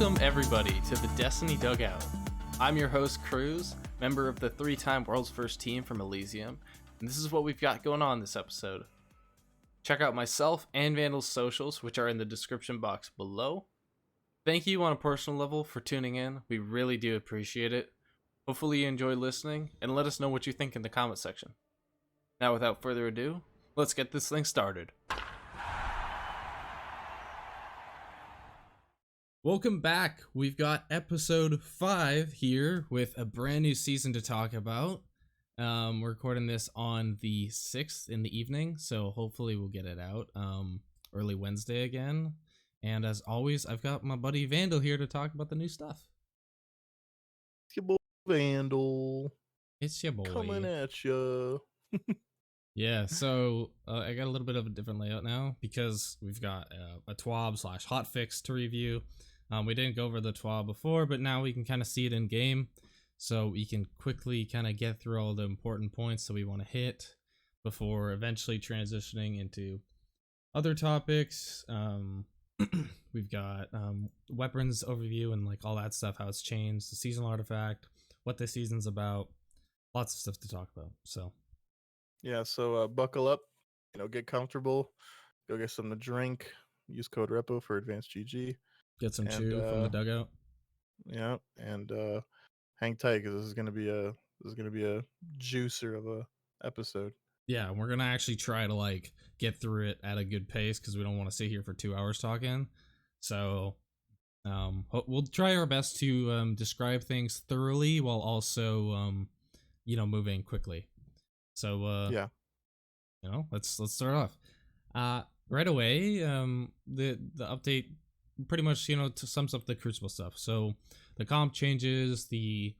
Welcome, everybody, to the Destiny Dugout. I'm your host, Cruz, member of the three-time World's First Team from Elysium, and this is what we've got going on this episode. Check out myself and Vandal's socials, which are in the description box below. Thank you on a personal level for tuning in. We really do appreciate it. Hopefully you enjoy listening, and let us know what you think in the comment section. Now, without further ado, let's get this thing started. Welcome back. We've got episode 5 here with a brand new season to talk about. We're recording this on the 6th in the evening, so hopefully we'll get it out early Wednesday again. And as always, I've got my buddy Vandal here to talk about the new stuff. It's your boy Vandal. It's your boy. Coming at ya. Yeah, so I got a little bit of a different layout now because we've got a TWAB / hotfix to review. We didn't go over the TWAB before, but now we can kind of see it in game. So we can quickly kind of get through all the important points that we want to hit before eventually transitioning into other topics. We've got weapons overview and like all that stuff, how it's changed, the seasonal artifact, what this season's about, lots of stuff to talk about. So yeah, so buckle up, get comfortable, go get something to drink, use code REPO for advanced GG. Get some chew from the dugout. Yeah, and hang tight because this is gonna be a juicer of a episode. Yeah, we're gonna actually try to like get through it at a good pace because we don't want to sit here for 2 hours talking. So we'll try our best to describe things thoroughly while also moving quickly. So yeah, let's start off. Right away, the update pretty much sums up the Crucible stuff. So the comp changes, the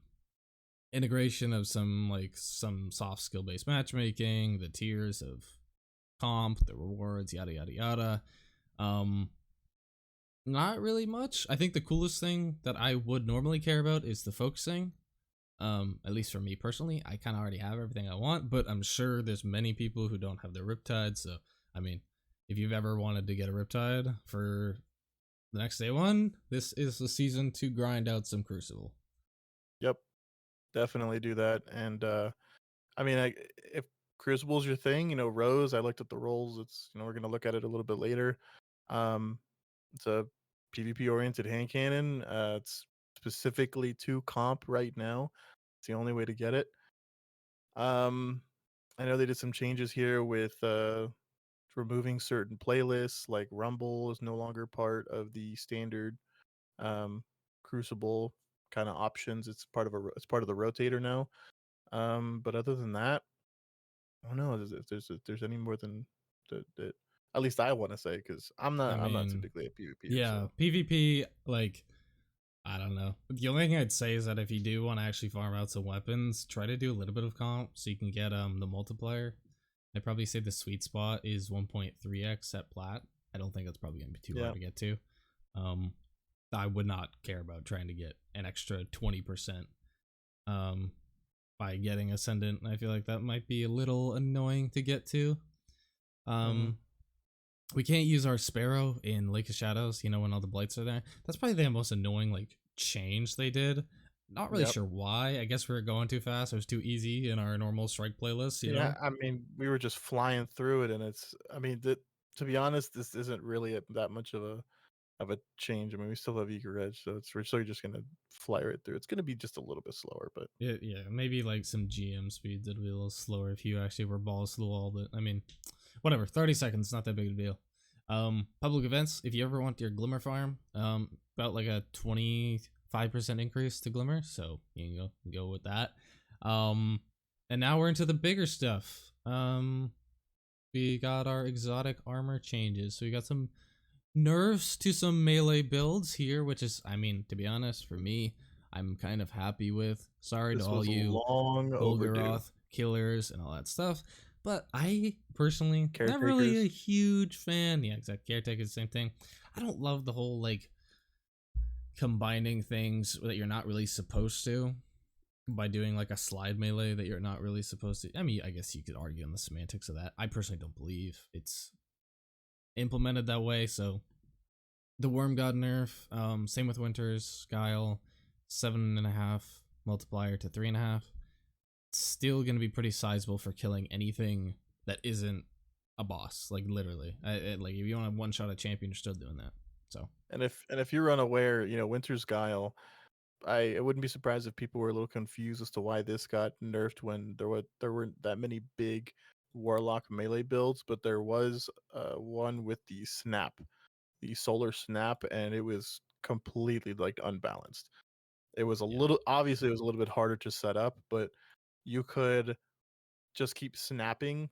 integration of some soft skill based matchmaking, the tiers of comp, the rewards, yada yada yada. Not really much. I think the coolest thing that I would normally care about is the focusing. At least for me personally, I kind of already have everything I want, but I'm sure there's many people who don't have their Riptide. So I mean, if you've ever wanted to get a Riptide for the next day one, this is the season to grind out some Crucible. Yep, definitely do that. And if Crucible's your thing, Rose, I looked at the roles. It's we're gonna look at it a little bit later. It's a PvP oriented hand cannon. It's specifically to comp right now. It's the only way to get it. I know they did some changes here with removing certain playlists, like Rumble is no longer part of the standard Crucible kind of options. It's part of the rotator now. But other than that, I don't know if there's any more than that. At least I want to say, because I'm not typically a PvP. Yeah, so. PvP, like, I don't know. The only thing I'd say is that if you do want to actually farm out some weapons, try to do a little bit of comp so you can get the multiplier. I'd probably say the sweet spot is 1.3x at plat. I don't think that's probably going to be too hard to get to. I would not care about trying to get an extra 20% by getting Ascendant. I feel like that might be a little annoying to get to. We can't use our Sparrow in Lake of Shadows, when all the blights are there. That's probably the most annoying change they did. Not really sure why. I guess we were going too fast. It was too easy in our normal strike playlist. You know? I mean, we were just flying through it, and to be honest, this isn't really that much of a change. I mean, we still have Eager Edge, so we're still just gonna fly right through. It's gonna be just a little bit slower, but yeah, maybe like some GM speeds would be a little slower if you actually were balls to the wall. But I mean, whatever. 30 seconds, not that big of a deal. Public events. If you ever want your Glimmer farm, about like a 25% increase to Glimmer, so you can go with that. And now we're into the bigger stuff. We got our exotic armor changes. So we got some nerfs to some melee builds here, which is, I mean, to be honest, for me, I'm kind of happy with. Sorry to all you Golgoroth killers and all that stuff, but I personally not really a huge fan. Yeah, exactly. Caretaker, same thing. I don't love the whole combining things that you're not really supposed to by doing a slide melee that you're not really supposed to. I mean, I guess you could argue on the semantics of that. I personally don't believe it's implemented that way, so The Worm God nerf. Same with Winters, Guile, 7.5 multiplier to 3.5. Still gonna be pretty sizable for killing anything that isn't a boss. Like literally, like if you want to one shot a champion, you're still doing that. So And if you're unaware, Winter's Guile, I wouldn't be surprised if people were a little confused as to why this got nerfed when there weren't that many big Warlock melee builds, but there was one with the Solar Snap, and it was completely like unbalanced. It was a yeah, little obviously it was a little bit harder to set up, but you could just keep snapping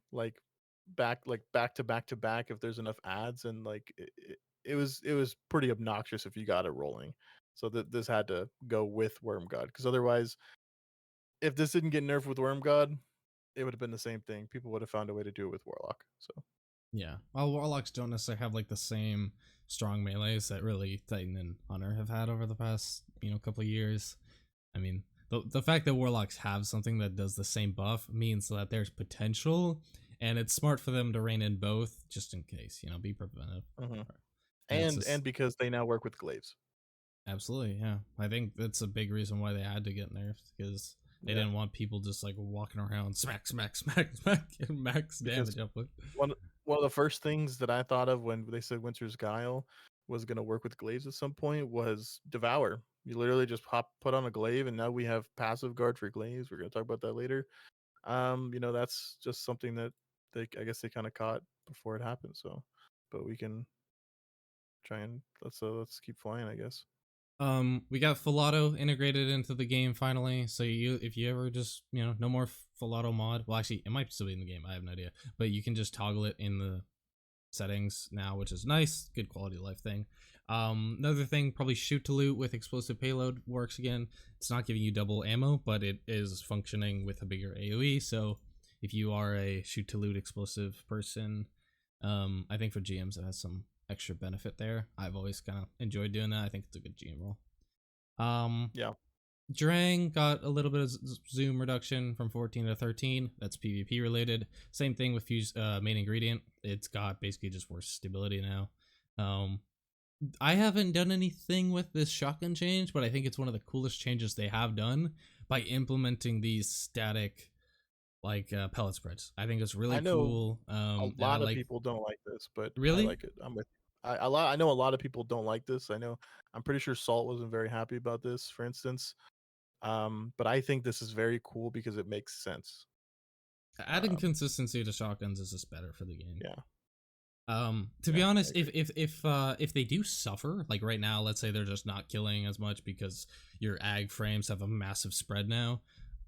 back to back to back if there's enough ads, and like it was pretty obnoxious if you got it rolling. So this had to go with Worm God, because otherwise, if this didn't get nerfed with Worm God, it would have been the same thing. People would have found a way to do it with Warlock. So yeah. Well, Warlocks don't necessarily have like the same strong melees that really Titan and Hunter have had over the past couple of years. I mean, the fact that Warlocks have something that does the same buff means that there's potential, and it's smart for them to rein in both just in case. Be preventive. mhm. And it's and just because they now work with glaives. absolutely, yeah. I think that's a big reason why they had to get nerfed because they Yeah, didn't want people just like walking around smack, smack, smack, smack, and max because damage output. one one of the first things that I thought of when they said Winter's Guile was going to work with glaives at some point was Devour. You literally just put on a glaive, and now we have passive guard for glaives. We're going to talk about that later. That's just something that I guess they kind of caught before it happened. So, but we can try and let's keep flying, I guess. We got Filato integrated into the game finally. So if you ever just no more Filato mod. Well, actually, it might still be in the game. I have no idea, but you can just toggle it in the settings now, which is nice. Good quality of life thing. Another thing, probably shoot to loot with explosive payload works again. It's not giving you double ammo, but it is functioning with a bigger AOE. So if you are a shoot to loot explosive person, I think for GMs it has some extra benefit there. I've always kind of enjoyed doing that. I think it's a good GM role. Yeah, Drang got a little bit of zoom reduction from 14 to 13. That's PvP related. Same thing with Fuse main ingredient. It's got basically just worse stability now. Um, I haven't done anything with this shotgun change, but I think it's one of the coolest changes they have done by implementing these static like pellet spreads. I think it's I really know cool. a And I lot of like people don't like this, but I really. like it. I'm with I know a lot of people don't like this. I'm pretty sure Salt wasn't very happy about this, for instance. But I think this is very cool because it makes sense. Adding Um, consistency to shotguns is just better for the game. yeah, To be yeah, I honest, agree. if they do suffer, like right now, let's say they're just not killing as much because your ag frames have a massive spread now,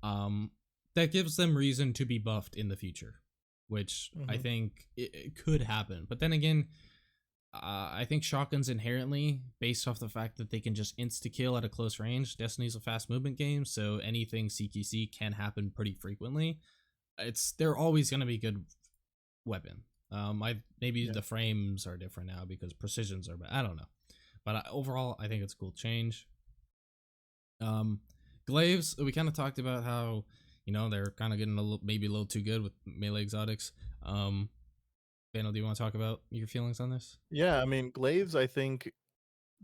um, that gives them reason to be buffed in the future, which I Hmm. think it could happen. But then again, I think shotguns inherently, based off the fact that they can just insta kill at a close range. Destiny's a fast movement game, so anything CQC can happen pretty frequently. They're always going to be good weapon. I maybe Yeah, the frames are different now because precisions are. I don't know, but overall, I think it's a cool change. Um, Glaives, we kind of talked about how they're kind of getting maybe a little too good with melee exotics. Um, Vandal, do you want to talk about your feelings on this? yeah. I mean, glaives. I think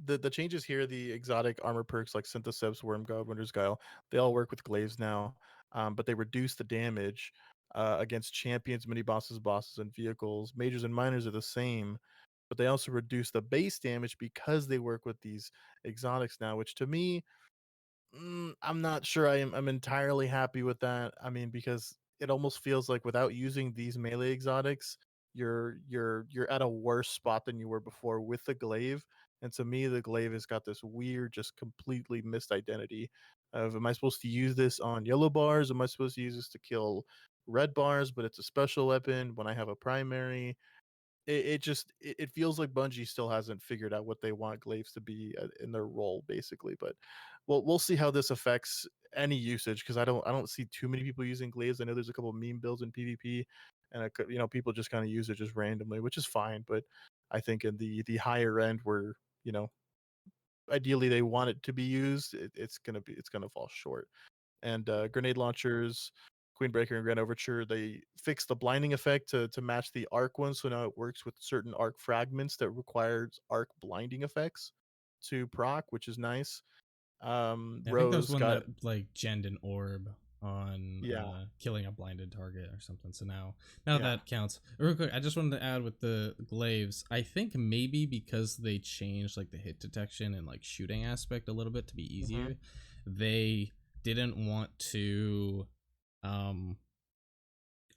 the changes here, the exotic armor perks like Syntheseps, Worm God, Winter's Guile, they all work with glaives now, but they reduce the damage against champions, mini bosses, bosses, and vehicles. Majors and minors are the same, but they also reduce the base damage because they work with these exotics now, which to me, I'm not sure I'm entirely happy with that. I mean, because it almost feels like without using these melee exotics, you're at a worse spot than you were before with the glaive. And to me, the glaive has got this weird, just completely missed identity of, am I supposed to use this on yellow bars? Am I supposed to use this to kill red bars? But it's a special weapon when I have a primary. It feels like Bungie still hasn't figured out what they want glaives to be in their role, basically. But we'll see how this affects any usage, because I don't see too many people using glaives. I know there's a couple of meme builds in PvP, and people just kind of use it just randomly, which is fine. But I think in the higher end, where you know ideally they want it to be used, it's gonna fall short. And grenade launchers, Queenbreaker and Grand Overture, they fixed the blinding effect to match the arc one, so now it works with certain arc fragments that requires arc blinding effects to proc, which is nice. I think there's Rose one got that like gen an orb on yeah, killing a blinded target or something. So now yeah. that counts. Real quick, I just wanted to add with the glaives. I think maybe because they changed like the hit detection and like shooting aspect a little bit to be Mhm. easier, they didn't want to um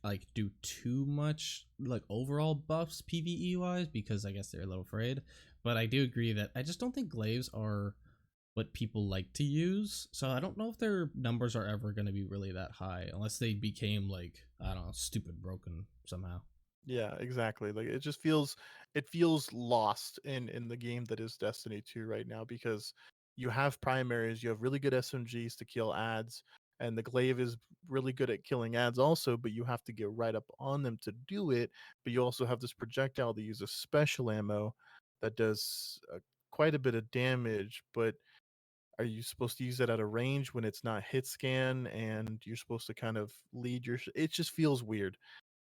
like do too much like overall buffs PvE wise because I guess they're a little afraid. But I do agree that I just don't think glaives are what people like to use. So I don't know if their numbers are ever going to be really that high unless they became like I don't know, stupid broken somehow. Yeah, exactly. Like it feels lost in the game that is Destiny 2 right now because you have primaries, you have really good SMGs to kill ads, and the glaive is really good at killing ads also, but you have to get right up on them to do it. But you also have this projectile that uses special ammo that does quite a bit of damage, but are you supposed to use it at a range when it's not hit scan and you're supposed to kind of lead your it just feels weird.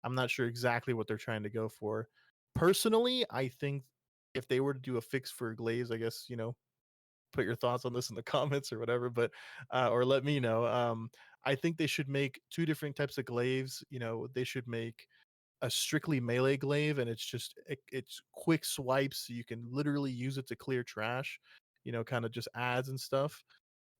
I'm not sure exactly what they're trying to go for. Personally, I think if they were to do a fix for glaives, I guess, put your thoughts on this in the comments or whatever, but or let me know. I think they should make two different types of glaives. They should make a strictly melee glaive, and it's quick swipes, so you can literally use it to clear trash, kind of just ads and stuff.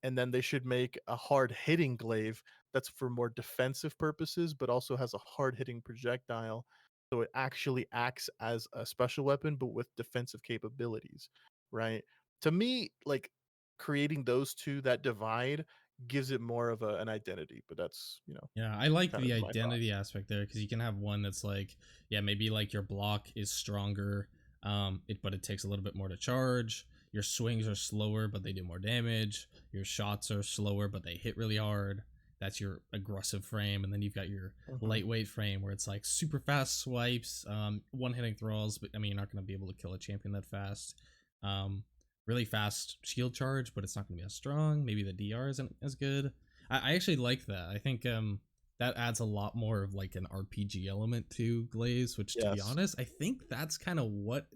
And then they should make a hard hitting glaive that's for more defensive purposes, but also has a hard hitting projectile. So it actually acts as a special weapon, but with defensive capabilities, right? To me, like creating those two, that divide gives it more of an identity, but that's, Yeah, I like kind the of my identity thoughts. aspect there because you can have one that's like, yeah, maybe like your block is stronger, but it takes a little bit more to charge. Your swings are slower, but they do more damage. Your shots are slower, but they hit really hard. That's your aggressive frame, and then you've got your Mhm. lightweight frame where it's like super fast swipes, one hitting thralls, but I mean you're not going to be able to kill a champion that fast. Um, really fast shield charge, but it's not going to be as strong. Maybe the DR isn't as good. I actually like that. I think that adds a lot more of like an RPG element to Glaze, which to be Yes, honest, I think that's kind of what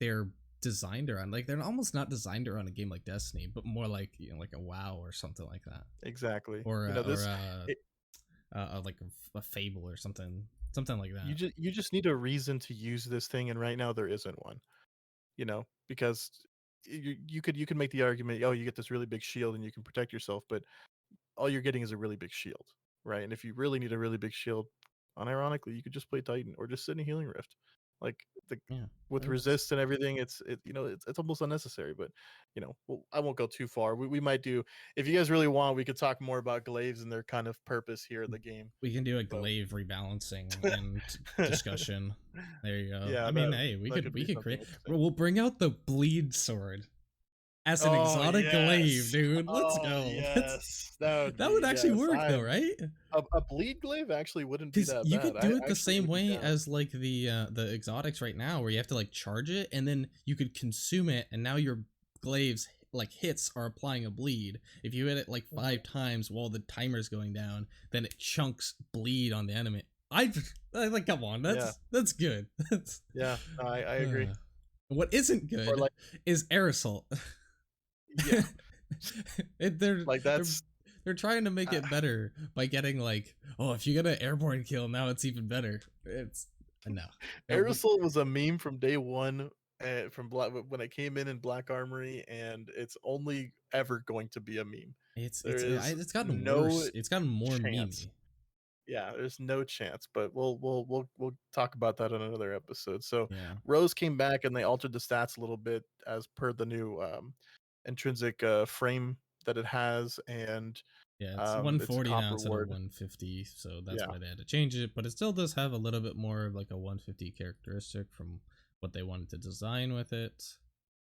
they're designed around. Like they're almost not designed around a game like Destiny, but more like like a WoW or something like that, exactly. or This it, like a Fable or something like you that. just need a reason to use this thing, and right now there isn't one. Because you could make the argument, oh, you get this really big shield and you can protect yourself, but all you're getting is a really big shield, right? And if you really need a really big shield, unironically, you could just play Titan or just sit in a healing rift. Like the Yeah, with it's resist and everything, it's almost unnecessary. But well, I won't go too far. We might do if you guys really want. We could talk more about glaives and their kind of purpose here in the game. we can do a But glaive rebalancing and discussion. There you go. yeah, I mean, that hey, we that could could we be could something create. interesting. We'll bring out the bleed sword as an Oh exotic glaive, yes. dude. Let's Oh go. yes. That would That be would actually yes. work though, right? A bleed glaive actually wouldn't be Because that you bad. could I do it the actually same would be way down. as like the exotics right now, where you have to like charge it, and then you could consume it, and now your glaives like hits are applying a bleed. If you hit it like Mhm. 5 times while the timer's going down, then it chunks bleed on the enemy. I like come on, Yeah. that's good. That's Yeah. No, I agree. what isn't Or good like is air assault. yeah. it, they're Like they're that's they're trying to make uh, it better by getting like, oh, if you get an airborne kill, now it's even better. It's no, no, aerosol was a meme from day one. From Black when it came in Black Armory, and it's only ever going to be a meme. There is it's gotten no worse. It's gotten more chance. memey. Yeah, there's no chance, but we'll talk about that on another episode. So Yeah, Rose came back and they altered the stats a little bit as per the new intrinsic frame that it has, and yeah. It's it's a 140 now copper instead of ward. 150, so that's Yeah, why they had to change it. But it still does have a little bit more of like a 150 characteristic from what they wanted to design with it.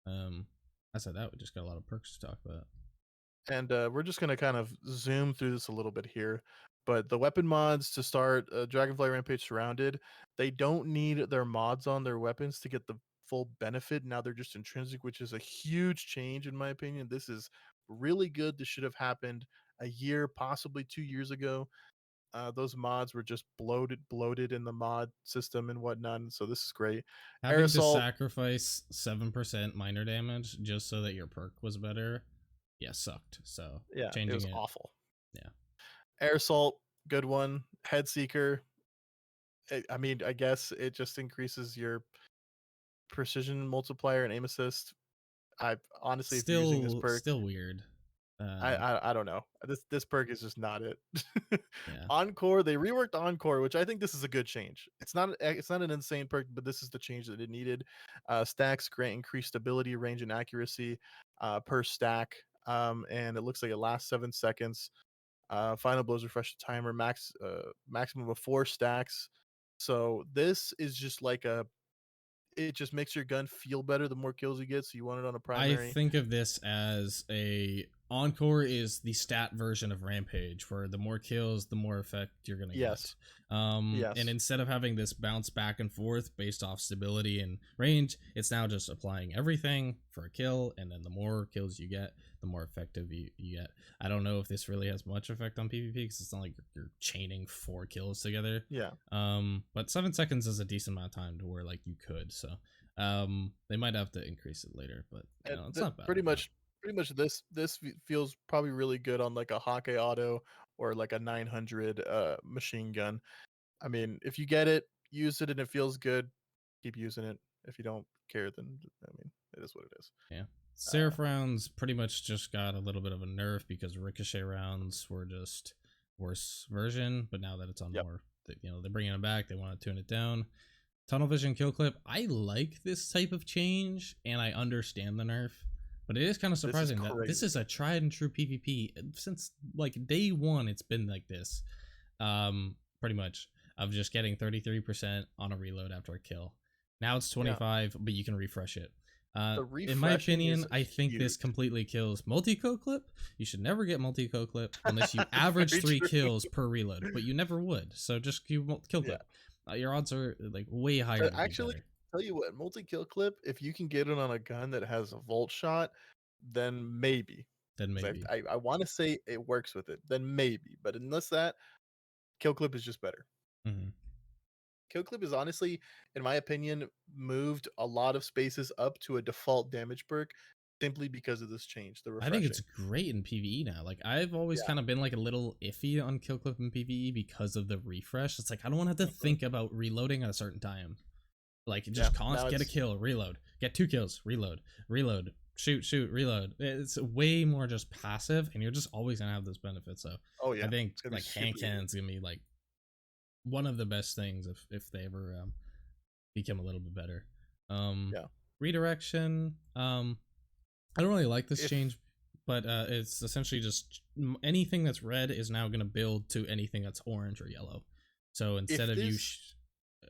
Um, I said that we just got a lot of perks to talk about. and we're just gonna kind of zoom through this a little bit here. But the weapon mods to start Dragonfly Rampage Surrounded, they don't need their mods on their weapons to get the full benefit. Now they're just intrinsic, which is a huge change in my opinion. This is really good. This should have happened a year, possibly 2 years ago. Those mods were just bloated in the mod system and whatnot. And so this is great. Air Having to assault, sacrifice 7% minor damage just so that your perk was better, yeah, sucked. So yeah, it changing was it, awful. yeah. Air assault, good one. Head seeker. I mean, I guess it just increases your precision multiplier and aim assist. I honestly, if you're using this perk, Still weird. I don't know. This perk is just not it. Yeah. Encore, they reworked Encore, which I think this is a good change. It's not an insane perk, but this is the change that it needed. Stacks grant increased stability, range, and accuracy per stack. And it looks like it lasts 7 seconds. Final blows refresh the timer, maximum of 4 stacks. So this is just like it just makes your gun feel better the more kills you get. So you want it on a I primary. think of this as a Encore is the stat version of Rampage, where the more kills, the more effect you're gonna Yes. get. Yes. And instead of having this bounce back and forth based off stability and range, it's now just applying everything for a kill, and then the more kills you get, the more effective you get. I don't know if this really has much effect on PvP because it's not like you're chaining 4 kills together. Yeah. But 7 seconds is a decent amount of time to where like you could. So they might have to increase it later, but you know, it's not bad. Pretty much this feels probably really good on like a Hawkeye auto or like a 900 machine gun. I mean, if you get it, use it and it feels good, keep using it. If you don't care, then I mean, it is what it is. Yeah. Seraph rounds pretty much just got a little bit of a nerf because ricochet rounds were just worse version, but now that it's on more, you know, they're bringing it back, they want to tune it down. Tunnel vision kill clip, I like this type of change and I understand the nerf, but it is kind of surprising that this is a tried and true PvP since like day one. It's been like this, pretty much, of just getting 33% on a reload after a kill. Now it's 25, but you can refresh it. In my opinion, I think this completely kills multi-kill clip. You should never get multi-kill clip unless you average 3 kills per reload, but you never would. So just kill clip. Your odds are like way higher. Actually, tell you what, multi-kill clip, if you can get it on a gun that has a volt shot, then maybe. I want to say it works with it. Then maybe, but unless that, kill clip is just better. Mm-hmm. Kill clip is honestly, in my opinion, moved a lot of spaces up to a default damage perk simply because of this change. I think it's great in PvE now. Like I've always kind of been like a little iffy on kill clip in PvE because of the refresh. It's like I don't want to have to think about reloading at a certain time. Like just get a kill, reload, get 2 kills, reload, shoot, reload. It's way more just passive, and you're just always gonna have this benefit. So I think like hand cannon's gonna be like one of the best things if they ever become a little bit better. Redirection. I don't really like this change, but it's essentially just anything that's red is now going to build to anything that's orange or yellow. So instead of you,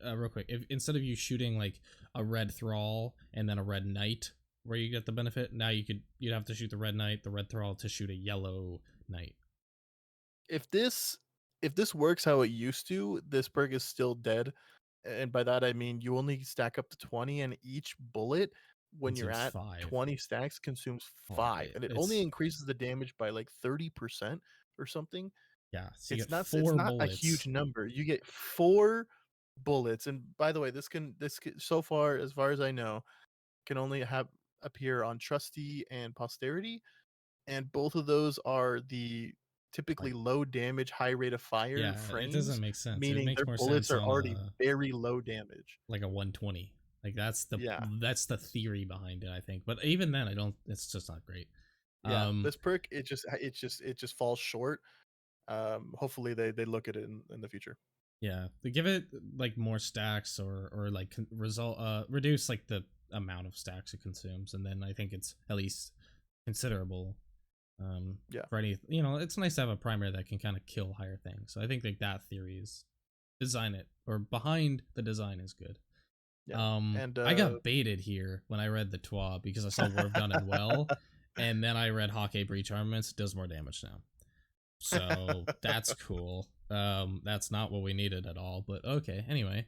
real quick, instead of you shooting like a red thrall and then a red knight where you get the benefit, now you'd have to shoot the red knight, the red thrall to shoot a yellow knight. If this works how it used to, this perk is still dead. And by that I mean you only stack up to 20, and each bullet when you're at 20 stacks consumes 5, and it only increases the damage by like 30% or something. Yeah, so it's not a huge number. You get 4 bullets, and by the way, this can so far as I know can only appear on Trusty and Posterity, and both of those are the typically low damage, high rate of fire frames. It doesn't make sense. Meaning their bullets are already very low damage, like a 120. Like that's the theory behind it, I think. But even then, it's just not great. This perk it just falls short. Hopefully they look at it in the future. Yeah, they give it like more stacks or like reduce like the amount of stacks it consumes, and then I think it's at least considerable. For any, you know, it's nice to have a primary that can kind of kill higher things. So I think like that theory is behind the design is good. And I got baited here when I read the TWA because I saw War of Gun and Well, and then I read Hawkeye Breach Armaments. It does more damage now, so that's cool. That's not what we needed at all, but okay. Anyway,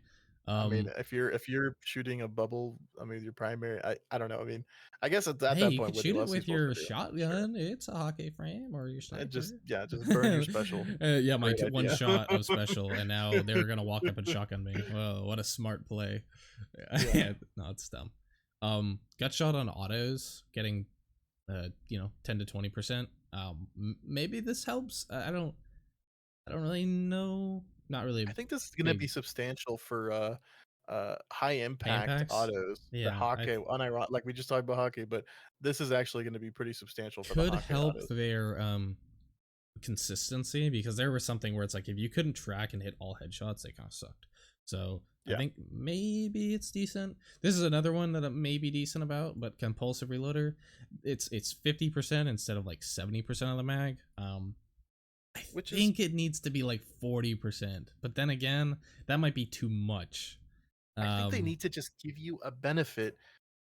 I mean, Um, if you're shooting a bubble, I mean, your primary, I don't know. I mean, I guess at hey, that you point, could what shoot it else are you with supposed to your do? Sure. shotgun. It's a hockey frame or your And sniper. just burn your special. Yeah, my Great one idea. shot of special, and now they're gonna walk up and shotgun me. Whoa, what a smart play! Yeah. Yeah, no, it's dumb. Gut shot on autos, getting 10 to 20%. Maybe this helps. I don't really know. Not really a I think this is gonna be big substantial for high impact impacts. autos. The Yeah, I hockey, unironic, like we just talked about hockey, but this is actually going to be pretty substantial for the could hockey help autos. their consistency, because there was something where it's like if you couldn't track and hit all headshots, they kind of sucked. So I Yeah. think maybe it's decent. This is another one that may be decent about, but compulsive reloader, it's 50% instead of like 70% of the mag. I Which is, think it needs to be like 40%, but then again, that might be too much. I think they Um, need to just give you a benefit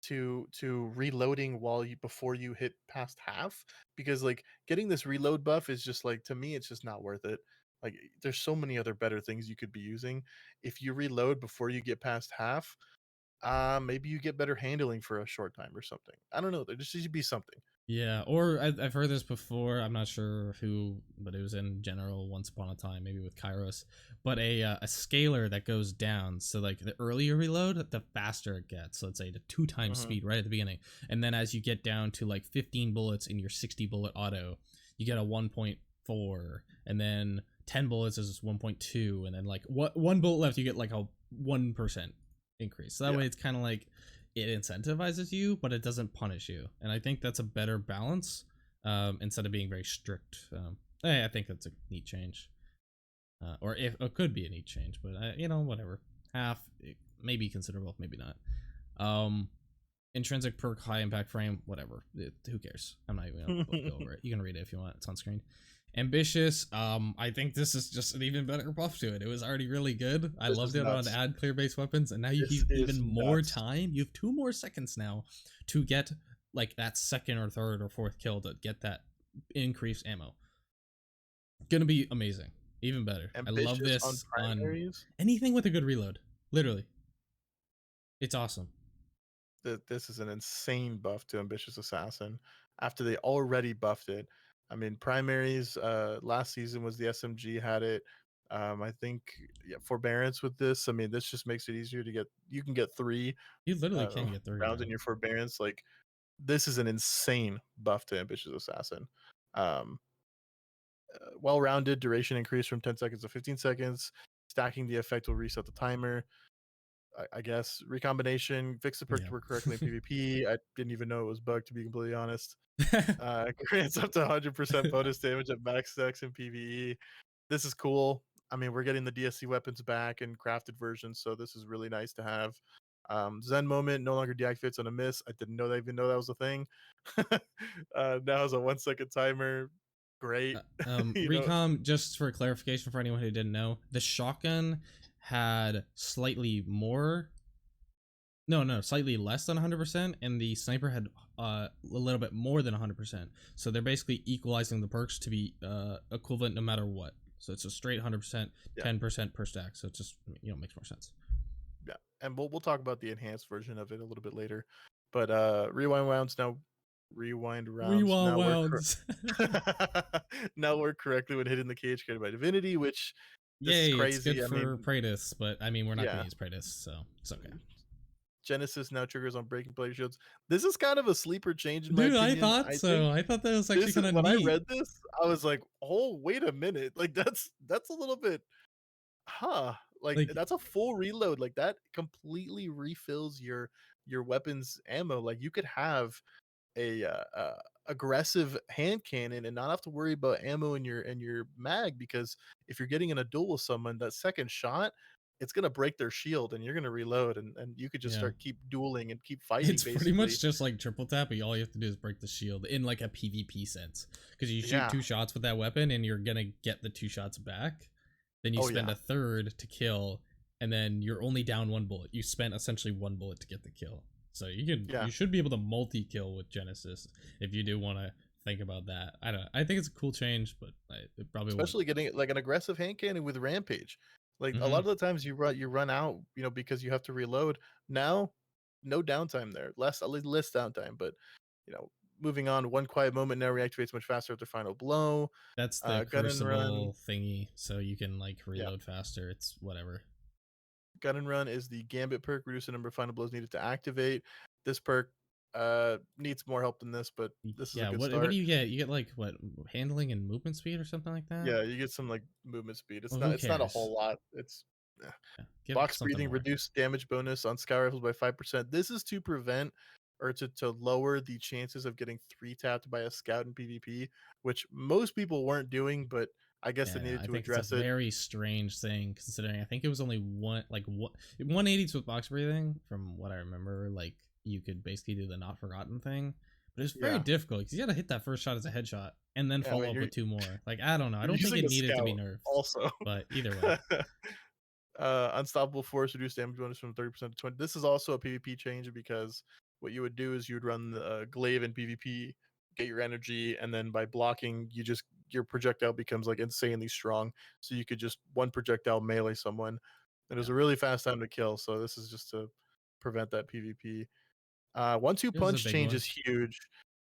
to reloading while you before you hit past half, because like getting this reload buff is just like, to me it's just not worth it. Like there's so many other better things you could be using. If you reload before you get past half, maybe you get better handling for a short time or something. I don't know. There just needs to be something. Yeah, or I've heard this before. I'm not sure who, but it was in general once upon a time, maybe with Kairos. But a scaler that goes down. So like the earlier reload, the faster it gets. So let's say the 2 times Mhm. speed right at the beginning, and then as you get down to like 15 bullets in your 60 bullet auto, you get a 1.4, and then 10 bullets is 1.2, and then like what 1 bullet left, you get like a 1% increase. So that Yeah. way it's kind of like it incentivizes you, but it doesn't punish you. And I think that's a better balance, instead of being very strict. I think that's a neat change, or if it could be a neat change, but whatever. Half, maybe considerable, maybe not. Intrinsic perk, high impact frame, whatever. Who cares? I'm not even gonna go over it. You can read it if you want. It's on screen. Ambitious. I think this is just an even better buff to it. It was already really good. I This loved is it on nuts. add clear base weapons, and now you This have is even more nuts. time. You have 2 more seconds now to get like that second or third or fourth kill to get that increased ammo. Gonna be amazing. Even better. I love Ambitious on this on primaries. anything with a good reload. Literally. It's awesome. This is an insane buff to Ambitious Assassin after they already buffed it. I mean, primaries last season was the SMG had it. I think, yeah, forbearance with this. I mean, this just makes it easier to get. You can get 3 You literally can get 3 rounds in now. your forbearance. Like this is an insane buff to Ambitious Assassin. Um, Well-rounded duration increase from 10 seconds to 15 seconds. Stacking the effect will reset the timer. I guess recombination, fix the perk Yeah. to work correctly in PvP. I didn't even know it was bugged, to be completely honest. Grants up to 100% bonus damage at max stacks in PvE. This is cool. I mean, we're getting the DSC weapons back in crafted versions, so this is really nice to have. Zen moment no longer deactivates on a miss. I didn't know that, even know that was a thing. Now has a 1 second timer. Great. You know, Recom, just for clarification for anyone who didn't know, the shotgun had slightly more. No, slightly less than 100%, and the sniper had a little bit more than 100%. So they're basically equalizing the perks to be equivalent no matter what. So it's a straight 100%, yeah. 10% per stack. So it just makes more sense. Yeah, and we'll talk about the enhanced version of it a little bit later. But rewind rounds now work Rewounds. now work correctly when hitting the KH created by Divinity, which this is Yay, it's crazy. good I for mean, Praetus, but I mean we're not yeah, gonna use Praetus, so it's okay. Genesis now triggers on breaking player shields. This is kind of a sleeper change in my Dude, I opinion. thought I so. think I thought that was actually this is kind of when I neat. read this, I was like, oh, wait a minute. Like that's a little bit, like Like, that's a full reload. Like that completely refills your weapons ammo. Like you could have a aggressive hand cannon and not have to worry about ammo in your mag, because if you're getting in a duel with someone, that second shot, it's gonna break their shield and you're gonna reload, and you could just yeah. start keep dueling and keep fighting It's pretty basically. much just like triple tap, but all you have to do is break the shield in like a PvP sense. Because you shoot Yeah. 2 shots with that weapon and you're gonna get the 2 shots back. Then you Oh spend yeah. a third to kill, and then you're only down 1 bullet. You spent essentially 1 bullet to get the kill. So Yeah. you should be able to multi-kill with Genesis if you do want to think about that. I think it's a cool change, but it probably won't. Especially getting like an aggressive hand cannon with Rampage. Like a lot Hmm. of the times you run out, because you have to reload. Now, no downtime there. Less at least less downtime, but you know, moving on, one quiet moment now reactivates much faster after final blow. That's the Gun and run. crucible thingy, so you can like Yeah. reload faster. It's whatever. Gun and run is the gambit perk, reduce the number of final blows needed to activate. This perk needs more help than this, but this is a Yeah, good what do start. you get? You get like what, handling and movement speed or something like that? Yeah, you get some like movement speed. It's Well, not who it's not a cares? whole lot. It's eh. Yeah, give Box something breathing, more. reduced damage bonus on sky rifles by 5%. This is to prevent or to lower the chances of getting three tapped by a scout in PvP, which most people weren't doing, but I guess they Yeah, needed I to think it's a address it. very strange thing considering I think it was only one, like what, 180s with box breathing from what I remember. Like you could basically do the not forgotten thing, but it's very Yeah. difficult because you got to hit that first shot as a headshot and then Yeah, I follow mean up you're with two more. Like I don't know. I you're don't think using it a needed to be scout nerfed, also. but either way, Unstoppable force, reduced damage bonus from 30% to 20. This is also a PvP change because what you would do is you would run the glaive in PvP, get your energy, and then by blocking, your projectile becomes like insanely strong. So you could just one projectile melee someone. It was yeah, a really fast time to kill. So this is just to prevent that PvP. 1-2 it was a punch big change one. is huge.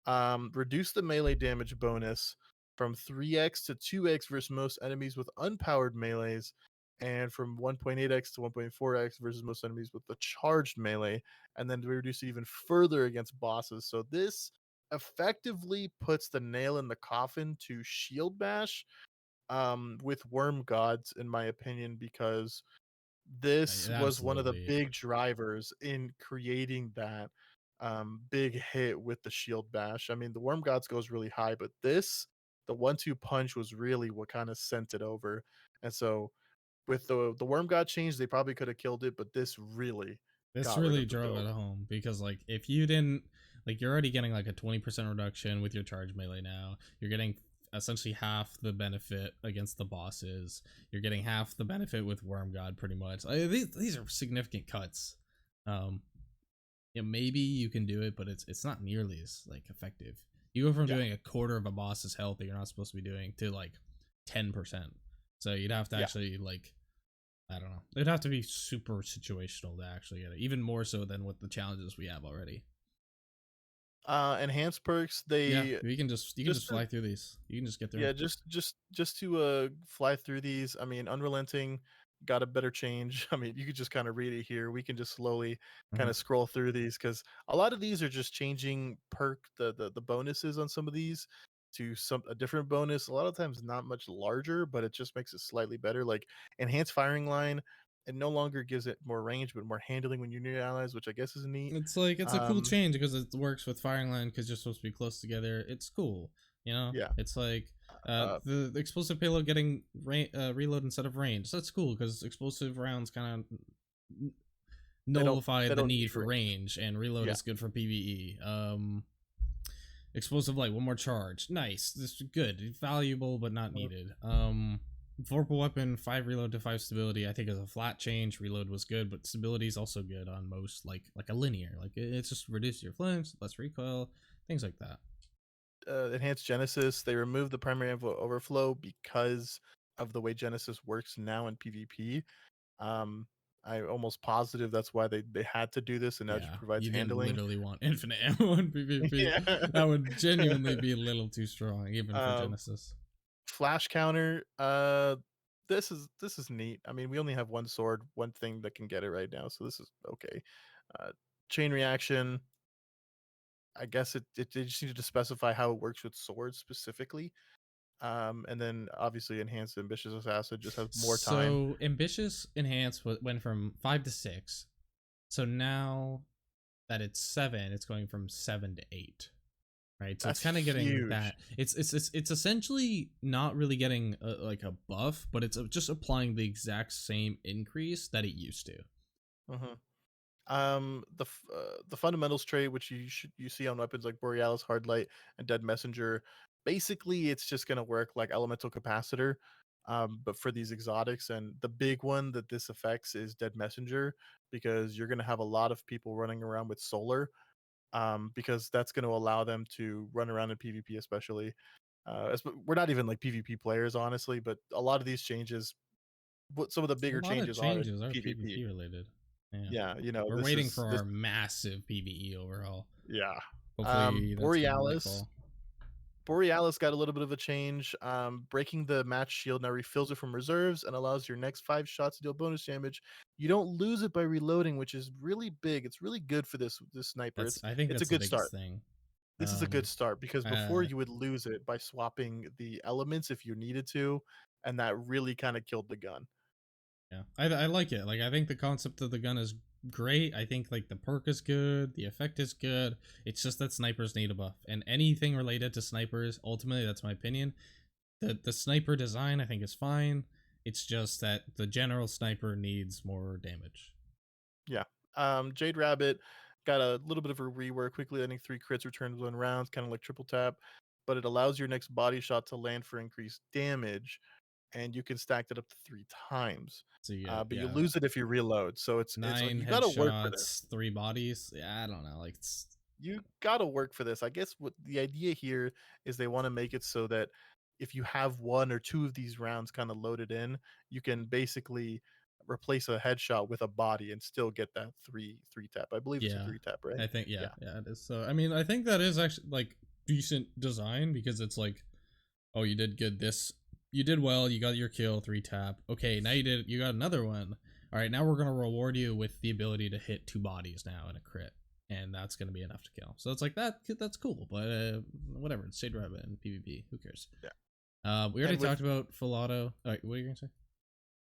Reduce the melee damage bonus from 3x to 2x versus most enemies with unpowered melees, and from 1.8x to 1.4x versus most enemies with the charged melee, and then to reduce it even further against bosses. So this effectively puts the nail in the coffin to shield bash with worm gods, in my opinion, because this was one of the Absolutely. big drivers in creating that big hit with the shield bash. I mean, the Worm Gods goes really high, but the 1-2 punch was really what kind of sent it over. And so with the Worm God change, they probably could have killed it, but this really This got rid really of the drove build. it home because like if you didn't, like you're already getting like a 20% reduction with your charge melee now. You're getting essentially half the benefit against the bosses. You're getting half the benefit with Worm God pretty much. These are significant cuts. Um yeah, maybe you can do it, but it's not nearly as like effective. You go from Yeah, doing a quarter of a boss's health that you're not supposed to be doing to like 10%. So you'd have to yeah. actually like, I don't know. It'd have to be super situational to actually get it, even more so than with the challenges we have already. Enhanced perks, Yeah, they you can just just fly through these. You can just get through yeah, them. just to fly through these. I mean, Unrelenting got a better change. I mean, you could just kind of read it here. We can just slowly kind Hmm. of scroll through these because a lot of these are just changing the bonuses on some of these to some a different bonus. A lot of times not much larger, but it just makes it slightly better. Like enhanced firing line, it no longer gives it more range, but more handling when you're near allies, which I guess is neat. It's like it's a cool Um, change because it works with firing line because you're supposed to be close together. It's cool, you know. yeah. It's like Uh, the explosive payload getting reload instead of range. That's cool because explosive rounds kind of nullify they the don't need need for range. range, and reload Yeah. is good for PVE. Explosive light, one more charge. Nice. This is good. Valuable but not Mhm. needed. Vorpal weapon, 5 reload to 5 stability. I think is a flat change. Reload was good, but stability is also good on most like a linear. Like it's just reduce your flinch, less recoil, things like that. Enhanced Genesis, they removed the primary overflow because of the way Genesis works now in PvP. Um, I'm almost positive that's why they had to do this, and now it just Yeah, provides you didn't handling. literally want infinite ammo in PvP. Yeah. That would genuinely be a little too strong, even for um, Genesis. Flash counter. This is neat. I mean, we only have one sword, one thing that can get it right now, so this is okay. Uh, Chain reaction. I guess they just needed to specify how it works with swords specifically. And then obviously enhanced ambitious assassin just has more time. So ambitious enhance went from 5 to 6. So now that it's 7, it's going from 7 to 8. Right, so it's That's kind of getting huge. that. It's essentially not really getting like a buff, but it's just applying the exact same increase that it used to. Hmm. The fundamentals trait, which you see on weapons like Borealis, Hardlight, and Dead Messenger, basically it's just gonna work like Elemental Capacitor, but for these exotics. And the big one that this affects is Dead Messenger, because you're gonna have a lot of people running around with Solar, because that's gonna allow them to run around in PvP, especially. We're not even like PvP players, honestly, but a lot of these changes what some of the A bigger lot of changes are in changes are PvP. PvP related. Yeah. Yeah, We're this waiting is for this our massive PvE overhaul. yeah. Hopefully that's coming late Borealis fall. Borealis got a little bit of a change. Breaking the match shield now refills it from reserves and allows your next 5 shots to deal bonus damage. You don't lose it by reloading, which is really big. It's really good for this sniper. I think It's a that's the good start. biggest thing. This is a good Um start because before uh you would lose it by swapping the elements if you needed to, and that really kind of killed the gun. Yeah, I like it. Like, I think the concept of the gun is great. I think like the perk is good, the effect is good. It's just that snipers need a buff, and anything related to snipers, ultimately, that's my opinion. The sniper design I think is fine. It's just that the general sniper needs more damage. Yeah. Jade Rabbit got a little bit of a rework, quickly landing 3 crits, returns 1 rounds, kind of like triple tap, but it allows your next body shot to land for increased damage, and you can stack that up to 3 times. So you get, But you yeah, lose it if you reload. So it's nine you got to work for this. headshots, 3 bodies. Yeah, I don't know. Like, it's You got to work for this. I guess what the idea here is they want to make it so that if you have 1 or 2 of these rounds kind of loaded in, you can basically replace a headshot with a body and still get that three tap. I believe it's a yeah. 3 tap, right? I think Yeah. yeah, it is. So I mean, I think that is actually like decent design because it's like, oh, you did good this, you did well, you got your kill, 3 tap. Okay, now you got another one. All right, now we're gonna reward you with the ability to hit 2 bodies now in a crit, and that's gonna be enough to kill. So it's like that's cool, but whatever. It's Shade Rabbit and PvP. Who cares? Yeah. We already And with talked about full auto. All right, what are you gonna say?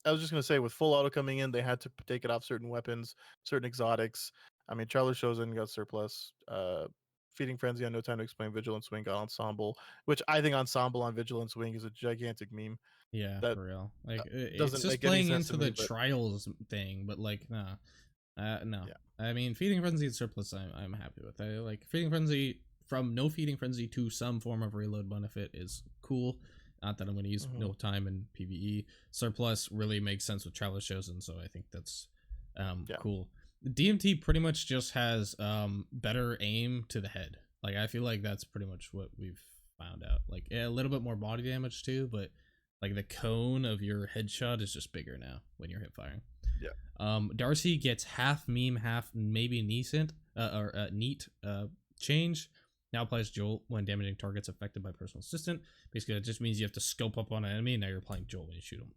I was just gonna say, with full auto coming in, they had to take it off certain weapons, certain exotics. I mean, Charlie Chosen got surplus. Feeding Frenzy on No Time to Explain, Vigilance Wing got Ensemble, which I think Ensemble on Vigilance Wing is a gigantic meme Yeah, that for real. Like, it's doesn't just make any playing sense to into the me. But trials thing, but like, nah, no. yeah, I mean, Feeding Frenzy and Surplus, I'm happy with. I like Feeding Frenzy from no Feeding Frenzy to some form of reload benefit is cool. Not that I'm going to use mm-hmm. no time in PVE. Surplus really makes sense with Traveler's Chosen, so I think that's cool. DMT pretty much just has better aim to the head. Like, I feel like that's pretty much what we've found out. Like, yeah, a little bit more body damage too, but like the cone of your headshot is just bigger now when you're hip firing. Yeah. Darcy gets half meme, half maybe neat change. Now applies Jolt when damaging targets affected by personal assistant. Basically, that just means you have to scope up on an enemy, and now you're applying Jolt when you shoot them.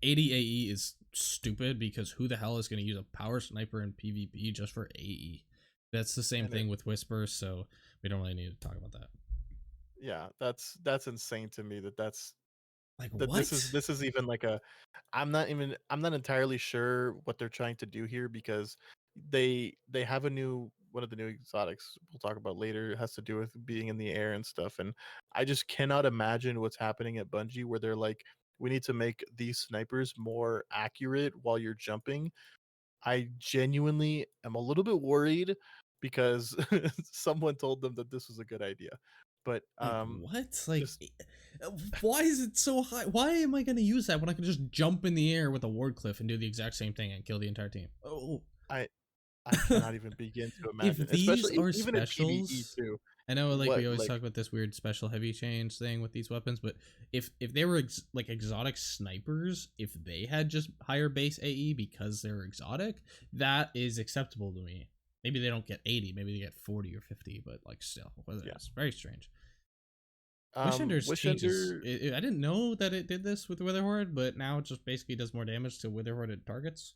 80 AE is stupid because who the hell is going to use a power sniper in PvP just for AE? That's the same thing with Whisper, so we don't really need to talk about that. Yeah, that's insane to me. That's like that what? This is even like a. I'm not entirely sure what they're trying to do here, because they have a new one of the new exotics we'll talk about later. It has to do with being in the air and stuff, and I just cannot imagine what's happening at Bungie where they're like, we need to make these snipers more accurate while you're jumping. I genuinely am a little bit worried because someone told them that this was a good idea. But Like what? Like, just why is it so high? Why am I going to use that when I can just jump in the air with a ward cliff and do the exact same thing and kill the entire team? Oh, I cannot even begin to if imagine, these especially are even in PvE specials, too. I know, like, What we always like talk about this weird special heavy change thing with these weapons, but if they were like exotic snipers, if they had just higher base AE because they're exotic, that is acceptable to me. Maybe they don't get 80, maybe they get 40 or 50, but like still, it's very strange. Wishender's changes. I didn't know that it did this with Witherhoard, but now it just basically does more damage to Witherhoarded targets.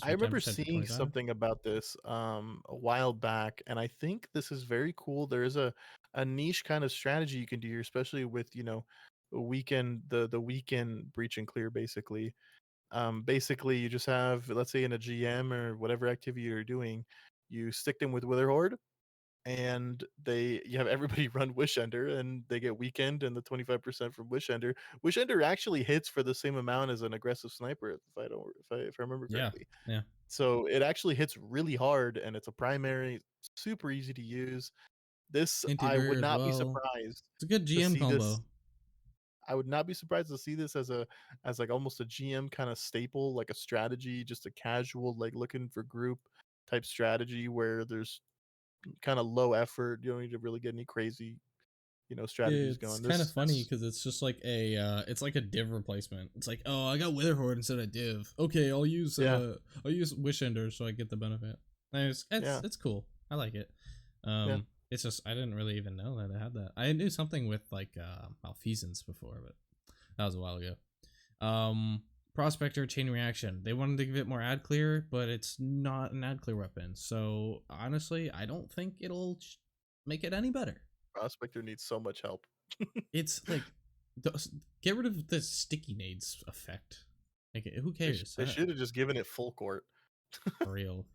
I remember seeing something about this a while back, and I think this is very cool. There is a niche kind of strategy you can do here, especially with the weekend breach and clear. Basically you just have, let's say in a GM or whatever activity you're doing, you stick them with Witherhoard, and you have everybody run Wishender, and they get weekend and the 25% from Wishender. Wishender actually hits for the same amount as an aggressive sniper, if I remember correctly. Yeah. So it actually hits really hard, and it's a primary, super easy to use. This I would not be surprised It's a good to GM see combo. this. I would not be surprised to see this as like almost a GM kind of staple, like a strategy, just a casual, like looking for group type strategy where there's kind of low effort. You don't need to really get any crazy strategies It's going. kind of funny This because it's just like it's like a div replacement. It's like, oh, I got Witherhoard instead of div. Okay, yeah, I'll use Wish Ender so I get the benefit. And yeah, it's cool. I like it. yeah. It's just I didn't really even know that I had that. I knew something with like malfeasance before, but that was a while ago. Prospector chain reaction. They wanted to give it more ad clear, but it's not an ad clear weapon. So honestly, I don't think it'll make it any better. Prospector needs so much help. It's like get rid of the sticky nades effect. Like who cares? They should have just given it full court. For real.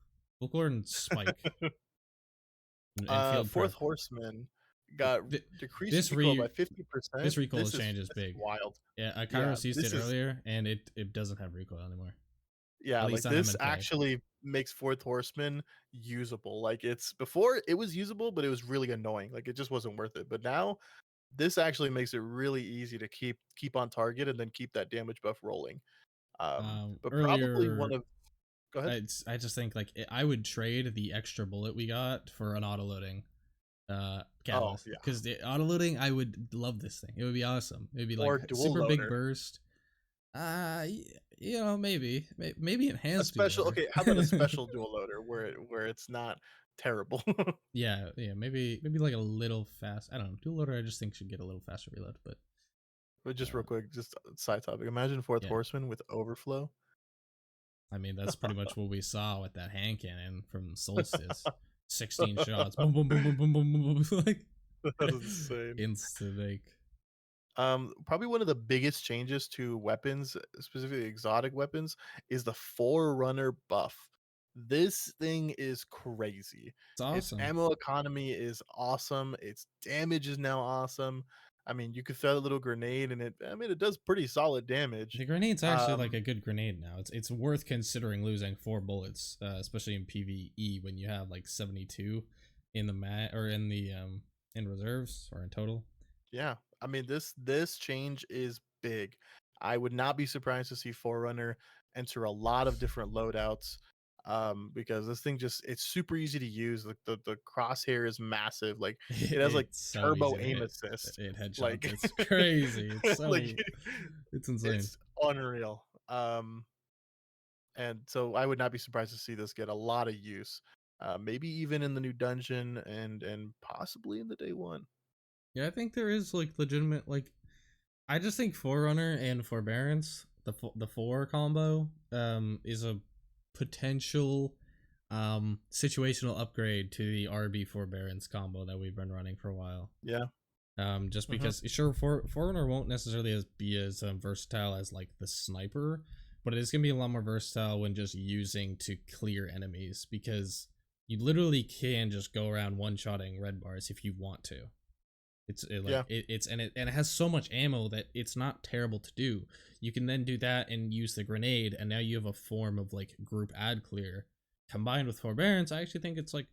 Fulgor and Spike and Field Fourth Prep. Horseman got decreased This recoil by 50%. this recoil change is this big. wild. Yeah, Yeah, Kairos used it earlier, and it doesn't have recoil anymore. Yeah, At like least on this MNK. actually makes Fourth Horseman usable. Like it's before it was usable, but it was really annoying. Like it just wasn't worth it. But now this actually makes it really easy to keep on target and then keep that damage buff rolling. But probably one Earlier, of go ahead. I just think like I would trade the extra bullet we got for an auto loading Oh catalyst, yeah, because the auto loading, I would love this thing. It would be awesome. It would be like or dual super big loader. burst. Maybe A enhanced special. dual loader. Okay, how about a special dual loader where it's not terrible? Yeah, maybe like a little fast. I don't know. Dual loader, I just think should get a little faster reload, but But just real quick, just side topic. Imagine Fourth yeah. Horseman with overflow. I mean, that's pretty much what we saw with that hand cannon from Solstice. 16 shots, boom, boom, boom, boom, boom, boom, boom, boom, like That's insane. instant make. Probably one of the biggest changes to weapons, specifically exotic weapons, is the Forerunner buff. This thing is crazy. It's Its awesome. ammo economy is awesome. Its damage is now awesome. I mean, you could throw a little grenade and it does pretty solid damage. The grenade's actually like a good grenade now. It's worth considering losing 4 bullets, especially in PvE when you have like 72 in the mat or in the in reserves or in total. Yeah, I mean this change is big. I would not be surprised to see Forerunner enter a lot of different loadouts, because this thing it's super easy to use. Like the crosshair is massive. Like it has like It's so turbo easy to aim hit. assist. It headshots. Like It's crazy. It's so like it's insane. it's unreal. And so I would not be surprised to see this get a lot of use. Maybe even in the new dungeon and possibly in the day one. Yeah, I think there is like legitimate like I just think Forerunner and Forbearance, the 4 combo, is a potential situational upgrade to the RB Forbearance combo that we've been running for a while. Yeah. Just because sure, Forerunner won't necessarily be as versatile as like the sniper, but it is gonna be a lot more versatile when just using to clear enemies, because you literally can just go around one-shotting red bars if you want to. It has so much ammo that it's not terrible to do. You can then do that and use the grenade, and now you have a form of like group ad clear combined with Forbearance. I actually think it's like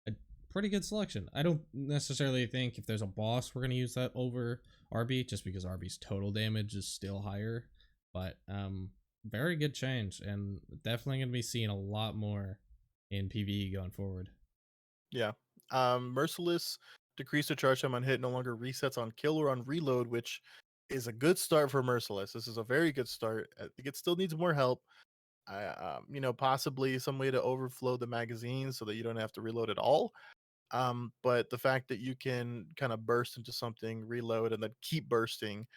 a pretty good selection. I don't necessarily think if there's a boss we're gonna use that over RB, just because RB's total damage is still higher. But very good change, and definitely gonna be seeing a lot more in PvE going forward. Yeah. Merciless decrease the charge time on hit, no longer resets on kill or on reload, which is a good start for Merciless. This is a very good start. I think it still needs more help. Possibly some way to overflow the magazine so that you don't have to reload at all. But the fact that you can kind of burst into something, reload, and then keep bursting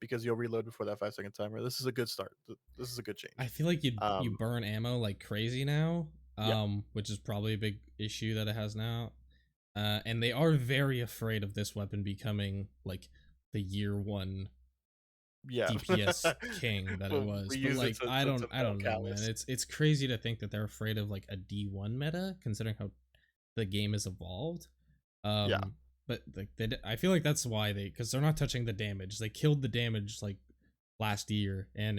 because you'll reload before that 5-second timer. This is a good start. This is a good change. I feel like you burn ammo like crazy now, which is probably a big issue that it has now. And they are very afraid of this weapon becoming like the year 1 DPS king that it was. But like I don't know, man. It's crazy to think that they're afraid of like a D1 meta, considering how the game has evolved. But like I feel like that's why because they're not touching the damage. They killed the damage like last year, and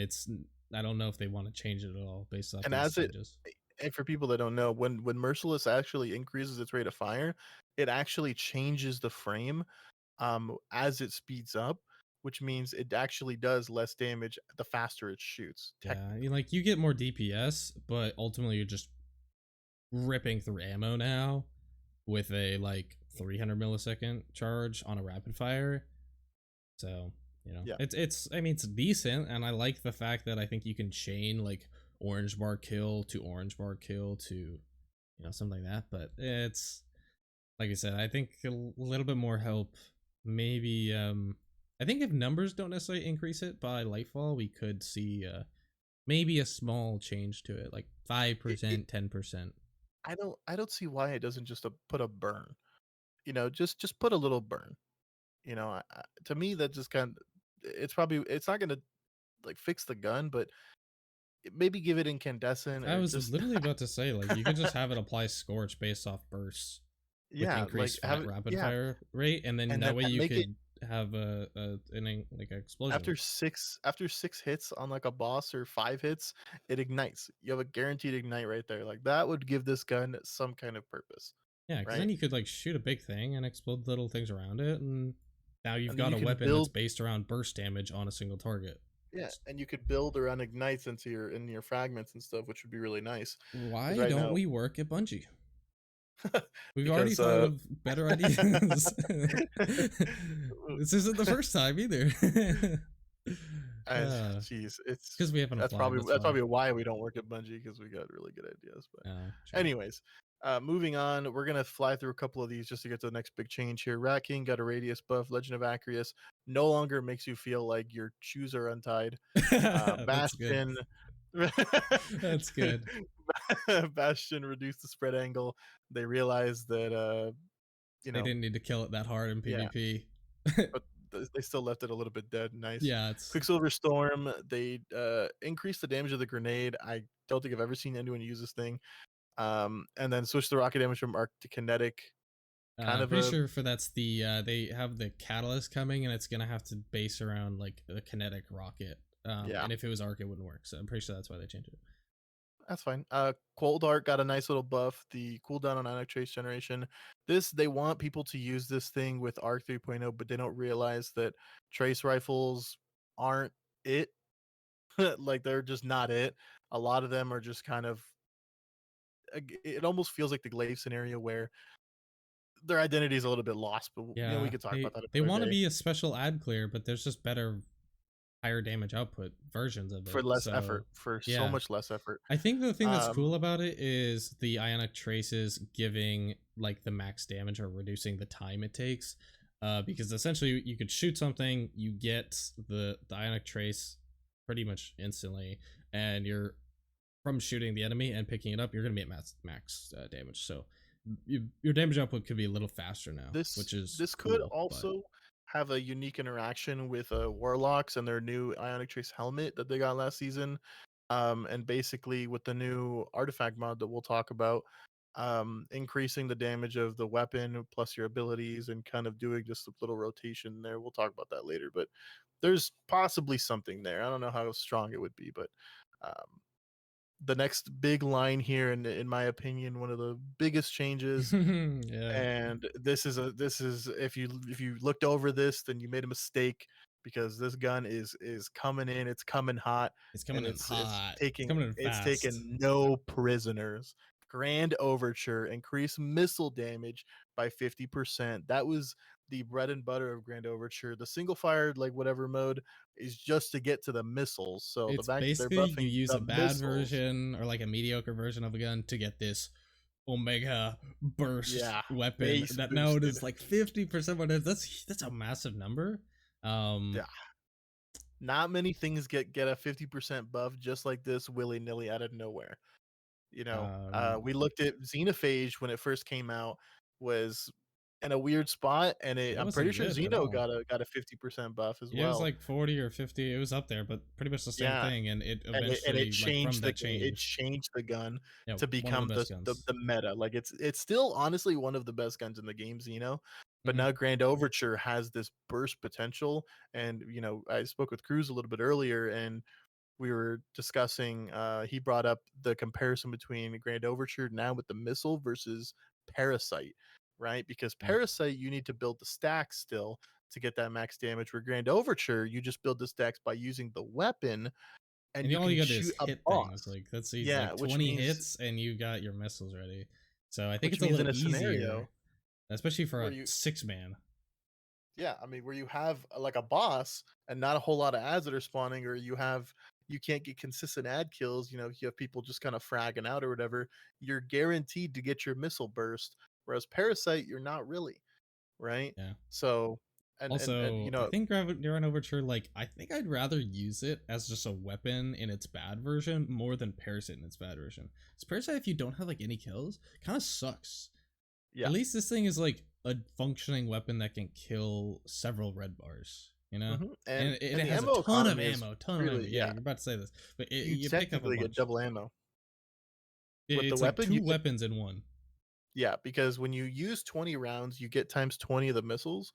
I don't know if they want to change it at all based off these changes. And for people that don't know, when Merciless actually increases its rate of fire, it actually changes the frame as it speeds up, which means it actually does less damage the faster it shoots. Yeah, I mean, like you get more DPS, but ultimately you're just ripping through ammo now. with a like 300 millisecond charge on a rapid fire. So, Yeah. it's I mean it's decent, and I like the fact that I think you can chain like orange bar kill to orange bar kill to something like that. But it's like I said, I think a little bit more help. Maybe I think if numbers don't necessarily increase it by Lightfall, we could see maybe a small change to it, like It, it 5%, 10%. I don't see why it doesn't just put a burn. Just put a little burn. To me that just kind of, it's not gonna like fix the gun, but maybe give it incandescent I or was just literally about to say, like, you could just have it apply scorch based off bursts with yeah, like increased have it, rapid yeah, fire rate, and then and that then way you make it could have like an explosion. after six hits on like a boss or 5 hits, it ignites. You have a guaranteed ignite right there. Like that would give this gun some kind of purpose, Yeah, because then right? you could like shoot a big thing and explode little things around it, and now you've And then got you a can weapon that's build, based around burst damage on a single target. yeah, and you could build around ignites in your fragments and stuff, which would be really nice. Because Why right don't now, we work at Bungie? We've already because thought of better ideas. This isn't the first time either. I, uh, jeez, because we haven't that's applied. probably That's that's why. probably why we don't work at Bungie because we got really good ideas. But Oh, true. anyways, moving on, we're gonna fly through a couple of these just to get to the next big change here. Rat King got a radius buff. Legend of Acreus no longer makes you feel like your shoes are untied. That's good. Bastion. That's good. Bastion reduced the spread angle. They realized that you They know didn't need to kill it that hard in yeah, PvP. but they still left it a little bit dead. Nice. Yeah, it's Quicksilver Storm. They increased the damage of the grenade. I don't think I've ever seen anyone use this thing. And then switch the rocket damage from arc to kinetic. Kind I'm of pretty a sure for that's the they have the catalyst coming, and it's gonna have to base around like a kinetic rocket. yeah, And if it was arc, it wouldn't work. So I'm pretty sure that's why they changed it. that's fine. Cold Art got a nice little buff. The cooldown on Ionic Trace generation. They want people to use this thing with Arc 3.0, but they don't realize that trace rifles aren't it. Like they're just not it. A lot of them are just kind of. It almost feels like the Glaive scenario where their identity is a little bit lost. But we Yeah, could talk they about that they another want to day be a special ad clear, but there's just better, higher damage output versions of for it. less So effort, for so yeah, much less effort. I think the thing that's Um, cool about it is the ionic traces giving like the max damage or reducing the time it takes. Because essentially you could shoot something, you get the ionic trace pretty much instantly, and you're from shooting the enemy and picking it up, you're gonna be at max damage. So your damage output could be a little faster now, this which is this could cool. But also have a unique interaction with Warlocks and their new Ionic Trace helmet that they got last season. And basically with the new artifact mod that we'll talk about, increasing the damage of the weapon plus your abilities and kind of doing just a little rotation there. We'll talk about that later, but there's possibly something there. I don't know how strong it would be, but um, the next big line here, in my opinion, one of the biggest changes, yeah, and this is if you looked over this, then you made a mistake because this gun is coming in, it's coming hot, it's coming and in it's hot. It's taking coming in it's fast. taking no prisoners. Grand Overture increased missile damage by 50%. That was the bread and butter of Grand Overture. The single fire, like whatever mode, is just to get to the missiles. So the It's fact that they're basically you buffing use the a bad missiles, version or like a mediocre version of a gun to get this Omega burst yeah, weapon base that now boosted. does like 50% more. That's a massive number. Yeah, not many things get a 50% buff just like this willy nilly out of nowhere. Um, We looked at Xenophage when it first came out, was in a weird spot, and it I'm pretty wasn't sure good at Xeno all. got a 50% buff as Yeah, it was well. like 40 or 50. It was up there, but pretty much the same Yeah, thing. And it and it eventually, like from changed that change, the gun yeah, to one of the become best the guns. meta. Like it's still honestly one of the best guns in the game, Xeno. But Hmm. now Grand Overture has this burst potential, and I spoke with Cruz a little bit earlier, and we were discussing. He brought up the comparison between Grand Overture now with the missile versus Parasite, right? Because Yeah. Parasite you need to build the stacks still to get that max damage. Where Grand Overture you just build the stacks by using the weapon, and And you all you can got is shoot a hit things. boss. Like that's easy. Yeah, Like which 20 means hits and you got your missiles ready. So I think which it's a means in little a easier, scenario especially for where a you, 6 man. yeah, I mean, where you have like a boss and not a whole lot of ads that are spawning, or you can't get consistent ad kills. You know, you have people just kind of fragging out or whatever. You're guaranteed to get your missile burst, whereas Parasite, you're not really, right? Yeah. So, and Also, you I know, think Gravity Overture, like, I think I'd rather use it as just a weapon in its bad version more than Parasite in its bad version. Because Parasite, if you don't have like any kills, kind of sucks. yeah, At least this thing is like a functioning weapon that can kill several red bars, you know? And it and the has a ammo ton of economy is ammo, ton of ammo. really, Yeah, yeah. you're about to say this, but You you pick up a technically get bunch. double ammo with the It's like weapon. You two get, weapons in one. yeah, because when you use 20 rounds, you get times 20 of the missiles,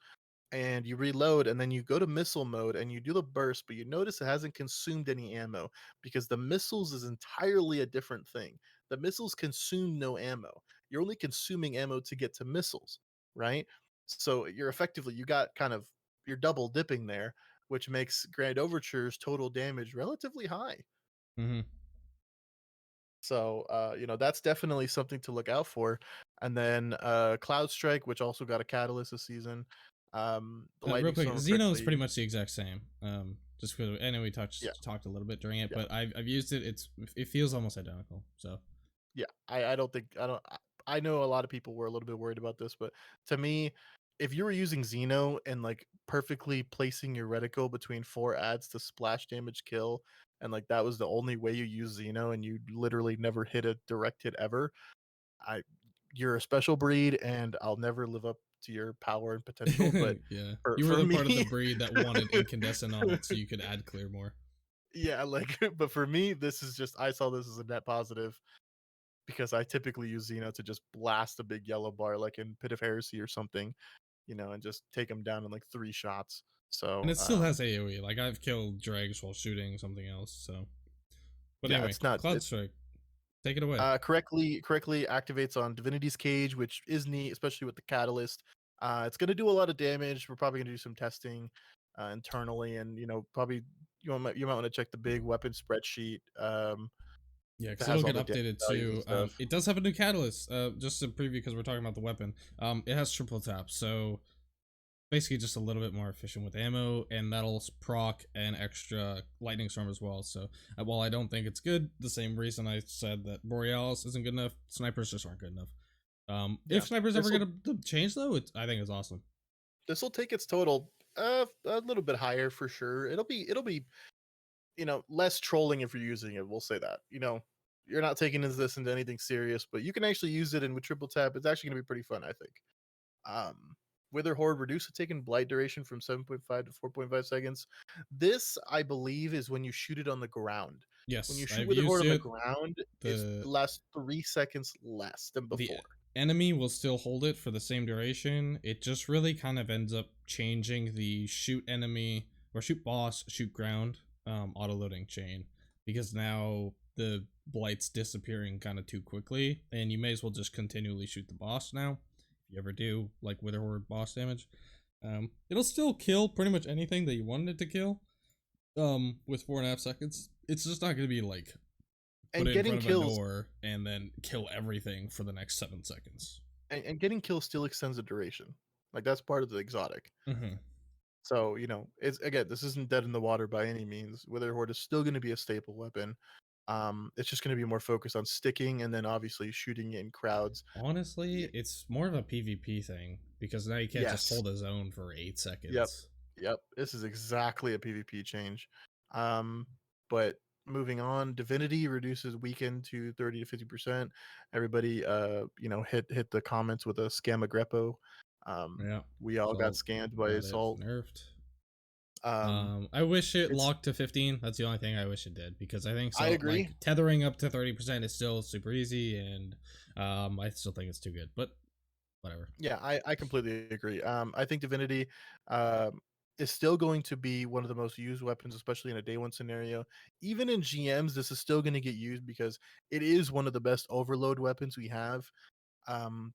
and you reload, and then you go to missile mode and you do the burst, but you notice it hasn't consumed any ammo because the missiles is entirely a different thing. The missiles consume no ammo. You're only consuming ammo to get to missiles, right? So you're effectively, you got kind of, you're double dipping there, which makes Grand Overture's total damage relatively high. Mm-hmm. So you know, that's definitely something to look out for. And then Cloud Strike, which also got a catalyst this season. The Real lightning quick, storm Xeno is prickly. pretty much the exact same. Just because I know we Yeah, talked a little bit during it, yeah, but I've used it. It feels almost identical. So yeah. I don't think I don't I know a lot of people were a little bit worried about this, but to me, if you were using Xeno and like perfectly placing your reticle between 4 ads to splash damage kill, and like that was the only way you use Xeno, and you literally never hit a direct hit ever, I you're a special breed, and I'll never live up to your power and potential. But yeah, you were for the part of the me, breed that wanted incandescent on it, so you could add clear more. yeah, like, but for me, this is just, I saw this as a net positive because I typically use Xeno to just blast a big yellow bar, like in Pit of Heresy or something, you know, and just take them down in like 3 shots. And So, it still has AOE. Like I've killed dregs while shooting something else. So, but yeah, anyway, it's not Cloud it. Strike, take it away. Correctly activates on Divinity's Cage, which is neat, especially with the catalyst. It's going to do a lot of damage. We're probably going to do some testing internally, and you know, probably you might want to check the big weapon spreadsheet Yeah, that because it'll has all get the damage updated values and too. stuff. It does have a new catalyst. Just to preview because we're talking about the weapon. It has triple tap, so basically just a little bit more efficient with ammo, and that'll proc an extra lightning storm as well. So while I don't think it's good, the same reason I said that Borealis isn't good enough, snipers just aren't good enough. Yeah, If snipers ever this get will a change though, I think it's awesome. take its total a little bit higher for sure. It'll be you know, less trolling if you're using it. We'll say that. You know, you're not taking this into anything serious, but you can actually use it, and with triple tap, it's actually going to be pretty fun, I think. Wither Horde reduce the taken blight duration from 7.5 to 4.5 seconds. This, I believe, is when you shoot it on the ground. When you Yes, shoot I've Wither Horde used on the it. ground, it The lasts 3 seconds less than the before. enemy will still hold it for the same duration. It just really kind of ends up changing the shoot enemy or shoot boss, shoot ground auto loading chain because now the blight's disappearing kind of too quickly, and you may as well just continually shoot the boss now. If you ever do like Wither Horde boss damage, it'll still kill pretty much anything that you wanted it to kill. With 4.5 seconds, it's just not going to be like put And it in getting front of a kills door and then kill everything for the next 7 seconds. and getting kills still extends the duration. Like that's part of the exotic. Mm-hmm. So, you know, it's again, this isn't dead in the water by any means. Wither Horde is still going to be a staple weapon. It's just going to be more focused on sticking and then obviously shooting in crowds. Honestly, it's more of a PvP thing because now you can't just Yes. hold a zone for eight Yep. seconds. Yep. This is exactly a PvP change. Um, but moving on, Divinity reduces weaken to 30 to 50%. Everybody you know, hit the comments with a scam Greppo. Yeah, We all got so scammed by got it assault. nerfed. Um, I wish it it's locked to 15. That's the only thing I wish it did because I think I so. agree. Like tethering up to 30% is still super easy, and I still think it's too good. But whatever. Yeah, I completely agree. I think Divinity um, is still going to be one of the most used weapons, especially in a day one scenario. Even in GMs, this is still going to get used because it is one of the best overload weapons we have.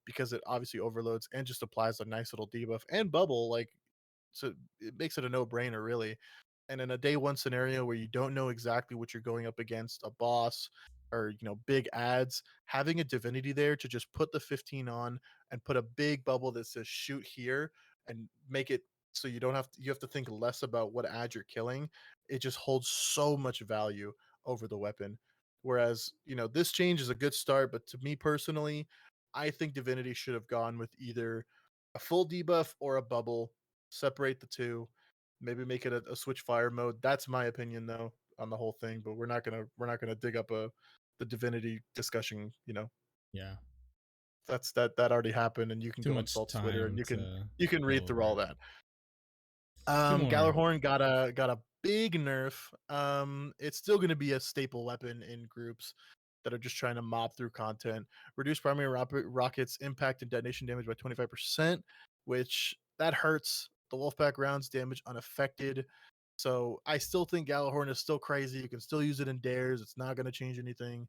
Because it obviously overloads and just applies a nice little debuff and bubble, like, so it makes it a no brainer, really. And in a day one scenario where you don't know exactly what you're going up against, a boss or big ads, having a divinity there to just put the 15 on and put a big bubble that says shoot here and make it so you have to think less about what ad you're killing. It just holds so much value over the weapon. Whereas, this change is a good start, but to me personally, I think divinity should have gone with either a full debuff or a bubble. Separate the two, maybe make it a switch fire mode. That's my opinion though on the whole thing, but we're not gonna dig up the divinity discussion. Yeah. That already happened, and you can Too go much insult Twitter, and time to you can go read through over all it. that. Two more. Gallarhorn got a big nerf. It's still going to be a staple weapon in groups that are just trying to mob through content. Reduce primary rockets impact and detonation damage by 25%, which that hurts. The Wolfpack rounds damage unaffected. So I still think Galahorn is still crazy. You can still use it in dares. It's not going to change anything.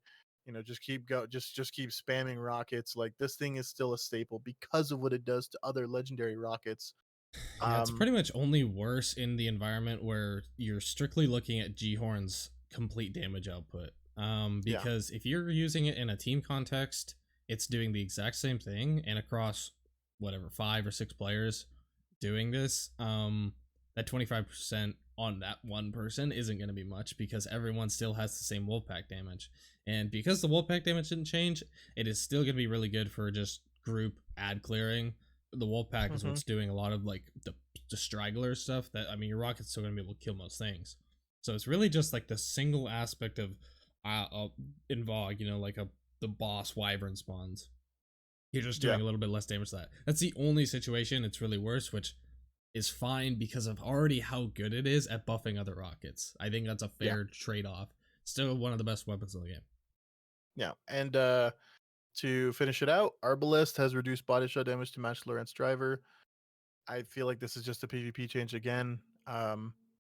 Just just keep spamming rockets. Like, this thing is still a staple because of what it does to other legendary rockets. Yeah, it's Um, pretty much only worse in the environment where you're strictly looking at G-Horn's complete damage output. yeah. Because if you're using it in a team context, it's doing the exact same thing, and across whatever 5 or 6 players doing this, that 25% on that one person isn't going to be much because everyone still has the same Wolfpack damage. And because the Wolfpack damage didn't change, it is still going to be really good for just group ad clearing. The Wolfpack is hmm what's doing a lot of like the straggler stuff. That, I mean, your rocket's still gonna be able to kill most things. So it's really just like the single aspect of in VOG, like the boss wyvern spawns. You're just Yeah. doing a little bit less damage to that. That's the only situation it's really worse, which is fine because of already how good it is at buffing other rockets. I think that's a Yeah. fair trade off. Still one of the best weapons in the game. Yeah. And to finish it out, Arbalest has reduced body shot damage to match Lorentz driver. I feel like this is just a PvP change again.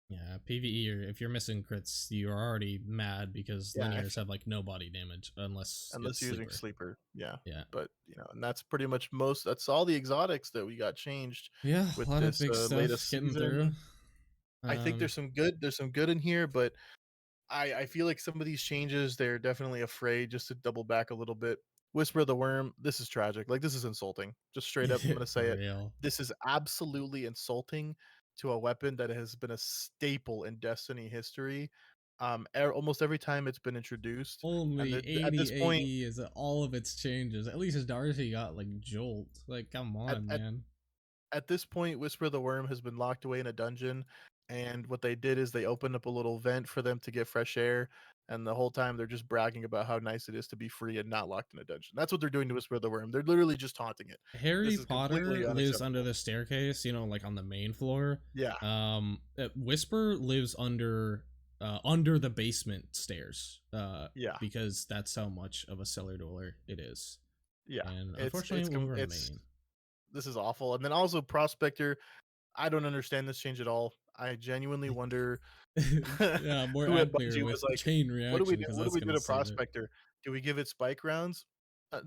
Yeah, PvE, or if you're missing crits, you are already mad because Yeah, linears have like no body damage unless it's unless you're using sleeper. sleeper. Yeah. Yeah. But and that's pretty much that's all the exotics that we got changed Yeah, with a lot of this big stuff latest getting through. season. I think there's some good in here, but I feel like some of these changes, they're definitely afraid just to double back a little bit. Whisper of the Worm, this is tragic. Like, this is insulting. Just straight up, I'm gonna For say it. real. This is absolutely insulting to a weapon that has been a staple in Destiny history. Almost every time it's been introduced, and Only at 80 this point, AE is all of its changes. At least his Darcy got like jolt. Like, come at, on, at man. at this point, Whisper of the Worm has been locked away in a dungeon, and what they did is they opened up a little vent for them to get fresh air, and the whole time they're just bragging about how nice it is to be free and not locked in a dungeon. That's what they're doing to Whisper of the Worm. They're literally just taunting it. Harry This is Potter completely lives under unacceptable. the staircase, like on the main floor. Yeah, Whisper lives under the basement stairs. yeah, Because that's how much of a cellar dweller it is. yeah. And It's unfortunately it's it will com- it's remain. this is awful. And then also Prospector, I don't understand this change at all. I genuinely wonder Yeah, more who at ad clear Bungie was with like, chain "What do we reaction do? because What do that's we do gonna to save it. Prospector? Do we give it spike rounds,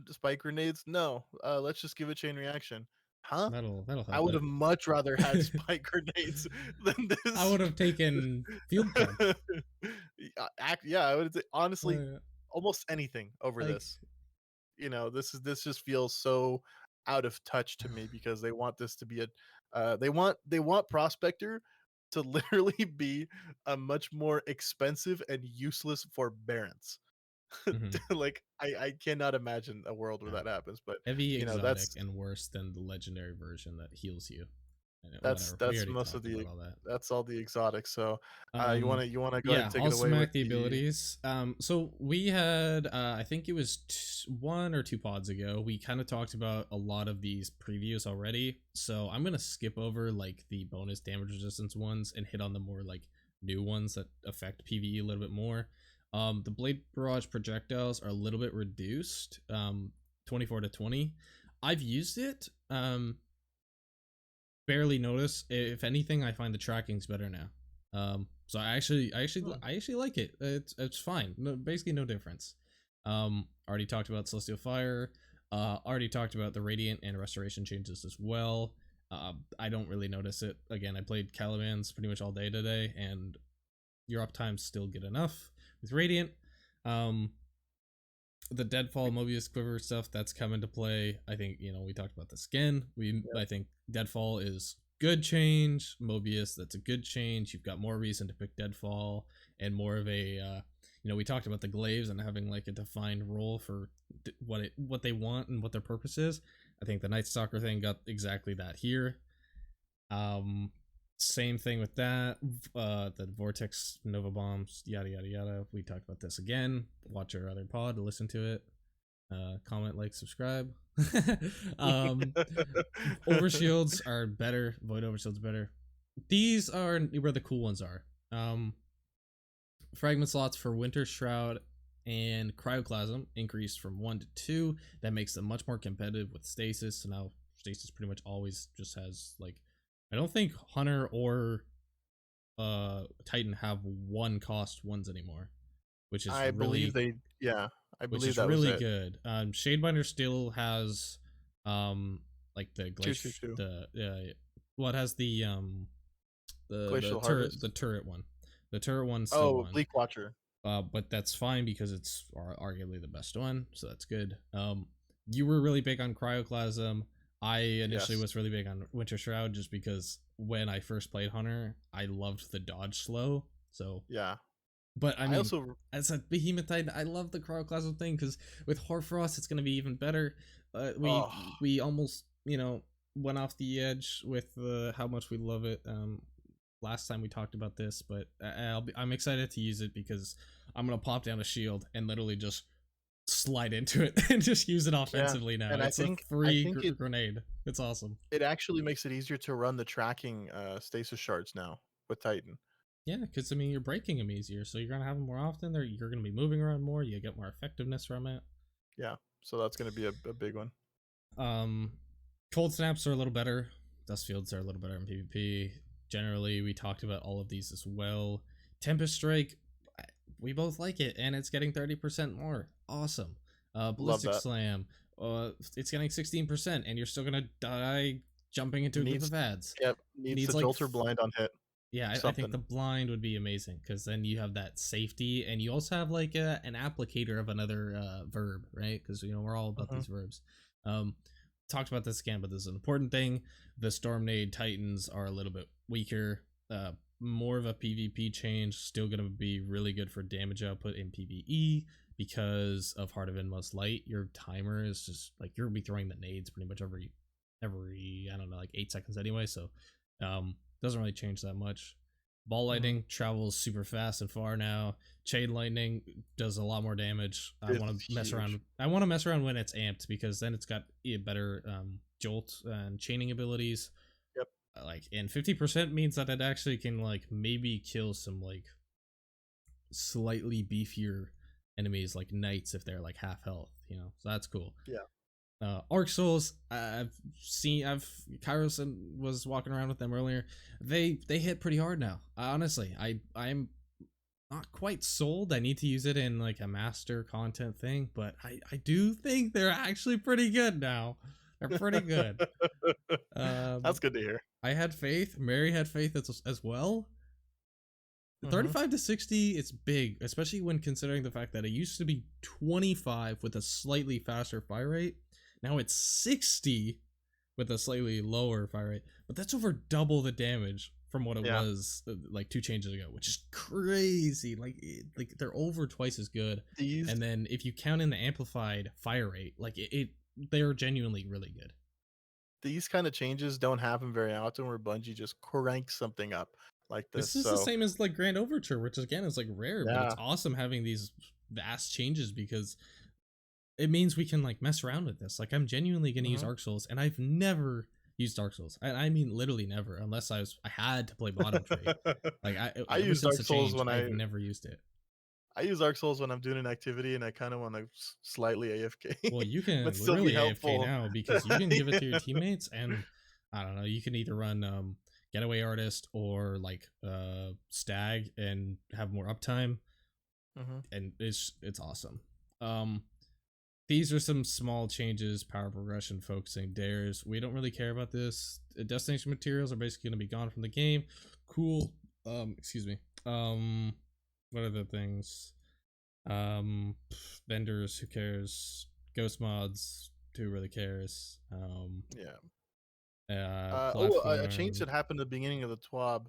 spike grenades? No, let's just give it chain reaction." Huh? That'll I help would it. have much rather had spike grenades than I this. would have taken field pump. Yeah, I would say honestly Uh, almost anything over like this. This just feels so out of touch to me because they want this to be they want Prospector to literally be a much more expensive and useless forbearance. mhm, Like, I cannot imagine a world where yeah. that happens, but Heavy exotic that's and worse than the legendary version that heals you. that's Whatever. We that's already most of talked about the all that. that's all the exotics. So you Um, want to go ahead and yeah, take I'll it away with smack the the abilities. So we had, I think it was 1 or 2 pods ago, we kind of talked about a lot of these previews already. So I'm gonna skip over like the bonus damage resistance ones and hit on the more like new ones that affect PvE a little bit more. The blade barrage projectiles are a little bit reduced. 24 to 20. I've used it. Barely notice. If anything, I find the tracking's better now. So I actually like it. It's fine. No, basically no difference. Already talked about Celestial Fire. Already talked about the Radiant and Restoration changes as well. I don't really notice it. Again, I played Calavans pretty much all day today, and your uptime's still good enough with Radiant. Um, the Deadfall Mobius Quiver stuff that's come into play. I think, we talked about the skin. I think Deadfall is good change. Mobius, that's a good change. You've got more reason to pick Deadfall and more of a we talked about the glaives and having like a defined role for what they want and what their purpose is. I think the Night Stalker thing got exactly that here. Same thing with that. The Vortex Nova Bombs, yada yada yada. We talked about this again. Watch our other pod to listen to it. Comment, like, subscribe. Overshields are better. Void Overshield's better. These are where the cool ones are. Fragment slots for Winter Shroud and Cryoclasm increased from 1 to 2. That makes them much more competitive with Stasis. So now Stasis pretty much always just has like, I don't think Hunter or Titan have 1 cost ones anymore, which is I believe that which is was really it. good. Shadebinder still has like the glacier, it has the Glacial Harvest? the turret one. The turret one still won. Bleak Watcher. But that's fine because it's arguably the best one, so that's good. You were really big on Cryoclasm. I initially was really big on Winter Shroud just because when I first played Hunter, I loved the dodge slow. So yeah. But I mean, as a Behemoth Titan, I love the Cryoclasm thing because with Hoarfrost, it's going to be even better. We almost went off the edge with how much we love it. Last time we talked about this, but I'm excited to use it because I'm gonna pop down a shield and literally just slide into it and just use it offensively now. And it's a free grenade. It's awesome. It actually makes it easier to run the tracking stasis shards now with Titan. Yeah, because you're breaking them easier, so you're gonna have them more often. You're gonna be moving around more. You get more effectiveness from it. Yeah, so that's gonna be a big one. Cold snaps are a little better. Dust fields are a little better in PvP. Generally, we talked about all of these as well. Tempest Strike, we both like it, and it's getting 30% more. Awesome. Ballistic Slam, it's getting 16%, and you're still gonna die jumping into a group of ads. Yep, needs a Jolter blind on hit. Yeah, I think the blind would be amazing, because then you have that safety, and you also have like an applicator of another verb, right? Because we're all about these verbs. Talked about this again, but this is an important thing. The Stormnade Titans are a little bit weaker, more of a PvP change, still going to be really good for damage output in PvE because of Heart of Inmost Light. Your timer is just like, you'll be throwing the nades pretty much every I don't know, like 8 seconds anyway, so doesn't really change that much. Ball Lightning travels super fast and far now. Chain Lightning does a lot more damage. I want to mess around. I want to mess around when it's amped because then it's got a better jolt and chaining abilities. Yep. And 50% means that it actually can like maybe kill some like slightly beefier enemies like knights if they're like half health. So that's cool. Yeah. Arc Souls, Kairos was walking around with them earlier. They hit pretty hard now. Honestly, I'm not quite sold. I need to use it in like a master content thing, but I do think they're actually pretty good now. They're pretty good. That's good to hear. I had faith. Mary had faith as well. 35 to 60, it's big, especially when considering the fact that it used to be 25 with a slightly faster fire rate. Now it's 60 with a slightly lower fire rate, but that's over double the damage from what it was like 2 changes ago, which is crazy. Like they're over twice as good. And then if you count in the amplified fire rate, like they're genuinely really good. These kind of changes don't happen very often where Bungie just cranks something up like this. This is the same as like Grand Overture, which again is like rare, but it's awesome having these vast changes because it means we can like mess around with this. Like I'm genuinely going to use Arc Souls, and I've never used Dark Souls. I mean literally never, unless I had to play bottom trade. Like I use Dark Souls when I've never used it. I use Dark Souls when I'm doing an activity and I kind of want to slightly AFK. Well, you can literally AFK now because you can give it to your teammates, and I don't know, you can either run Getaway Artist or like Stag and have more uptime, and it's awesome. These are some small changes, power progression, focusing, dares. We don't really care about this. Destination materials are basically going to be gone from the game. Cool. Excuse me. What are the things? Vendors, who cares? Ghost mods, who really cares? Yeah. A change Platform. that happened at the beginning of the TWAB.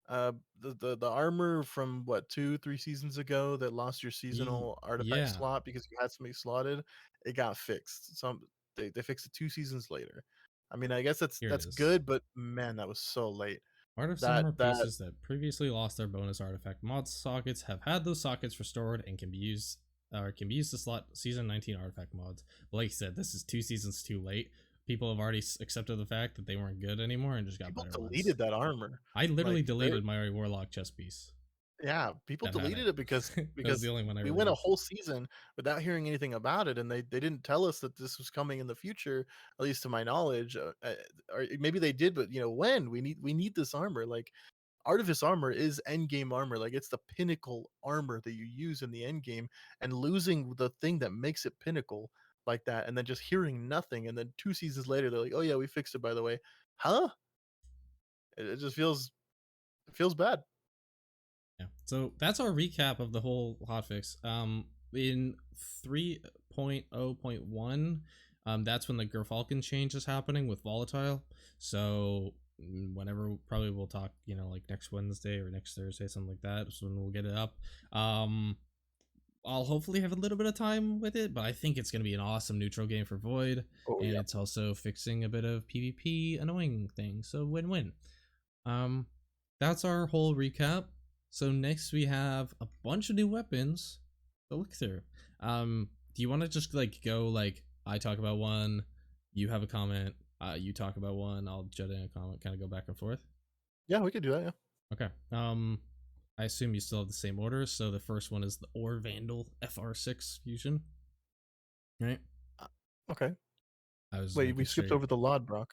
The armor from what 2-3 seasons ago that lost your seasonal artifact Yeah, slot because you had somebody slotted, it got fixed. They fixed it 2 seasons later. I mean, I guess here it that's is. good, but man, that was so late. Part of some That armor that pieces that previously lost their bonus artifact mod sockets have had those sockets restored and can be used to slot season 19 artifact mods. But like you said, this is 2 seasons too late. People have already accepted the fact that they weren't good anymore and just got people better ones. deleted that armor. I literally Like they deleted my warlock chest piece Yeah, people that had deleted it. it because That was the only one I we went a removed. whole season without hearing anything about it, and they didn't tell us that this was coming in the future, at least to my knowledge. Or maybe they did, but when we need this armor. Like Artifice armor is end game armor. Like it's the pinnacle armor that you use in the end game, and losing the thing that makes it pinnacle like that, and then just hearing nothing, and then 2 seasons later they're like, "Oh yeah, we fixed it by the way." Huh? It just feels bad. Yeah. So that's our recap of the whole hotfix. In 3.0.1, that's when the Gerfalcon change is happening with volatile. So whenever probably we'll talk, like next Wednesday or next Thursday, something like that. So when we'll get it up. I'll hopefully have a little bit of time with it, but I think it's going to be an awesome neutral game for Void, Oh and yeah. it's also fixing a bit of PvP annoying things. So win-win. Um, that's our whole recap. So next we have a bunch of new weapons to look through. Do you want to just go I talk about one, you have a comment, you talk about one, I'll jut in a comment, kind of go back and forth? Yeah, we could do that, yeah. Okay. I assume you still have the same order. So the first one is the Vandal FR6 fusion, right? Uh, okay. I was Wait, we making skipped sure. over the Lodbrock.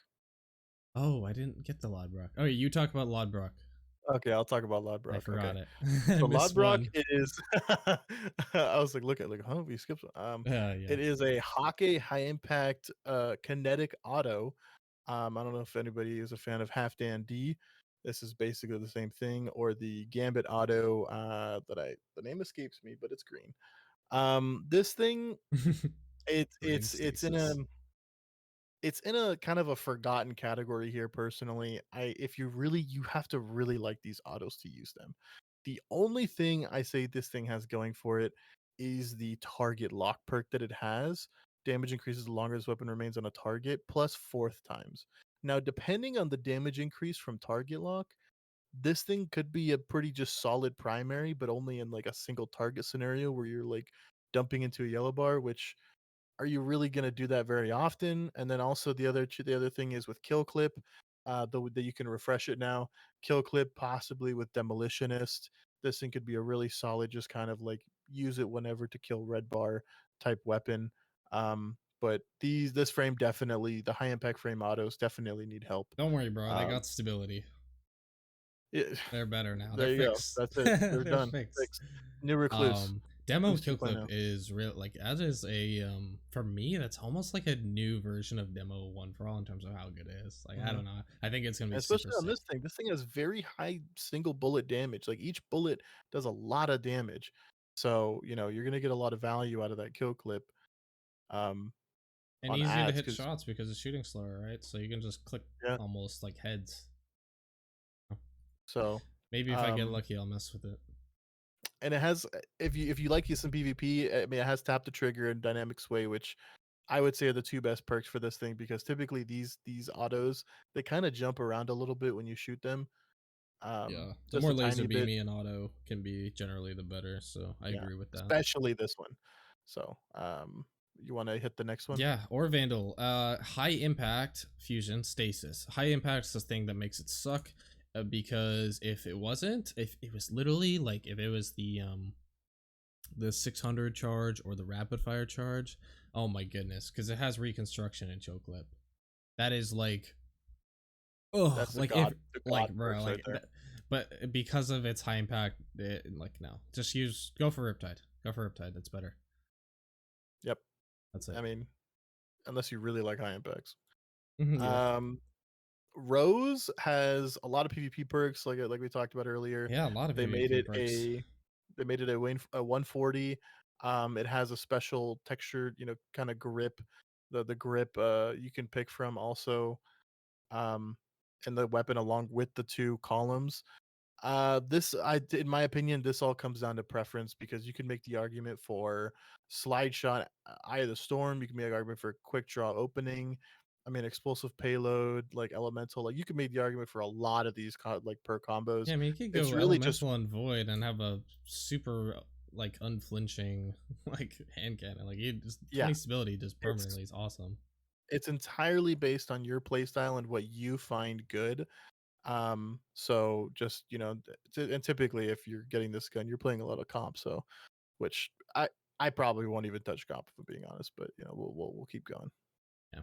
Oh, I didn't get the Lodbrock. Oh, you talk about Lodbrock. Okay, I'll talk about I Lodbrock. Okay. forgot it. I So missed Lodbrock one. is I was like, look at like, huh? We skipped Yeah. it is a hockey high impact kinetic auto. I don't know if anybody is a fan of Half Dan D. This is basically the same thing, or the Gambit auto the name escapes me, but it's green. This thing Ring stasis. it's in a kind of a forgotten category here personally. You have to really like these autos to use them. The only thing I say this thing has going for it is the target lock perk that it has. Damage increases the longer this weapon remains on a target, plus fourth times. Now, depending on the damage increase from target lock, this thing could be a pretty just solid primary, but only in like a single target scenario where you're like dumping into a yellow bar, which are you really going to do that very often? And then also the other thing is with kill clip, that you can refresh it now. Kill clip possibly with demolitionist. This thing could be a really solid, just kind of like use it whenever to kill red bar type weapon. But this frame definitely the high impact frame autos definitely need help. Don't worry, bro. They Um, got stability. it, They're better now. They're there you go. fixed. That's it. They're They're done. fixed. Fixed. New recluse. Demo Recluse kill clip 2.0. is real. Like that is a for me that's almost like a new version of demo one for all in terms of how good it is. Like I Mhm. don't know. I think it's gonna be super Especially on sick. this thing has very high single bullet damage. Like each bullet does a lot of damage. So, you're gonna get a lot of value out of that kill clip um And on easier to ads hit because shots because it's shooting slower, right? So you can just click yeah. almost like heads. So Maybe if I get um lucky, I'll mess with it. and it has if you like some PvP, I mean it has tap the trigger and dynamic sway, which I would say are the two best perks for this thing because typically these autos they kind of jump around a little bit when you shoot them. Yeah, the Just more a laser tiny bit. beamy and auto can be generally the better. So I Yeah. agree with that. Especially this one. So you want to hit the next one? Yeah, or Vandal. High impact fusion stasis. High impact is the thing that makes it suck. Because if it wasn't, if it was literally like if it was the 600 charge or the rapid fire charge, oh my goodness, because it has reconstruction and choke clip. That is like, oh, That's like if the god like bro, perks right like there. but because of its high impact, like no, just go for Riptide. Go for Riptide. That's better. Yep. That's I it. mean, unless you really like high impacts. Yeah. Um, Rose has a lot of PvP perks, like we talked about earlier. Yeah, a lot of They made PvP it perks. a they made it a 140 It has a special textured, kind of grip. The grip you can pick from also, um, in the weapon along with the two columns. In my opinion, this all comes down to preference because you can make the argument for slide shot, Eye of the Storm. You can make an argument for quick draw opening. I mean, explosive payload, like elemental. Like you can make the argument for a lot of these like per combos. Yeah, I mean, you could It's go really just elemental and void and have a super like unflinching like hand cannon. Like you just yeah, 20 stability just it's permanently is awesome. it's entirely based on your playstyle and what you find good. So just and typically if you're getting this gun, you're playing a lot of comp. So which I probably won't even touch comp if I'm being honest, but we'll keep going. Yeah.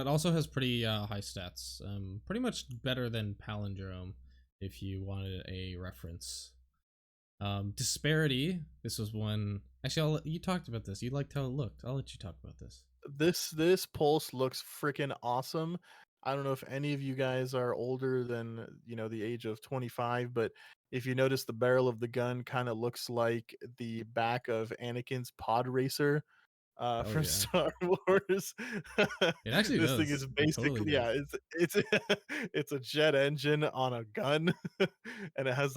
It also has pretty high stats. Pretty much better than Palindrome if you wanted a reference. Disparity. This was one. Actually, you talked about this. You liked how it looked. I'll let you talk about this. This pulse looks freaking awesome. I don't know if any of you guys are older than the age of 25, but if you notice the barrel of the gun kind of looks like the back of Anakin's pod racer Oh from yeah, Star Wars. it actually This thing does. is It totally basically, does. yeah, it's it's a jet engine on a gun, and it has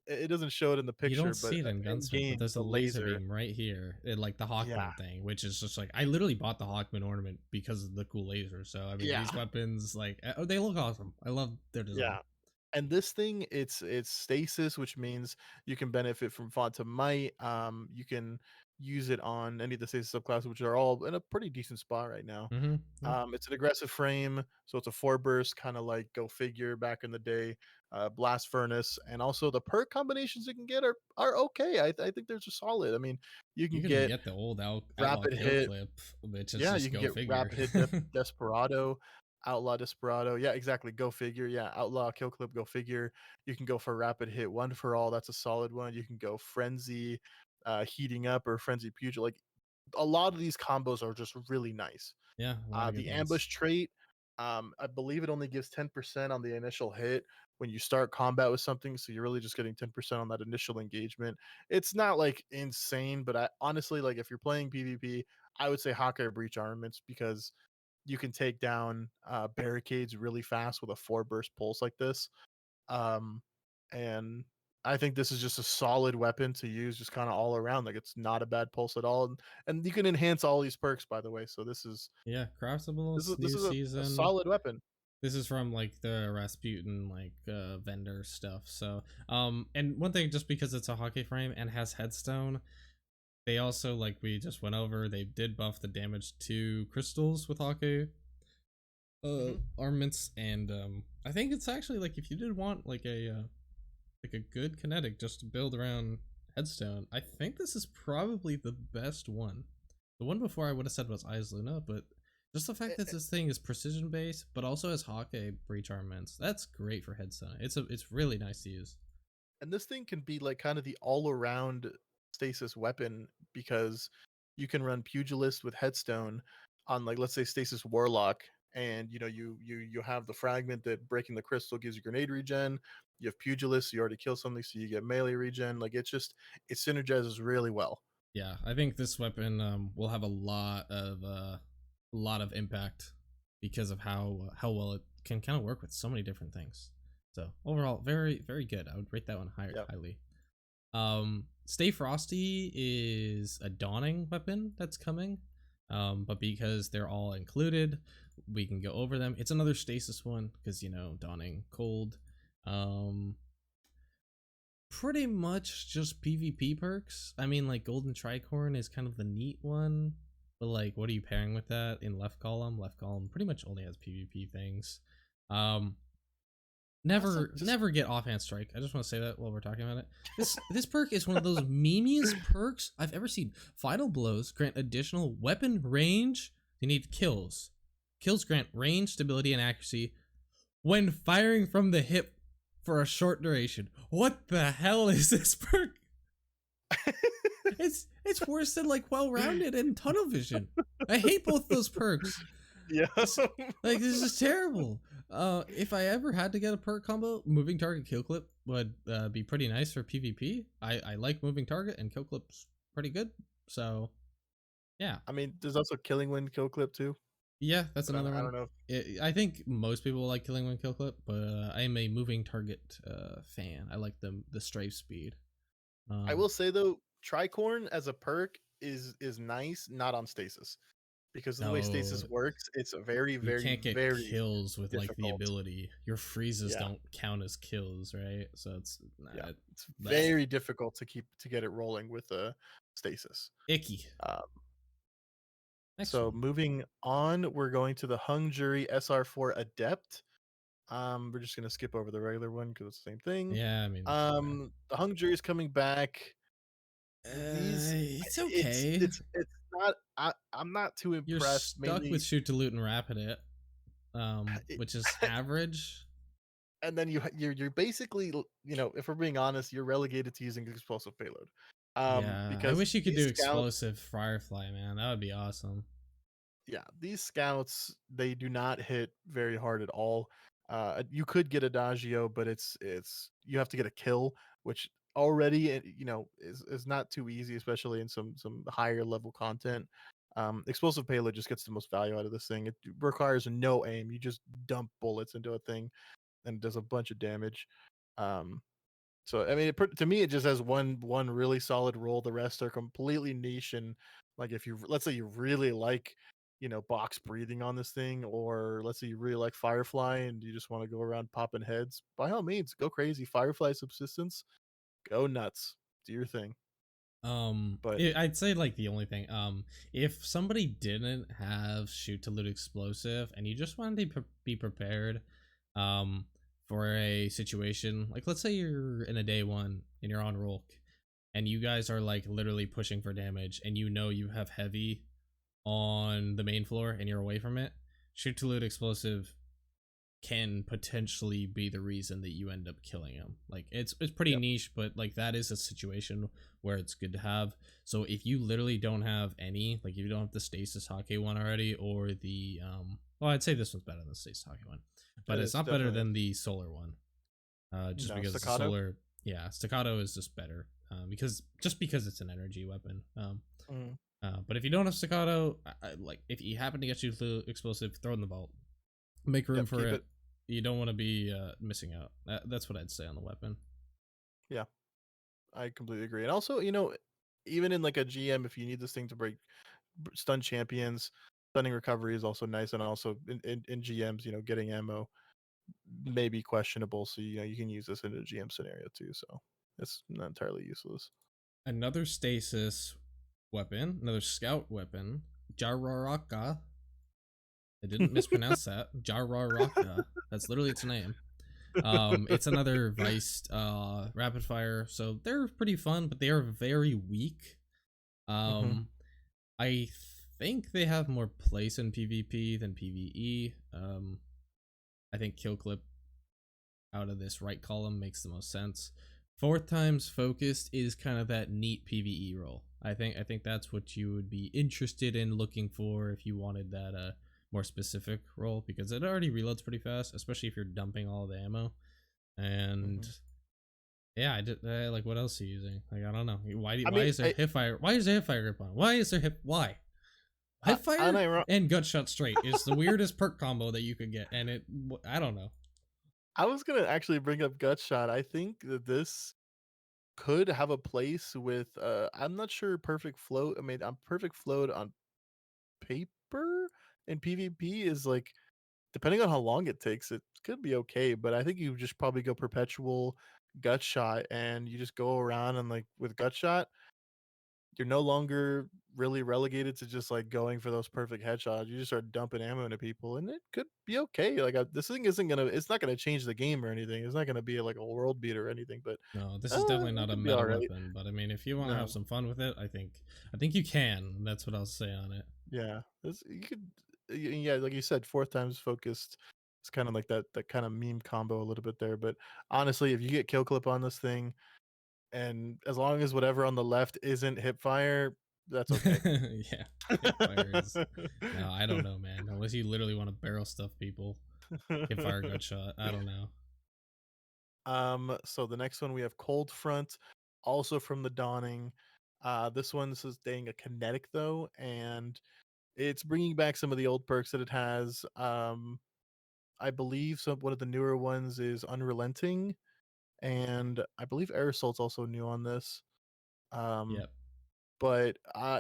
it doesn't show it in the You picture, don't but see it in in Gunsmith, but game there's a the laser laser, beam right here, like the yeah, Hawkman thing, which is just like I literally bought the Hawkman ornament because of the cool laser. So I mean, yeah, these weapons, like, they look awesome. I love their design. yeah. And this thing, it's stasis, which means you can benefit from Font to Might. You can use it on any of the stasis subclasses, which are all in a pretty decent spot right now. Mm-hmm. Yeah. It's an aggressive frame, so it's a 4 burst, kind of like Go Figure back in the day. Blast Furnace, and also the perk combinations you can get are okay. I think they're just solid. I mean, you You can can get get the old outlaw Rapid kill Hit. clip, which is Yeah, you just can go get figure. Rapid Hit Desperado, Outlaw Desperado. Yeah, exactly. Go figure. Yeah, Outlaw Kill Clip. Go figure. You can go for Rapid Hit One for All. That's a solid one. You can go Frenzy, Heating Up, or Frenzy Pugil. Like a lot of these combos are just really nice. Yeah, a lot of good The ones. ambush trait, I believe it only gives 10% on the initial hit when you start combat with something. So you're really just getting 10% on that initial engagement. It's not like insane, but I honestly, like, if you're playing PvP, I would say Hawkeye Breach armaments because you can take down barricades really fast with a 4 burst pulse like this. Um, and I think this is just a solid weapon to use just kind of all around. Like, it's not a bad pulse at all. And you can enhance all these perks, by the way. So Yeah, this is craftables, this new is a season. solid weapon. This is from like the Rasputin like vendor stuff. So and one thing, just because it's a hockey frame and has headstone, they also, like we just went over, they did buff the damage to crystals with hockey Hmm. armaments, and I think it's actually like if you did want like a good kinetic just to build around headstone, I think this is probably the best one. The one before I would have said was Eyes Luna, but just the fact that this thing is precision based but also has Hawkeye breach armaments, that's great for headstone. It's really nice to use. And this thing can be like kind of the all around stasis weapon because you can run Pugilist with Headstone on, like, let's say Stasis Warlock, and you have the fragment that breaking the crystal gives you grenade regen. You have Pugilist, you already kill something, so you get melee regen. Like, it synergizes really well. Yeah, I think this weapon will have a lot of impact because of how well it can kind of work with so many different things. So overall, very very good. I would rate that one Yep. highly. Stay Frosty is a dawning weapon that's coming. But because they're all included, we can go over them. It's another stasis one because dawning cold. Um, Pretty much just PvP perks. I mean, like Golden Tricorn is kind of the neat one, but like, what are you pairing with that in left column? Left column pretty much only has PvP things. Um, Also, just never get offhand strike. I just want to say that while we're talking about it. This perk is one of those memeiest perks I've ever seen. Final blows grant additional weapon range. You need kills. Kills grant range, stability, and accuracy when firing from the hip for a short duration. What the hell is this perk? It's worse than like well rounded and tunnel vision. I hate both those perks. yeah. Like, this is terrible. If I ever had to get a perk combo, moving target kill clip would be pretty nice for PvP. I like moving target, and kill clip's pretty good. So yeah, I mean, there's also Killing Wind Kill Clip too, yeah, that's but another I one. don't know. I think most people like Killing One Kill Clip, but I am a moving target fan. I like the strafe speed. I Um, will say though, Tricorn as a perk is nice, not on stasis, because of the way no, stasis works. It's very, you very, can't get very kills with like the difficult. ability. Your freezes Yeah, don't count as kills, right? So it's yeah, not it's bleh. very difficult to get it rolling with a stasis. Icky. Um, Next so one. moving on, we're going to the Hung Jury SR4 Adept. We're just gonna skip over the regular one because it's the same thing. Yeah, I mean, The Hung Jury is coming back. These, it's okay. it's not. I'm not too You're impressed. stuck with Mainly, shoot to loot and rapid it, it, which is average. and then you're basically, if we're being honest, you're relegated to using explosive payload. Yeah, I Because wish you could these do scouts, explosive Firefly, man. That would be awesome. yeah, these scouts, they do not hit very hard at all. You could get Adagio, but it's you have to get a kill, which already is not too easy, especially in some higher level content. Explosive payload just gets the most value out of this thing. It requires no aim. You just dump bullets into a thing, and it does a bunch of damage. Um, so I mean, to me, it just has one really solid role. The rest are completely niche. And like, if you let's say you really like, box breathing on this thing, or let's say you really like Firefly and you just want to go around popping heads, by all means, go crazy. Firefly subsistence, go nuts, do your thing. But I'd say like the only thing, if somebody didn't have shoot to loot explosive and you just wanted to be prepared, um, for a situation like let's say you're in a day one and you're on Rolk, and you guys are like literally pushing for damage, and you have heavy on the main floor and you're away from it, shoot to loot explosive can potentially be the reason that you end up killing him. Like it's pretty yep, niche, but like that is a situation where it's good to have. So if you literally don't have any, like if you don't have the stasis hockey one already, or the well, I'd say this one's better than the stasis hockey one, but it it's is not better definitely than is. the solar one. Just No because the staccato. solar, yeah, staccato is just better. Because it's an energy weapon. Mm, But if you don't have staccato, like if you happen to get you the explosive, throw it in the vault. Make room yep, for keep it. it. You don't want to be missing out. That's what I'd say on the weapon. Yeah, I completely agree. And also, even in like a GM, if you need this thing to break stun champions, stunning recovery is also nice. And also in GMs, getting ammo may be questionable. So, you can use this in a GM scenario too. So it's not entirely useless. Another stasis weapon, another scout weapon, Jararaka. I didn't mispronounce that. Jararaka. That's literally its name. It's another Vice rapid fire, so they're pretty fun, but they are very weak. Hmm. Um, I think they have more place in PvP than PvE. I think kill clip out of this right column makes the most sense. Fourth times focused is kind of that neat PvE role. I think that's what you would be interested in looking for if you wanted that more specific role, because it already reloads pretty fast, especially if you're dumping all the ammo. And Hmm. yeah, I did like what else are you using? Like I don't know. I Why mean, is there hipfire? Why is there hipfire grip on? Why is there why? Hipfire and gutshot straight is the weirdest perk combo that you could get, and I don't know. I was gonna actually bring up Gutshot. I think that this could have a place with. I'm not sure perfect float. I mean, perfect float on paper and PvP is like, depending on how long it takes, it could be okay. But I think you just probably go perpetual Gutshot, and you just go around, and like with Gutshot, you're no longer really relegated to just like going for those perfect headshots. You just start dumping ammo into people, and it could be okay. Like, this thing isn't gonna, it's not gonna change the game or anything. It's not gonna be like a world beater or anything. But No, this is definitely it not a could be meta all right. weapon, but I mean, if you want to have No, some fun with it, I think you can. That's what I'll say on it. yeah, you could, yeah, like you said, fourth times focused. It's kind of like that kind of meme combo a little bit there. But honestly, if you get kill clip on this thing, and as long as whatever on the left isn't hip fire, that's okay. Yeah, hipfire is no, I don't know, man. Unless you literally want to barrel stuff people, hipfire gutshot. I don't know. So the next one we have Cold Front, also from the Dawning. This one's staying a kinetic though, and it's bringing back some of the old perks that it has. I believe one of the newer ones is Unrelenting, and I believe Air Assault's also new on this. Um, Yep. but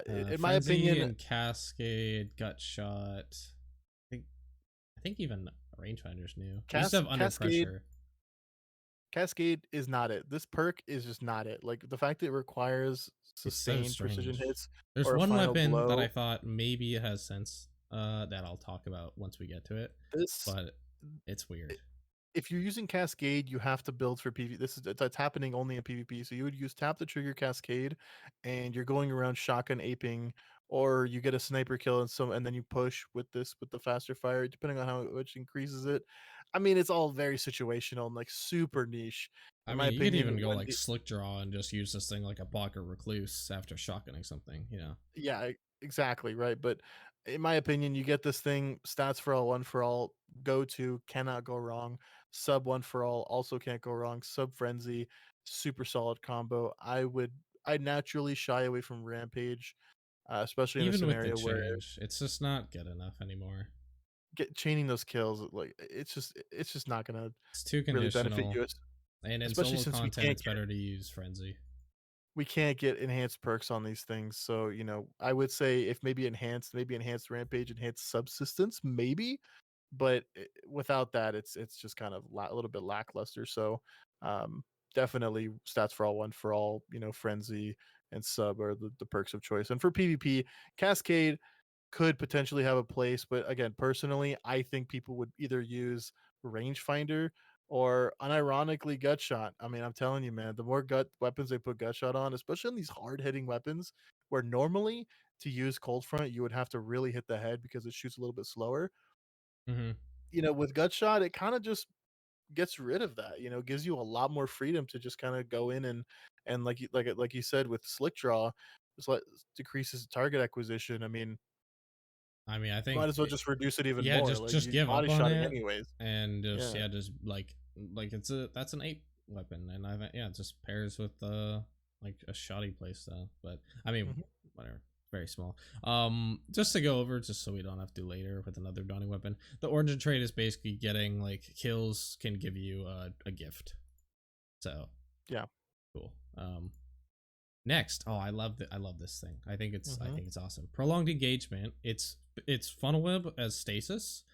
in my Frenzy opinion, and Cascade, Gut Shot. I think even Rangefinder's new. We used to have Under Cascade Pressure. Cascade is not it. This perk is just not it. Like the fact that it requires It's so sustained precision strange. hits There's or a one final weapon that I blow. thought maybe it has sense, that I'll talk about once we get to it, This but it's weird. if you're using Cascade, you have to build for PvP. That's happening only in PvP. So you would use tap the trigger Cascade, and you're going around shotgun aping, or you get a sniper kill and then you push with the faster fire, depending on which increases it. I mean, it's all very situational and like super niche. I In my mean, you could opinion, even go like Slick Draw and just use this thing like a blocker recluse after shotgunning something, you know? yeah, exactly right. But in my opinion, you get this thing stats for all, one for all, go to, cannot go wrong. Sub one for all, also can't go wrong. Sub frenzy, super solid combo. I'd naturally shy away from Rampage, especially in a Even with the scenario where change, it's just not good enough anymore. chaining those kills, like it's just not gonna It's too really benefit conditional. you, And in especially solo since content, it's better to use Frenzy. we can't get enhanced perks on these things. So, I would say if maybe enhanced rampage, enhanced subsistence, maybe, but without that, it's just kind of a little bit lackluster. So, um, definitely stats for all, one for all, frenzy and sub are the perks of choice. And for PvP, Cascade could potentially have a place, but again, personally, I think people would either use rangefinder or unironically gut shot. I mean, I'm telling you, man, the more gut weapons they put gut shot on, especially on these hard hitting weapons, where normally to use cold front you would have to really hit the head because it shoots a little bit slower. Mm-hmm. With gut shot, it kind of just gets rid of that. Gives you a lot more freedom to just kind of go in and like you said with slick draw, just decreases target acquisition. I mean, I mean, I think might as well just reduce it even yeah, more, just like, just you give body up on shotting it anyways. and just Yeah. yeah, just like that's an 8 weapon, and I think yeah, it just pairs with like a shoddy playstyle. But I mean, Mhm. whatever, very small. Just to go over, just so we don't have to later with another dawning weapon. The origin trait is basically getting like kills can give you a gift. So Yeah. cool. Next, oh, I love this thing. I Mhm. think it's awesome. Prolonged engagement. It's funnel web as stasis.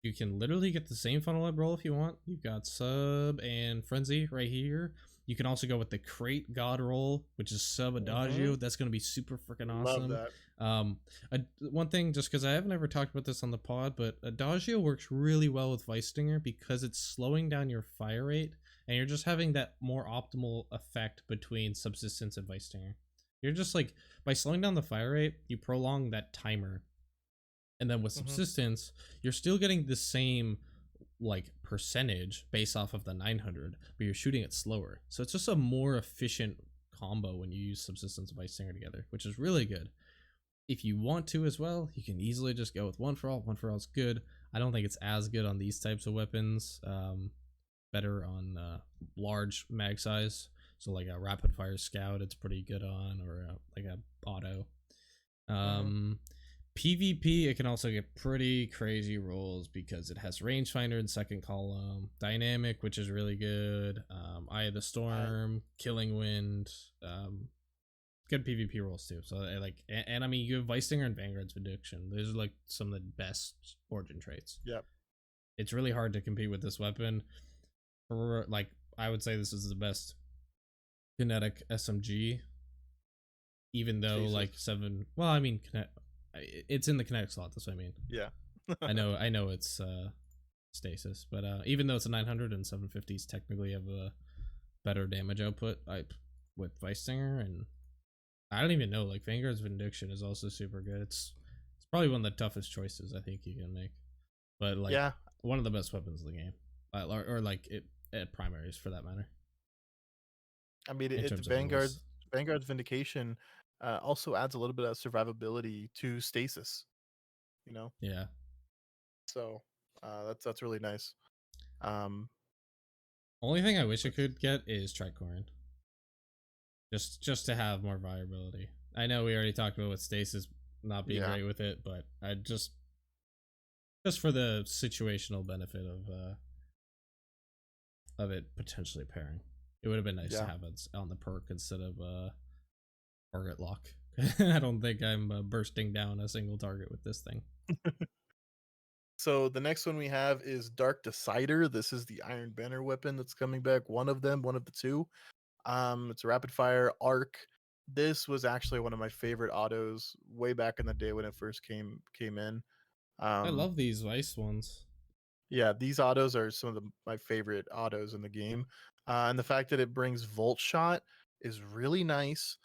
You can literally get the same funnel web roll if you want. You've got sub and frenzy right here. You can also go with the crate god roll, which is sub adagio. Mhm. That's gonna be super freaking Love awesome. that. Um, one thing, just because I haven't ever talked about this on the pod, but adagio works really well with Vice Stinger because it's slowing down your fire rate, and you're just having that more optimal effect between subsistence and Vice Stinger. You're just like by slowing down the fire rate, you prolong that timer, and then with Mhm. subsistence you're still getting the same like percentage based off of the 900, but you're shooting it slower, so it's just a more efficient combo when you use subsistence and Vice Stinger together, which is really good. If you want to as well, you can easily just go with one for all. One for all is good. I don't think it's as good on these types of weapons. Better on large mag size, so like a rapid fire scout it's pretty good on, or like a auto. Mhm. um PvP, it can also get pretty crazy rolls because it has rangefinder in second column, dynamic, which is really good, Eye of the I Storm, Killing Wind, good PvP rolls too. So like, and I mean, you have Vice Stinger and Vanguard's Prediction. Those are like some of the best origin traits. Yep. It's really hard to compete with this weapon. For like, I would say this is the best kinetic SMG, even though Stasis. like seven. Well, I mean, it's in the kinetic slot. That's what I mean. Yeah. I know it's stasis, but even though it's a 900 and 750s technically have a better damage output, with Vice Stinger, and I don't even know, like Vanguard's Vindication is also super good. It's probably one of the toughest choices I think you can make, but like Yeah. one of the best weapons of the game, or like it at primaries for that matter, I mean, in it's terms of rolls. Vanguard's Vindication also adds a little bit of survivability to stasis. You know, Yeah, so that's really nice. Um, only thing I wish it let's could get is Tricorin. just to have more viability. I know we already talked about with stasis not being Yeah. great with it, but I just for the situational benefit of it potentially pairing, it would have been nice to Yeah. have it on the perk instead of target lock. I don't think I'm bursting down a single target with this thing. So the next one we have is Dark Decider. This is the Iron Banner weapon that's coming back. One of them, one of the two. It's a rapid fire arc. This was actually one of my favorite autos way back in the day when it first came in. I Um, love these ice ones. yeah, these autos are some of my favorite autos in the game, and the fact that it brings Volt Shot is really nice.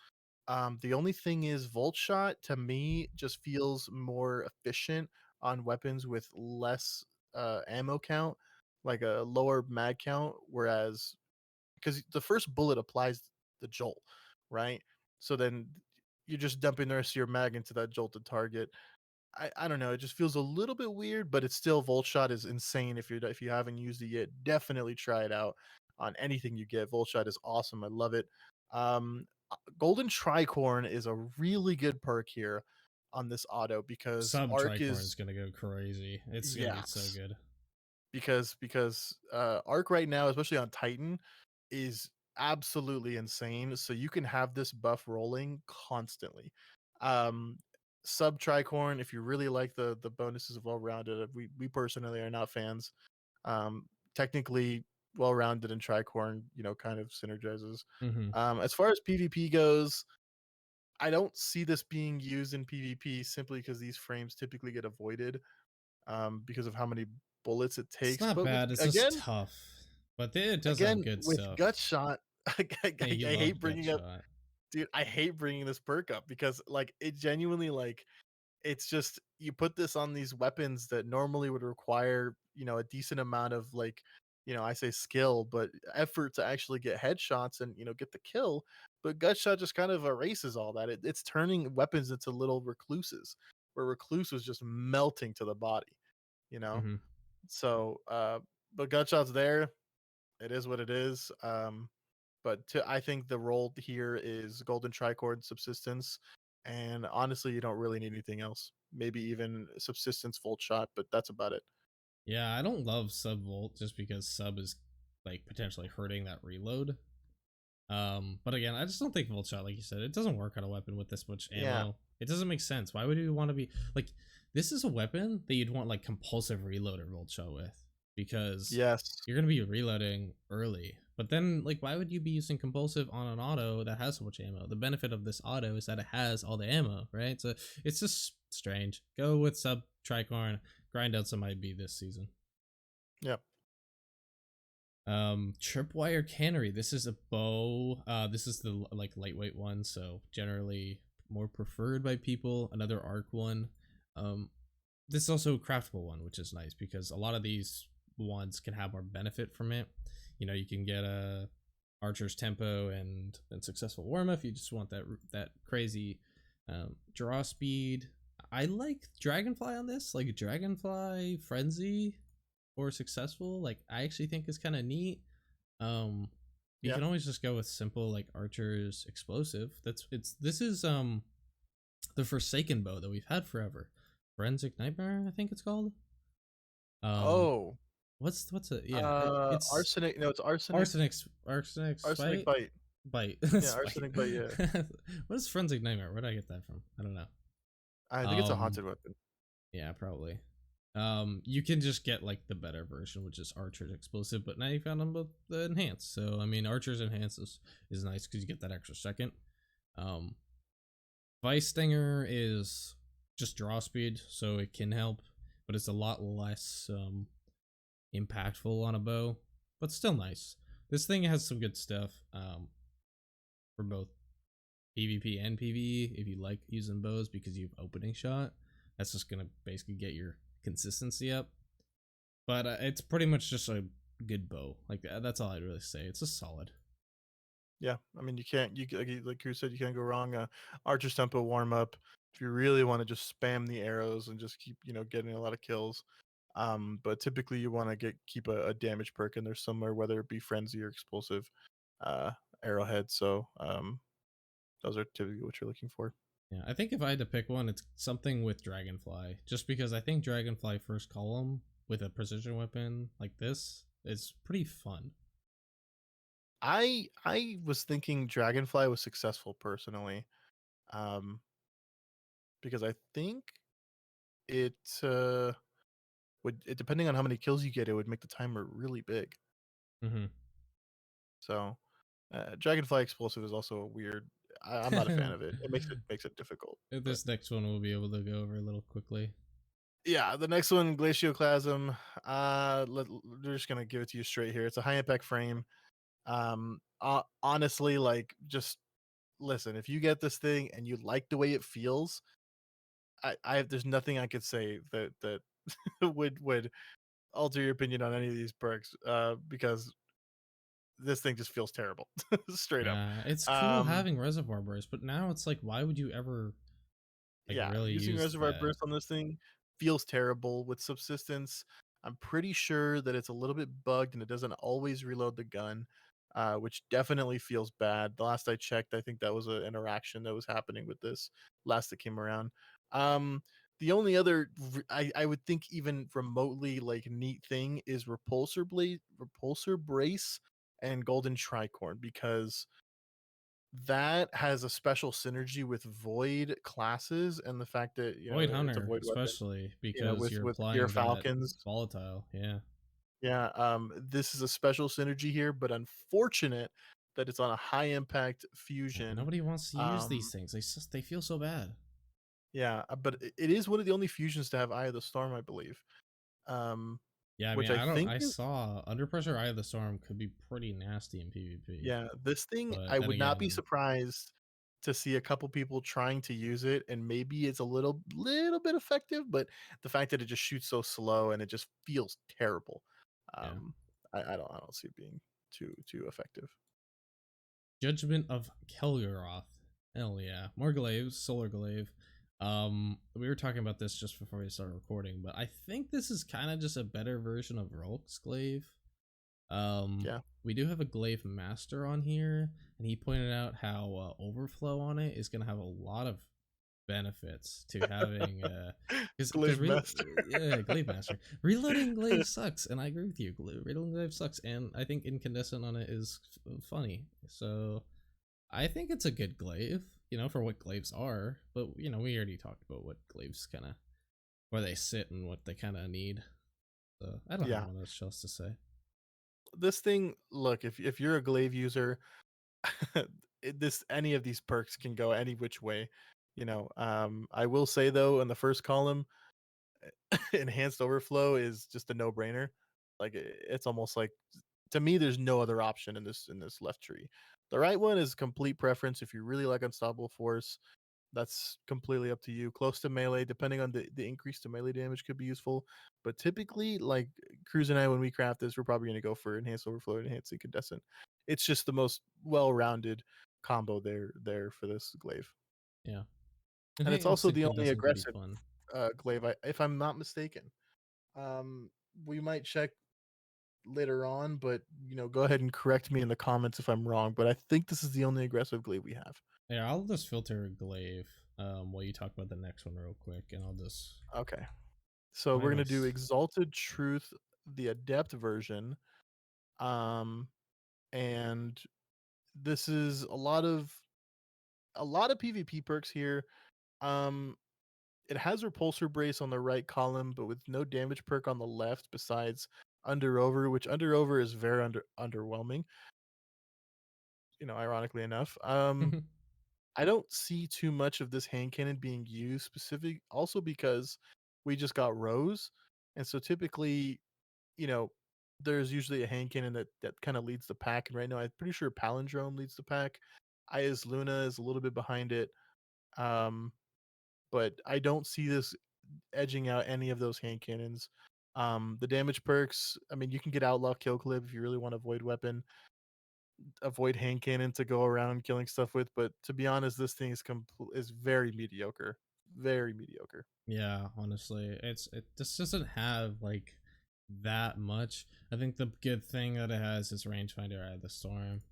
The only thing is, Volt Shot to me just feels more efficient on weapons with less ammo count, like a lower mag count, whereas because the first bullet applies the jolt, right? So then you're just dumping the rest of your mag into that jolted target. I don't know. It just feels a little bit weird, but it's still Volt Shot is insane. If you haven't used it yet, definitely try it out on anything you get. Volt Shot is awesome. I love it. Golden Tricorn is a really good perk here on this auto because Sub Arc Tricorn is is gonna go crazy. It's gonna be so yes good. because Arc right now, especially on Titan, is absolutely insane. So you can have this buff rolling constantly. Um, Sub Tricorn, if you really like the bonuses of well rounded, we personally are not fans. Technically, well rounded and Tricorn, kind of synergizes. Mm-hmm. As far as PvP goes, I don't see this being used in PvP simply because these frames typically get avoided because of how many bullets it It's takes. not But with bad. It's just again, tough, but it does have again good with stuff. Gut Shot, Yeah, I you hate love gut bringing up, shot. dude. I hate bringing this perk up because like it genuinely like it's just you put this on these weapons that normally would require a decent amount of like I say skill but effort to actually get headshots and get the kill, but Gut Shot just kind of erases all that. It's turning weapons into little recluses where recluse was just melting to the body you know Mm-hmm. so but Gut Shot's there. It is what it is. But I think the role here is Golden Tricord Subsistence, and honestly, you don't really need anything else. Maybe even Subsistence Volt Shot, but that's about it. Yeah, I don't love sub volt just because sub is like potentially hurting that reload. But again, I just don't think volt shot, like you said, it doesn't work on a weapon with this much Yeah. ammo. It doesn't make sense. Why would you want to be like? This is a weapon that you'd want like compulsive reload or volt shot with because Yes. you're gonna be reloading early. But then, like, why would you be using compulsive on an auto that has so much ammo? The benefit of this auto is that it has all the ammo, right? So it's just strange. Go with sub tricorn, grind out some IB this season. Yep. Tripwire cannery. This is a bow. This is the like lightweight one, so generally more preferred by people. Another arc one. This is also a craftable one, which is nice because a lot of these ones can have more benefit from it. You can get a archer's tempo and successful warm if you just want that crazy draw speed. I like dragonfly on this, like dragonfly frenzy or successful. Like I actually think is kind of neat. um you Yeah. can always just go with simple like archer's explosive. This is the forsaken bow that we've had forever. Forensic nightmare, I think it's called. um Oh. what's it? Yeah, it's Arsenic. No, it's arsenic. arsenic Arsenic spite bite. bite Yeah, spite. arsenic bite. Yeah. What is forensic nightmare? Where did I get that from? I don't know. I think it's a um haunted weapon. yeah, probably. You can just get like the better version, which is Archer's explosive, but now you found them both the enhanced. So I mean, Archer's enhanced is nice because you get that extra second. Um, Vice Stinger is just draw speed, so it can help, but it's a lot less impactful on a bow, but still nice. This thing has some good stuff for both PvP and PvE if you like using bows because you have opening shot. That's just gonna basically get your consistency up. But it's pretty much just a good bow. Like that's all I'd really say. It's just solid. Yeah, I mean, you can't. Like Cruz said, you can't go wrong. Archer's tempo warm up. If you really want to just spam the arrows and just keep, getting a lot of kills. But typically you want to keep a damage perk in there somewhere, whether it be frenzy or explosive, arrowhead. So, Those are typically what you're looking for. Yeah, I think if I had to pick one, it's something with Dragonfly. Just because I think Dragonfly first column with a precision weapon like this is pretty fun. I was thinking Dragonfly was successful personally, um, because I think it would it, depending on how many kills you get, it would make the timer really big. Mm-hmm. So, Dragonfly Explosive is also a weird. I'm not a fan of it. It makes it difficult. But This next one we'll be able to go over a little quickly. yeah, the next one, Glacioclasm. We're just gonna give it to you straight here. It's a high impact frame. Honestly, like just listen. If you get this thing and you like the way it feels, I there's nothing I could say that would alter your opinion on any of these perks. Because this thing just feels terrible, straight up. Yeah, it's cool Um, having reservoir burst, but now it's like, why would you ever like yeah, really using use Reservoir that? Burst on this thing feels terrible. With Subsistence, I'm pretty sure that it's a little bit bugged and it doesn't always reload the gun, which definitely feels bad. The last I checked, I think that was an interaction that was happening with this last that came around. Um, the only other I would think even remotely like neat thing is Repulsor Brace, and Golden Tricorn, because that has a special synergy with Void classes, and the fact that Void it's a Hunter, Void weapon, especially because you're with Gear applying that Falcons. volatile. Yeah. Yeah, this is a special synergy here, but unfortunate that it's on a high impact Yeah, fusion. nobody wants to use these Um, things. They feel so bad. yeah, but it is one of the only fusions to have Eye of the Storm, I believe. Um, Yeah, I which mean, I I don't. think I is saw Under Pressure Eye of the Storm could be pretty nasty in PvP, Yeah, this thing, but I then would not be again, surprised to see a couple people trying to use it, and maybe it's a little bit effective, but the fact that it just shoots so slow and it just feels terrible, yeah. um, I don't see it being too effective. Judgment of Kelgaroth. Hell yeah, more glaives, solar glaive. We were talking about this just before we started recording, but I think this is kind of just a better version of Rolk's glaive. Yeah, We do have a glaive master on here, and he pointed out how overflow on it is going to have a lot of benefits to having because Glaive Master. yeah, glaive master reloading glaive sucks, and I agree with you. Reloading glaive sucks, and I think incandescent on it is funny. So I think it's a good glaive, for what glaives are. But we already talked about what glaives kind of where they sit and what they kind of need. So I don't have Yeah, much else to say. this thing. Look, if you're a glaive user, this any of these perks can go any which way. I will say though, in the first column, enhanced overflow is just a no-brainer. Like it's almost like, to me there's no other option in this left tree. The right one is complete preference. If you really like unstoppable force, that's completely up to you. Close to melee, depending on the increase to melee damage, could be useful, but typically, like Cruz and I, when we craft this, we're probably going to go for enhanced overflow and enhanced incandescent. It's just the most well-rounded combo there for this glaive, Yeah, and it's enhanced also the only incandescent could be aggressive fun. glaive, if I'm not mistaken. Um, we might check later on, but go ahead and correct me in the comments if I'm wrong. But I think this is the only aggressive glaive we have. Yeah, I'll just filter glaive while you talk about the next one real quick, and I'll just Okay, so why we're am I gonna do Exalted Truth, the Adept version, um, and this is a lot of PvP perks here. Um, it has Repulsor Brace on the right column, but with no damage perk on the left. Besides Under Over, which Under Over is very underwhelming. Ironically enough. I don't see too much of this hand cannon being used specific, also because we just got Rose, and so typically, you know, there's usually a hand cannon that kind of leads the pack. And right now, I'm pretty sure Palindrome leads the pack. Aya's Luna is a little bit behind it, um, but I don't see this edging out any of those hand cannons. The damage perks, I mean, you can get Outlaw Kill Clip if you really want to avoid weapon, avoid hand cannon to go around killing stuff with. But to be honest, this thing is very mediocre, very mediocre. Yeah, honestly, it just doesn't have like that much. I think the good thing that it has is rangefinder out of the storm.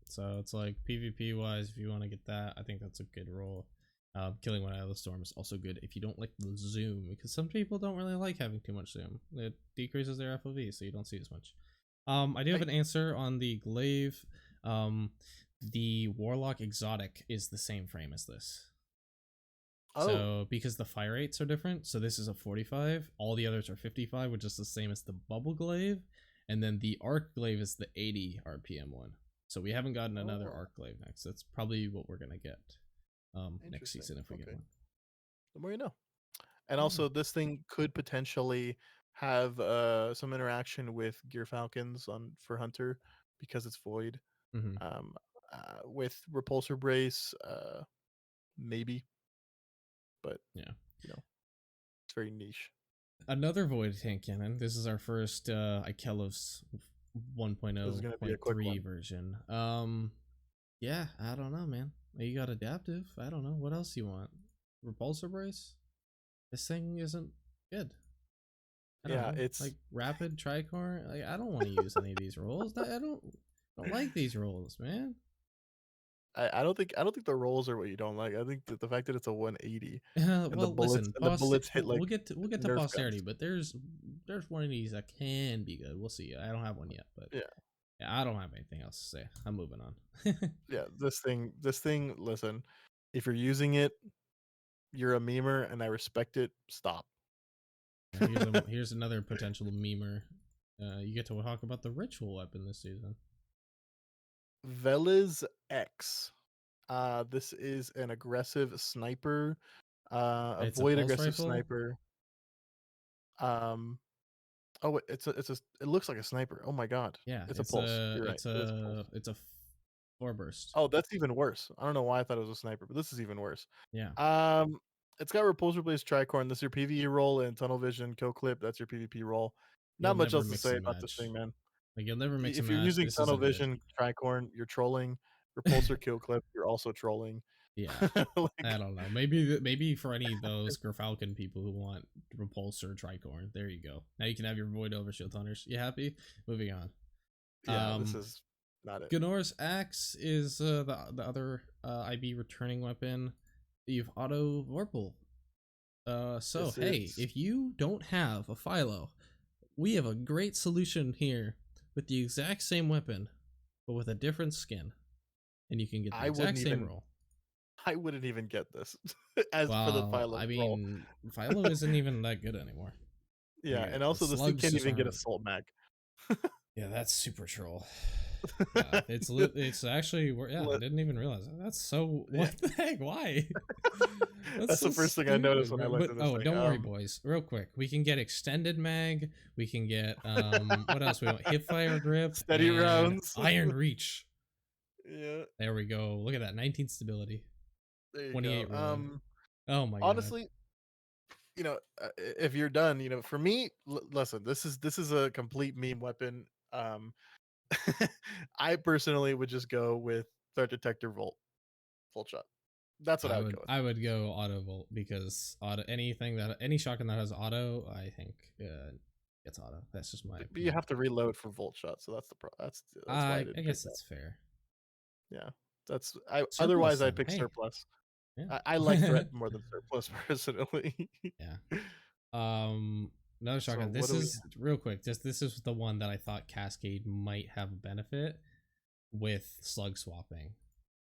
So it's like PvP wise, if you want to get that, I think that's a good role. Killing one out of the storm is also good if you don't like the zoom, because some people don't really like having too much zoom. It decreases their FOV, so you don't see as much. I do have an answer on the glaive. The warlock exotic is the same frame as this. Oh, So because the fire rates are different, so this is a 45, all the others are 55, which is the same as the bubble glaive, and then the arc glaive is the 80 RPM one. So we haven't gotten another arc glaive next. That's probably what we're gonna get next season if we get one. The more you know. And also, this thing could potentially have some interaction with Gear Falcons for Hunter because it's void. Mm-hmm. With Repulsor Brace, maybe, but yeah, it's very niche. Another void tank cannon. This is our first Ikelos 1.0.3 version. Yeah, I don't know, man. You got adaptive. I don't know. What else you want? Repulsor Brace? This thing isn't good. I don't know. It's like rapid tricore. Like, I don't want to use any of these rolls. I don't like these rolls, man. I don't think the rolls are what you don't like. I think that the fact that it's a 180 well, and the bullets hit like we'll get to Nerf posterity, guns. but there's one of these that can be good. We'll see. I don't have one yet, but yeah, I don't have anything else to say. I'm moving on. Yeah, this thing. Listen, if you're using it, you're a memer, and I respect it. Stop. Here's another potential memer. You get to talk about the ritual weapon this season. Velez X. This is an aggressive sniper. A void aggressive rifle? Sniper. Oh, it looks like a sniper. Oh my god. Yeah, it's a pulse. You're right. It's a 4-burst. Oh, that's even worse. I don't know why I thought it was a sniper, but this is even worse. Yeah. It's got Repulsor Blaze Tricorn. This is your PvE roll, and Tunnel Vision Kill Clip. That's your PvP roll. Not much else to say about this thing, man. Like, you'll never mix if you're using Tunnel Vision Tricorn, you're trolling. Repulsor Kill Clip, you're also trolling. Yeah. I don't know. Maybe for any of those Gerfalcon people who want Repulsor Tricorn, there you go. Now you can have your Void Overshield Hunters. You happy? Moving on. Yeah, this is not it. Gnor's Axe is the other IB returning weapon. You've auto Vorpal. So hey, if you don't have a Philo, we have a great solution here with the exact same weapon, but with a different skin, and you can get the exact same roll. I wouldn't even get this for the Philo. I mean, Philo isn't even that good anymore. Yeah, and also this thing can't even get Assault Mag. Yeah, that's super troll. Yeah, it's actually I didn't even realize that. That's so what the heck? Why? That's so the first thing I noticed when I looked at this thing. Don't worry, boys. Real quick, we can get extended mag. We can get what else we want? Hipfire grip, steady rounds, iron reach. Yeah, there we go. Look at that, 19 stability, 28. Oh my god. Honestly, if you're done, for me, listen. This is a complete meme weapon. I personally would just go with Threat Detector Volt Shot. That's what I would go with. I would go Auto Volt because any shotgun that has auto, I think gets auto. That's just my. But you have to reload for Volt Shot, so that's the that's why I guess that's fair. Yeah, otherwise I'd pick Surplus. Yeah. I like Threat more than Surplus personally. Yeah. Another shotgun. This is real quick. This is the one that I thought Cascade might have a benefit with slug swapping,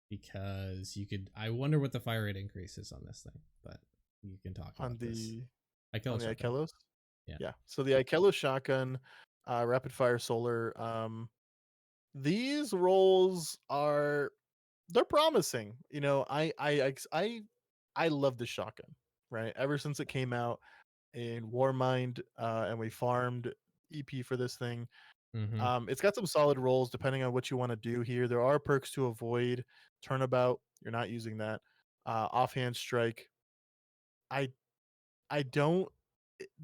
because you could. I wonder what the fire rate increase is on this thing, but you can talk about the Ikelos. Yeah. So the Ikelos shotgun, rapid fire solar. These rolls they're promising. I love the shotgun. Right, ever since it came out in Warmind, and we farmed EP for this thing. Mm-hmm. It's got some solid rolls depending on what you want to do here. There are perks to avoid. Turnabout, you're not using that. Offhand strike. I don't.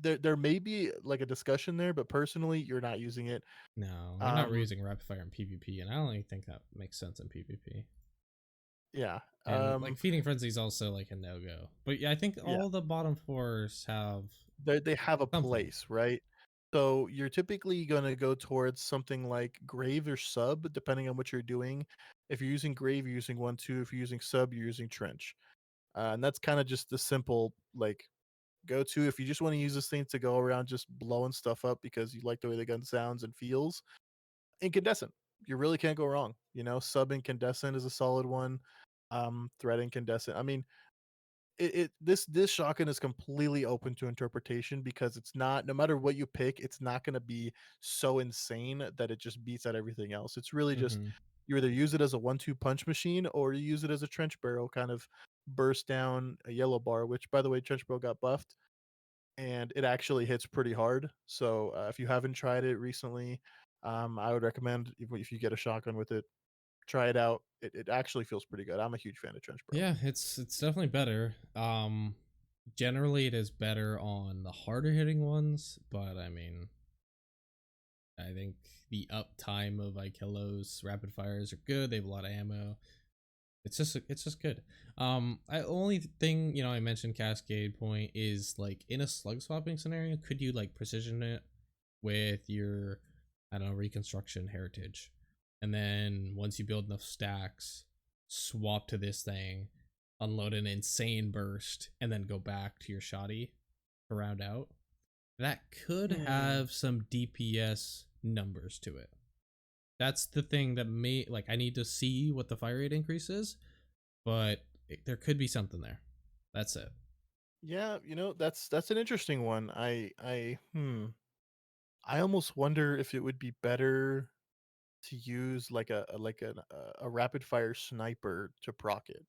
There may be like a discussion there, but personally, you're not using it. No, we're not using rapid fire in PvP, and I don't even think that makes sense in PvP. Yeah, and like Feeding Frenzy is also like a no-go. But yeah, I think all the bottom fours have they have a place, right? So you're typically going to go towards something like grave or sub, depending on what you're doing. If you're using grave, you're using 1-2. If you're using sub, you're using trench. And that's kind of just the simple like go to. If you just want to use this thing to go around just blowing stuff up because you like the way the gun sounds and feels, incandescent. You really can't go wrong. Sub incandescent is a solid one. Thread incandescent. I mean, this shotgun is completely open to interpretation because it's not, no matter what you pick, it's not going to be so insane that it just beats out everything else. It's really just Mm-hmm. you either use it as a 1-2 punch machine or you use it as a trench barrel kind of burst down a yellow bar, which by the way trench barrel got buffed and it actually hits pretty hard. So if you haven't tried it recently, I would recommend if you get a shotgun with it, try it out. It actually feels pretty good. I'm a huge fan of trench barrel. Yeah, it's definitely better. Generally it is better on the harder hitting ones, but I mean, I think the uptime of Aikilo's rapid fires are good. They have a lot of ammo. It's just good. I only thing I mentioned Cascade Point is like in a slug swapping scenario, could you like precision it with your I don't know reconstruction heritage, and then once you build enough stacks, swap to this thing, unload an insane burst, and then go back to your shoddy to round out. That could Hmm. have some DPS numbers to it. That's the thing that may like I need to see what the fire rate increase is, but there could be something there. That's it. Yeah, that's an interesting one. I almost wonder if it would be better to use like a rapid fire sniper to proc it.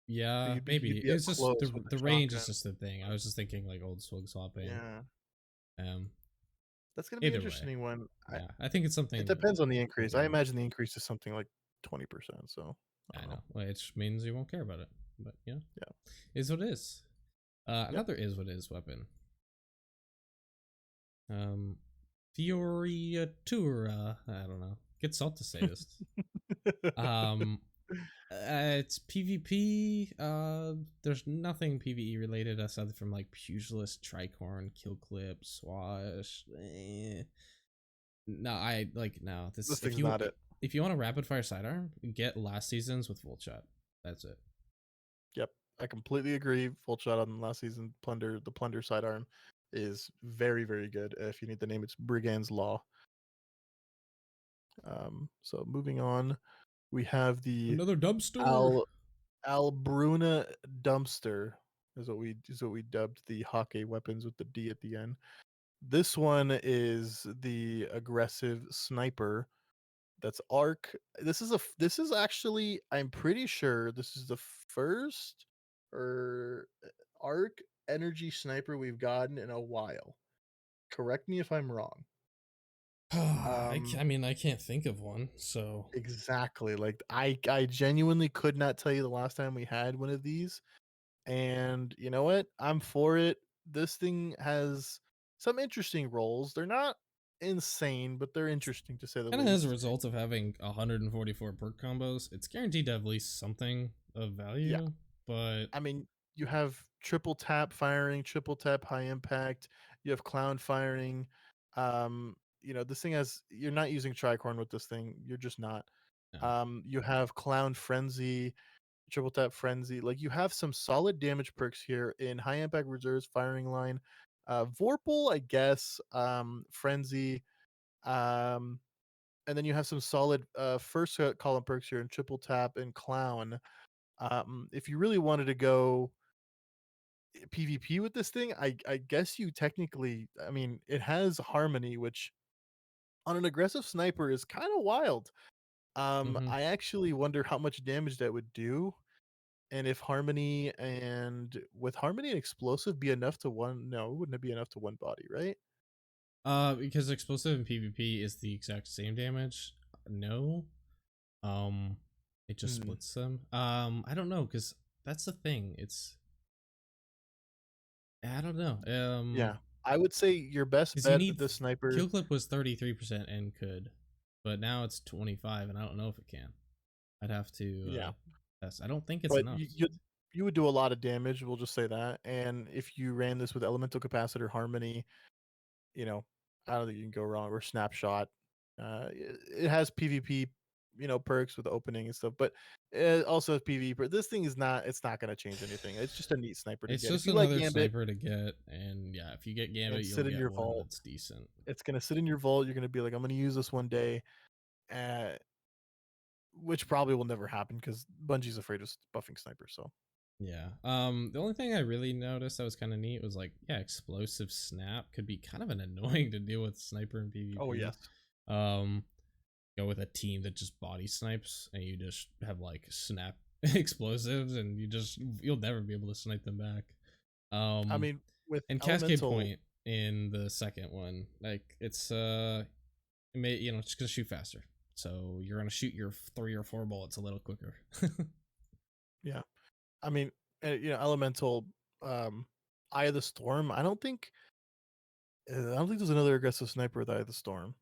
So Yeah, you'd maybe be up it's just close the with the the range is shotgun. just the thing. I was just thinking like old swing swapping. Yeah. Um, That's gonna be an Either way, interesting one. yeah, I think it's It something depends on the increase. I maybe. imagine the increase is something like 20%, so I I don't know. know, which means you won't care about it, but Yeah. is what it is. Yep. Another is what it is weapon. Um, Fioriatura. I don't know. Get Salt to say this. Um, it's PvP. There's nothing PvE related aside from like Pugilist, Tricorn, Kill Clip, Swash. No, I like no. This This thing's not it. if you want a rapid fire sidearm, get last season's with Volt Shot. That's it. Yep. I completely agree. Full shot on last season. The plunder sidearm is very, very good. If you need the name, it's Brigand's Law. So moving on, we have the Another dumpster. Al Albruna dumpster is what we dubbed the hockey weapons with the D at the end. This one is the aggressive sniper. That's arc. This is actually, I'm pretty sure this is the first or arc energy sniper we've gotten in a while. Correct me if I'm wrong. I mean, I can't think of one. So Exactly. Like I genuinely could not tell you the last time we had one of these. And you know what? I'm for it. This thing has some interesting roles. They're not insane, but they're interesting to say the kind of as a least. result of having 144 perk combos, it's guaranteed to have at least something of Yeah. value. But I mean, you have triple tap firing, triple tap high impact, you have clown firing. This thing has, you're not using tricorn with this thing. You're just not. no. You have clown frenzy, triple tap frenzy. Like you have some solid damage perks here in high impact reserves firing line. Vorpal, I guess, frenzy, um, and then you have some solid first column perks here in triple tap and clown. If you really wanted to go PvP with this thing, I guess you technically, I mean, it has harmony, which on an aggressive sniper is kind of wild. Mm-hmm. I actually wonder how much damage that would do, and if harmony and with harmony and explosive be enough to one. No, wouldn't it be enough to one body, right? Because explosive and PvP is the exact same damage. No. Um, it just Hmm. splits them. I don't know because that's the thing. I don't know. Yeah, I would say your best Because you bet need with this sniper. kill clip was 33% and could, but now it's 25, and I don't know if it can. I'd have to Yeah, test. I don't think it's but enough. you would do a lot of damage. We'll just say that. And if you ran this with Elemental Capacitor, Harmony, you know, I don't think you can go wrong. Or Snapshot. It has PvP, perks with opening and stuff, but it also has PvE. But this thing is not. It's not going to change anything. It's just a neat sniper to It's get. If just you like another Gambit sniper to get, and yeah, if you get and Gambit, you'll sit in get your one vault, that's decent. it's going to sit in your vault. You're going to be like, I'm going to use this one day, uh, which probably will never happen because Bungie's afraid of buffing snipers. So Yeah. The only thing I really noticed that was kind of neat was like, yeah, explosive snap could be kind of an annoying to deal with sniper and PvP. oh yes, Um, go with a team that just body snipes and you just have like snap explosives and you'll never be able to snipe them back. I mean with And Cascade Elemental, Point in the second one, like it's it's gonna shoot faster. So you're gonna shoot your 3 or 4 bullets a little quicker. yeah. I mean, Elemental, Eye of the Storm. I don't think there's another aggressive sniper with Eye of the Storm.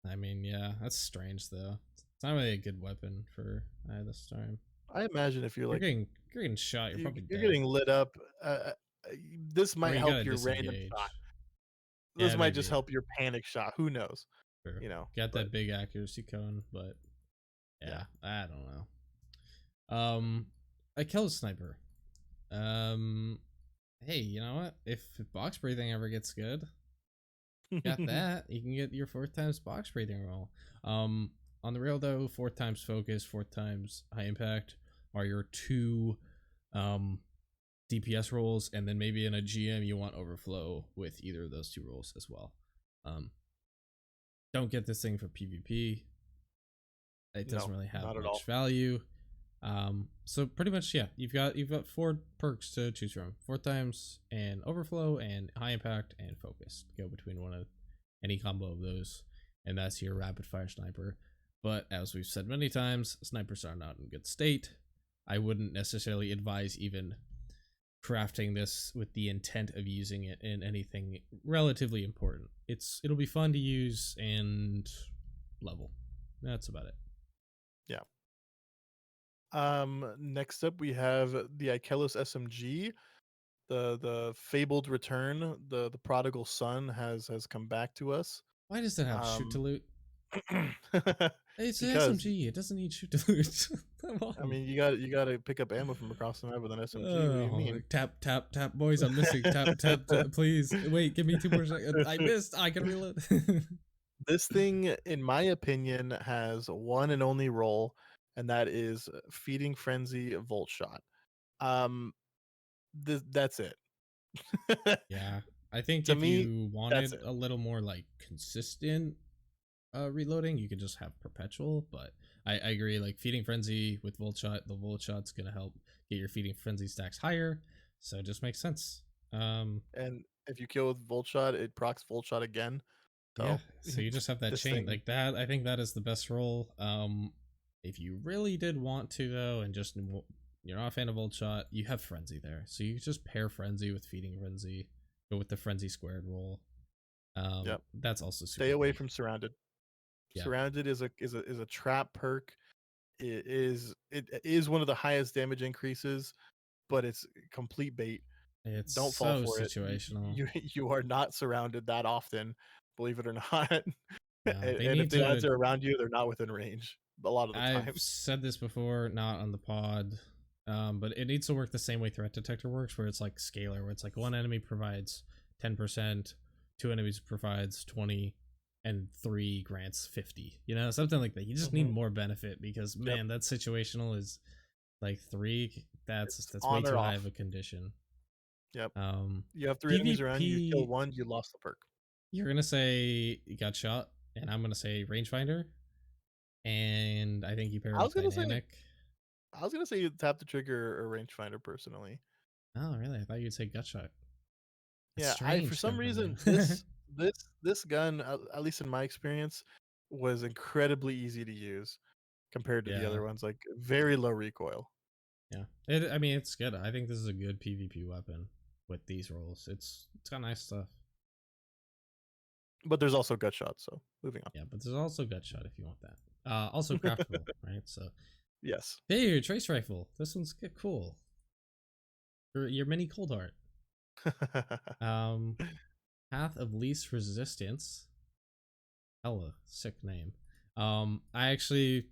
I mean, yeah, that's strange though. It's not really a good weapon for this storm. I imagine if you're You're like getting shot, you're probably you're dead. getting lit up, this Or might you help gotta your random disengage. shot. This Yeah, might just maybe. help your panic shot. Who knows? True. You know, Got but that big accuracy cone, but yeah, yeah. I don't know. I killed a sniper. Hey, you know what? If box breathing ever gets good, got that. You can get your 4th times box breathing roll. On the rail though, 4th times focus, 4th times high impact are your 2 DPS rolls, and then maybe in a GM you want overflow with either of those 2 rolls as well. Don't get this thing for PvP. It doesn't really have much value. So pretty much, yeah, you've got 4 perks to choose from: 4 times and overflow and high impact and focus. Go between one of any combo of those, and that's your rapid fire sniper. But as we've said many times, snipers are not in good state. I wouldn't necessarily advise even crafting this with the intent of using it in anything relatively important. It'll be fun to use and level. That's about it. Yeah. Next up we have the Ikelos SMG. The fabled return, the prodigal son has come back to us. Why does it have shoot to loot? It's an because SMG. It doesn't need shoot to loot. Come on. I mean, you got to pick up ammo from across the map with an SMG. What do you mean? Tap, tap, tap, boys. I'm missing. Tap, tap, tap, please. Wait, give me 2 more seconds. I missed. I can reload. This thing, in my opinion, has one and only role, and that is Feeding Frenzy Volt Shot. That's it. Yeah. I think To if me, you wanted a little more like consistent reloading, you could just have perpetual, but I agree, like Feeding Frenzy with Volt Shot, the Volt Shot's gonna help get your Feeding Frenzy stacks higher, so it just makes sense. And if you kill with Volt Shot, it procs Volt Shot again. So, yeah, so you just have that chain like that. I think that is the best roll. If you really did want to though, and just you're not a fan of Volt Shot, you have Frenzy there, so you just pair Frenzy with Feeding Frenzy, go with the Frenzy squared roll. Yep. That's also super stay away from Surrounded. Yeah. Surrounded is a trap perk. It is one of the highest damage increases, but it's complete bait. It's Don't fall so for situational. it. You are not surrounded that often, believe it or not. No, and if the odds are around you, they're not within range a lot of the time. I've said this before, not on the pod, but it needs to work the same way Threat Detector works, where it's like scalar, where it's like 1 enemy provides 10%, 2 enemies provides 20, and 3 grants 50. You know, something like that. You just need more benefit because man, that situational is like 3. That's way too high of a condition. Yep. You have 3 enemies around you. You kill 1, you lost the perk. You're gonna say you got shot, and I'm gonna say rangefinder, and I think you pair with dynamic. I was gonna say you tap the trigger or rangefinder personally. Oh, really? I thought you'd say gutshot. Yeah, for some reason this gun, at least in my experience, was incredibly easy to use compared to the other ones. Like very low recoil. Yeah, I mean it's good. I think this is a good PvP weapon with these rolls. It's got nice stuff. But there's also gutshot. So moving on. Yeah, but there's also gutshot if you want that. Also craftable, right? So yes. hey, trace rifle. This one's cool. your mini cold heart. Um, Path of Least Resistance. Hella sick name. I actually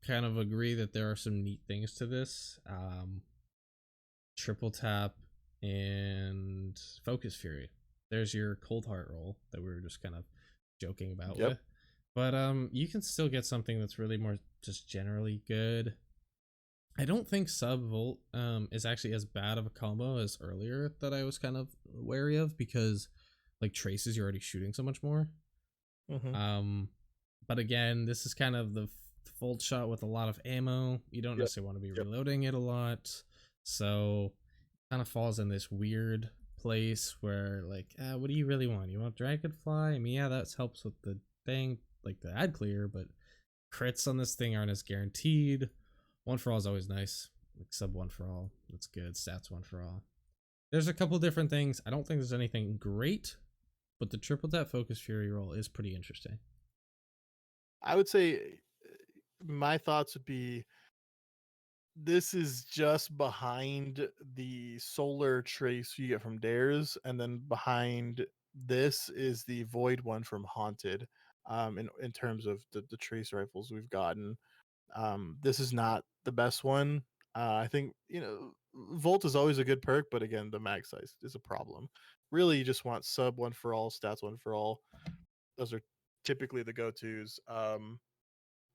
kind of agree that there are some neat things to this. Triple tap and Focus Fury. There's your cold heart roll that we were just kind of joking about Yep. with. But you can still get something that's really more just generally good. I don't think sub volt is actually as bad of a combo as earlier that I was kind of wary of, because like traces you're already shooting so much more. Hmm. But again, this is kind of the fold shot with a lot of ammo. You don't Yep. necessarily want to be Yep. reloading it a lot, so it kind of falls in this weird place where like, what do you really want? You want Dragonfly? I mean, yeah, that helps with the thing, like the ad clear, but crits on this thing aren't as guaranteed. One for all is always nice. Like sub one for all, that's good. Stats one for all. There's a couple different things. I don't think there's anything great, but the triple tap Focus Fury roll is pretty interesting. I would say my thoughts would be this is just behind the solar trace you get from Dares, and then behind this is the void one from Haunted. In terms of the trace rifles we've gotten, this is not the best one. I think Volt is always a good perk, but again, the mag size is a problem. Really, you just want sub one for all, stats one for all. Those are typically the go tos.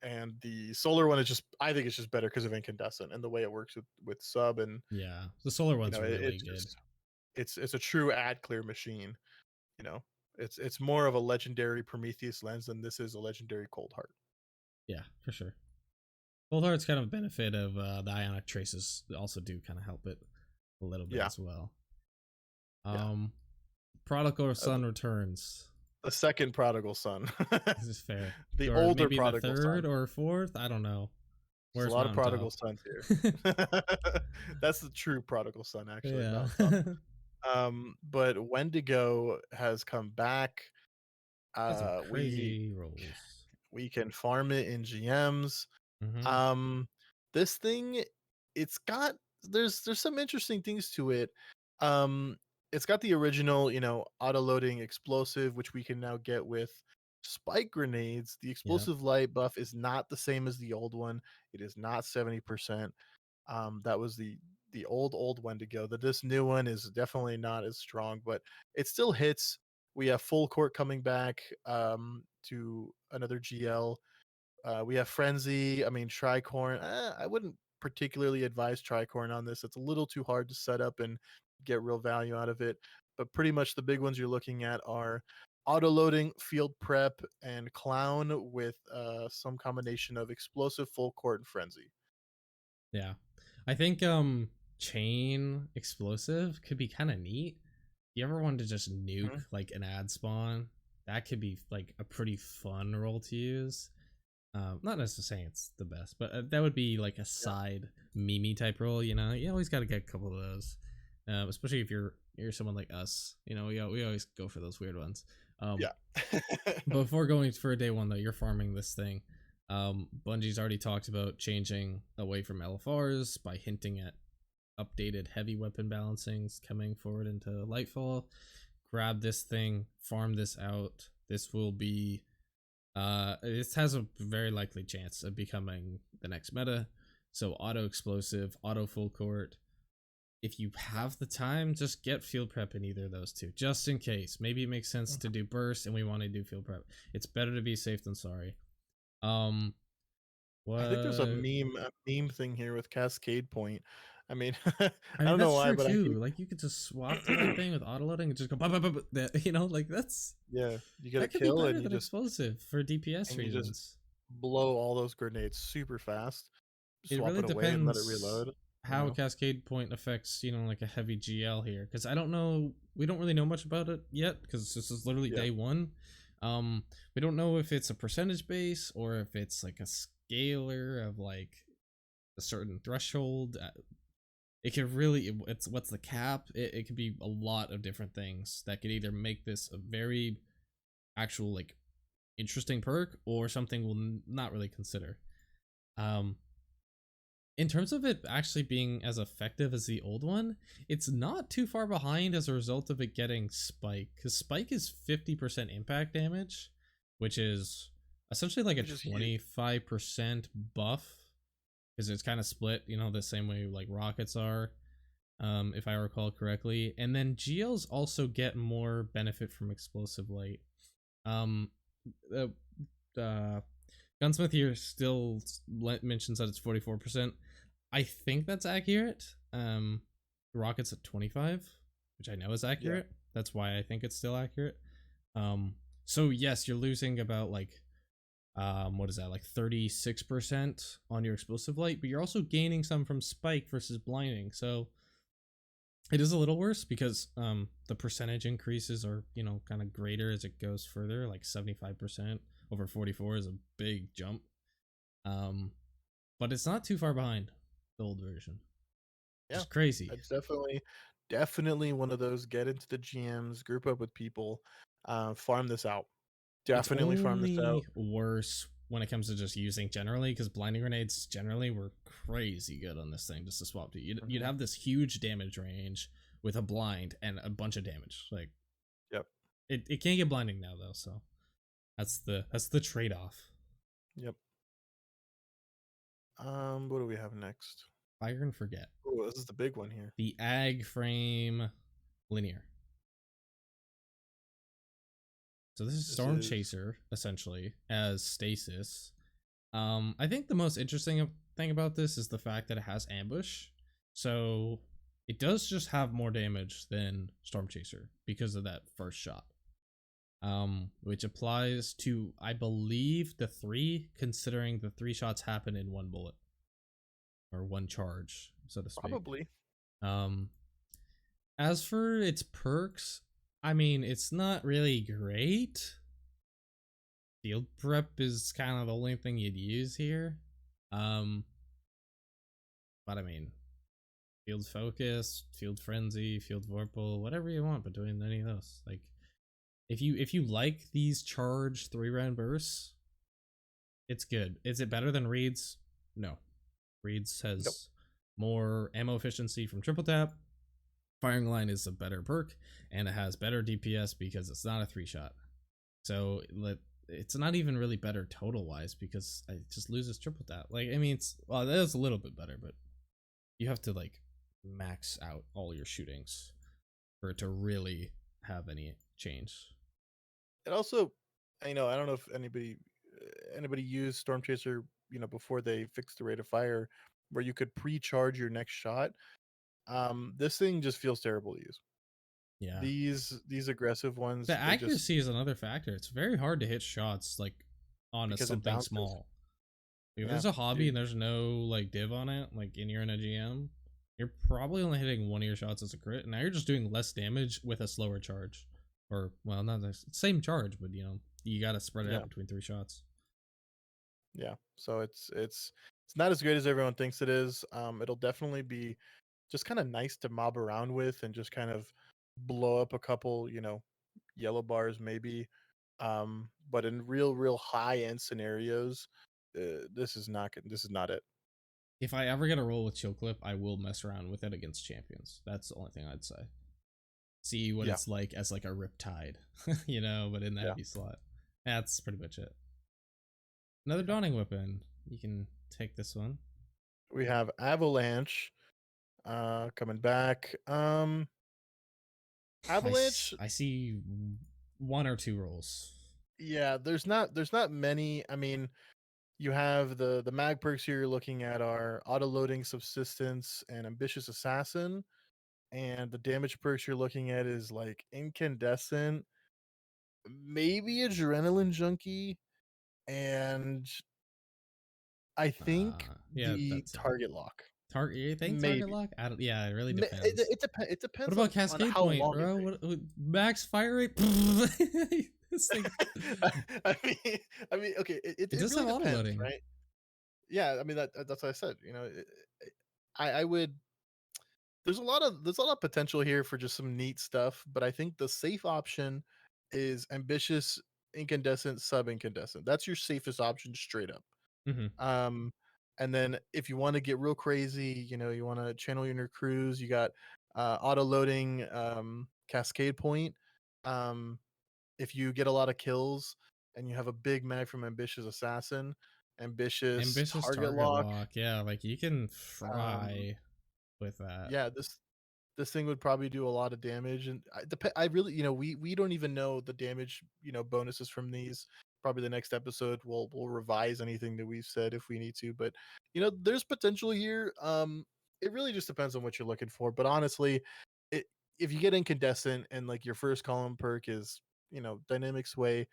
And the solar one is just, I think it's just better because of incandescent and the way it works with sub, and Yeah, the solar one's really it's good. just it's a true ad clear machine. You know, it's more of a legendary Prometheus lens than this is a legendary Cold Heart. Yeah, for sure. Cold Heart's kind of benefit of the ionic traces also do kind of help it a little bit Yeah, as well. yeah. Prodigal Son returns. The second prodigal son, This is fair. the Or older maybe the prodigal third son. or fourth. I don't know. There's a Where's lot of Mountaintop? prodigal sons here. That's the true prodigal son, actually, Yeah. Mountaintop. But Wendigo has come back. Got some We crazy rolls. can farm it in GMs. Mm-hmm. Um, this thing, it's got there's some interesting things to it. Um, it's got the original, auto loading explosive, which we can now get with spike grenades. The Yep. explosive light buff is not the same as the old one. It is not 70%. That was the old Wendigo. This new one is definitely not as strong, but it still hits. We have full court coming back to another GL. We have Frenzy. I mean, Tricorn. I wouldn't particularly advise Tricorn on this. It's a little too hard to set up and get real value out of it. But pretty much the big ones you're looking at are auto loading, field prep, and Clown with some combination of explosive, full court, and Frenzy. Yeah. I think chain explosive could be kind of neat. You ever wanted to just nuke Mhm. like an ad spawn? That could be like a pretty fun role to use. Not necessarily saying it's the best, but that would be like a side meme type role. You always got to get a couple of those, especially if you're someone like us. We always go for those weird ones. Yeah. Before going for a day one though, you're farming this thing. Bungie's already talked about changing away from LFRs by hinting at updated heavy weapon balancings coming forward into Lightfall. Grab this thing, farm this out. This will be this has a very likely chance of becoming the next meta. So auto explosive, auto full court. If you have the time, just get field prep in either of those two, just in case. Maybe it makes sense to do burst and we want to do field prep. It's better to be safe than sorry. What? I think there's a meme thing here with Cascade Point. I mean, I I mean, don't know that's why, true but I too. keep Like you could just swap to that thing with autoloading and just go, bah, bah, bah, bah, like that's yeah, you get a that could be kill better than explosive for DPS and you just reasons. blow all those grenades super fast, It swap really it away and let it depends reload. You how know, Cascade Point affects, like a heavy GL here, because I don't know. We don't really know much about it yet because this is literally yeah, day one. We don't know if it's a percentage base or if it's like a scalar of like a certain threshold. It could really, it's what's the cap? It could be a lot of different things that could either make this a very actual like interesting perk or something we'll not really consider. Um, In terms of it actually being as effective as the old one, it's not too far behind as a result of it getting Spike. Because Spike is 50% impact damage, which is essentially like a Which is huge. 25% buff. Because it's kind of split, the same way like rockets are, if I recall correctly. And then GLs also get more benefit from explosive light. Um, uh, uh, Gunsmith here still mentions that it's 44%. I think that's accurate. Rocket's at 25, which I know is Yeah. accurate. That's why I think it's still accurate. So yes, you're losing about like what is that, like 36% on your explosive light, but you're also gaining some from spike versus blinding. So it is a little worse because the percentage increases are kind of greater as it goes further. Like 75% over 44 is a big jump. Um, but it's not too far behind the old version. Yeah. Just crazy. It's definitely one of those get into the GMs, group up with people, farm this out. It's Definitely farm this out. only worse when it comes to just using generally, because blinding grenades generally were crazy good on this thing just to swap to. You'd Mhm. have this huge damage range with a blind and a bunch of damage. Like Yep. it can't get blinding now though, so that's the trade off. Yep. What do we have next? Fire and forget. Oh, this is the big one here. The ag frame linear. So this is This Storm is Chaser essentially as stasis. I think the most interesting thing about this is the fact that it has ambush. So it does just have more damage than Storm Chaser because of that first shot. Which applies to, I believe, the 3, considering the 3 shots happen in 1 bullet or 1 charge, so to speak. probably. Um, as for its perks, I mean, it's not really great. Field prep is kind of the only thing you'd use here. Um, but I mean, field focus, field frenzy, field vorpal, whatever you want between any of those. Like, if you like these charge 3-round bursts, it's good. Is it better than Reed's? No. Reed's Nope. has more ammo efficiency from triple tap. Firing line is a better perk, and it has better DPS because it's not a 3-shot. So it's not even really better total wise because it just loses triple tap. Like, I mean, that is a little bit better, but you have to like max out all your shootings for it to really have any change. It also, I don't know if anybody used Storm Chaser, before they fixed the rate of fire, where you could pre-charge your next shot. This thing just feels terrible to use. Yeah. These aggressive The ones, they just accuracy is another factor. It's very hard to hit shots like on because it something bounces. small. Like, if Yeah, there's a hobby dude. and there's no like div on it, like and you're in a GM, you're probably only hitting 1 of your shots as a crit. Now you're just doing less damage with a slower charge, or well, not the same charge, but you got to spread it Yeah, out between 3 shots. yeah. So it's not as great as everyone thinks it is. It'll definitely be just kind of nice to mob around with and just kind of blow up a couple, yellow bars maybe. But in real high end scenarios, this is not good. This is not it. If I ever get a roll with chill clip, I will mess around with it against champions. That's the only thing I'd say. See what Yeah, it's like as like a Riptide, but in the yeah, heavy slot. That's pretty much it. Another yeah. dawning weapon. You can take this one. We have Avalanche coming back. Avalanche, I see 1 or 2 rolls. yeah, there's not many. I mean, you have the mag perks here you're looking at are auto loading subsistence and ambitious assassin, and the damage perks you're looking at is like incandescent, maybe adrenaline junkie, and I think Yeah, the that's it. target lock. Target. You think target Maybe. lock? I don't. Yeah, it really Ma- It, depends. it, dep- it What depends about on Cascade how Point, long it bro? takes. Max fire rate? This thing. I mean, okay, It it does really have auto depends, loading. right? Yeah, I mean that's what I said. I would. There's a lot of potential here for just some neat stuff, but I think the safe option is ambitious incandescent sub incandescent. That's your safest option straight up. Mm-hmm. Um, And then if you want to get real crazy, you want to channel your Cruz, you got auto loading cascade point. If you get a lot of kills and you have a big mag from ambitious assassin, ambitious Ambitious target target lock. lock. Yeah, like you can Um, fry with that. yeah, this thing would probably do a lot of damage, and I really, we don't even know the damage, bonuses from these. Probably the next episode we'll revise anything that we've said if we need to, but there's potential here. It really just depends on what you're looking for, but honestly, it if you get incandescent and like your first column perk is dynamic sway,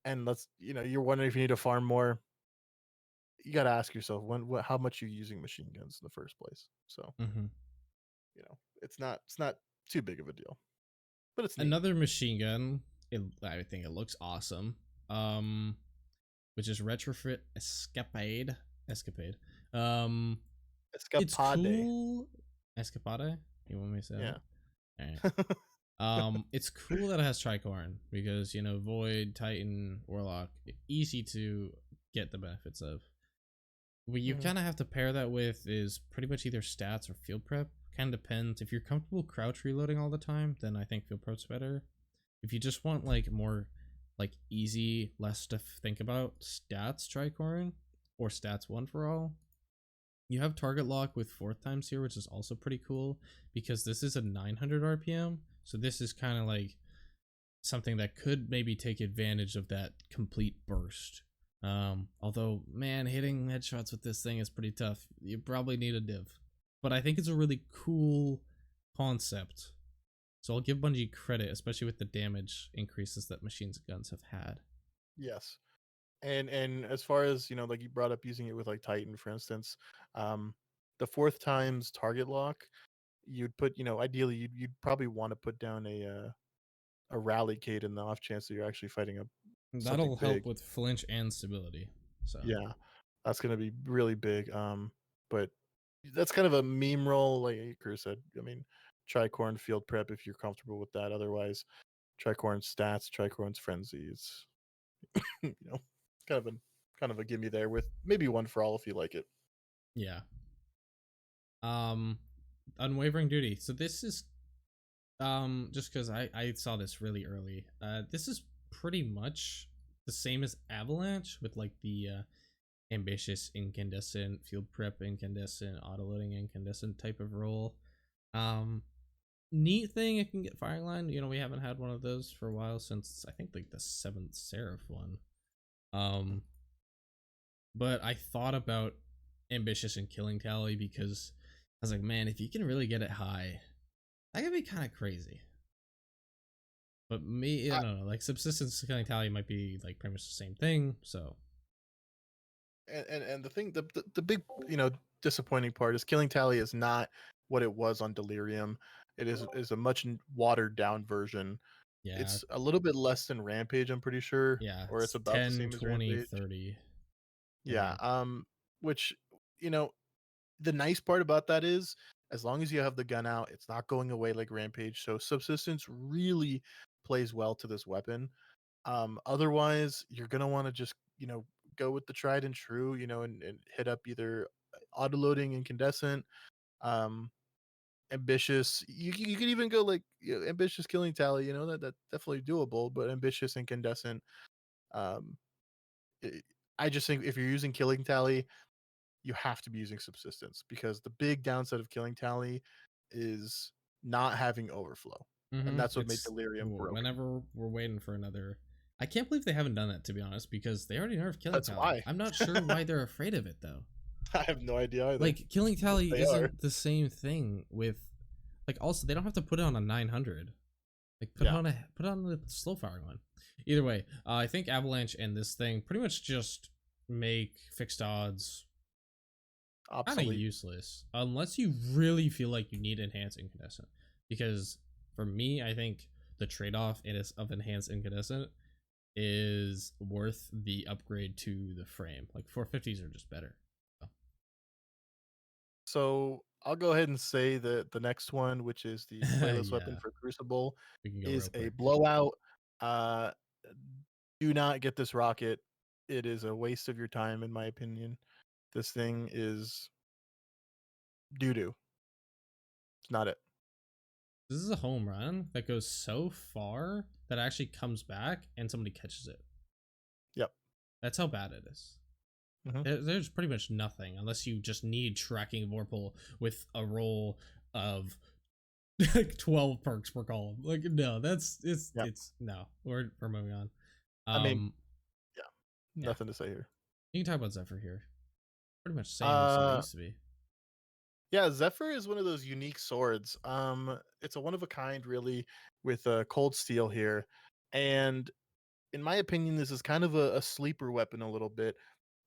and you're wondering if you need to farm more, you got to ask yourself how much you're using machine guns in the first place. So Mm-hmm. it's not too big of a deal, but it's neat. Another machine gun. I think it looks awesome. Um, which is retrofit escapade. Escapade. Um, it's Escapade. cool. Escapade. You want me to say Yeah. that? All right. It's cool that it has tricorn because Void, Titan, Warlock, easy to get the benefits of. What you Mhm. kind of have to pair that with is pretty much either stats or field prep. Kind of depends. If you're comfortable crouch reloading all the time, then I think field prep's better. If you just want like more like easy, less stuff to think about, stats tricorn or stats one for all. You have target lock with fourth times here, which is also pretty cool because this is a 900 RPM. So this is kind of like something that could maybe take advantage of that complete burst. Although, man, hitting headshots with this thing is pretty tough. You probably need a div. But I think it's a really cool concept. So I'll give Bungie credit, especially with the damage increases that machines guns have had. Yes. And as far as like you brought up using it with like Titan, for instance, um, the fourth times target lock, you'd put ideally you'd probably want to put down a rally Kate in the off chance that you're actually fighting something That'll help big. with flinch and stability. So Yeah, that's gonna be really big. But that's kind of a meme role, like Chris said. I mean, tricorn field prep if you're comfortable with that. Otherwise, tricorn stats, tricorn's frenzy. It's kind of a gimme there with maybe one for all if you like it. yeah. Um Unwavering duty. So this is just because I saw this really early. This is pretty much the same as Avalanche with like the ambitious incandescent, field prep incandescent, autoloading incandescent type of role. Um Neat thing, it can get firing line. We haven't had one of those for a while since I think like the 7th Seraph one. Um but I thought about ambitious and killing tally because I was like, man, if you can really get it high, that could be kind of crazy. But me, I I, don't know. Like subsistence killing tally might be like pretty much the same thing. So and the thing, the big disappointing part is killing tally is not what it was on Delirium. It is a much watered down version. yeah, It's a little bit less than Rampage, I'm pretty sure, yeah, or it's it's about the 10, same as 20, Rampage. 30. Yeah. And Which you know, the nice part about that is, as long as you have the gun out, it's not going away like Rampage. So subsistence really plays well to this weapon. Otherwise, you're gonna want to just go with the tried and true, and hit up either autoloading incandescent, um, ambitious. You could even go like ambitious killing tally. That's definitely doable, but ambitious incandescent. Um, it, I just think if you're using killing tally, you have to be using subsistence because the big downside of killing tally is not having overflow, and that's what made it's delirium broken. whenever we're waiting for another. I can't believe they haven't done that, to be honest, because they already nerfed killing That's tally. why. I'm not sure why they're afraid of it though. I have no idea either, Like killing but tally they are. isn't the same thing with like also they don't have to put it on a 900. Like Yeah, put on the slow firing one. Either way, I think Avalanche and this thing pretty much just make fixed odds kind of obsolete. useless unless you really feel like you need enhanced incandescent. Because for me, I think the trade-off of enhanced incandescent is worth the upgrade to the frame. Like 450s are just better. So, So I'll go ahead and say that the next one, which is the playlist weapon yeah, for Crucible, we can go is real a quick. blowout. Uh, do not get this rocket. It is a waste of your time, in my opinion. this thing is doo doo. It's not it. This is a home run that goes so far that actually comes back and somebody catches it. Yep. That's how bad it is. There's pretty much nothing unless you just need tracking Vorpal with a roll of like 12 perks per column. Like, no, it's no. We're moving on. I mean, yeah, yeah. nothing to say here. You can talk about Zephyr here. Pretty much same as it used to be. Yeah, Zephyr is one of those unique swords. It's a one of a kind, really, with a cold steel here, and in my opinion, this is kind of a sleeper weapon a little bit.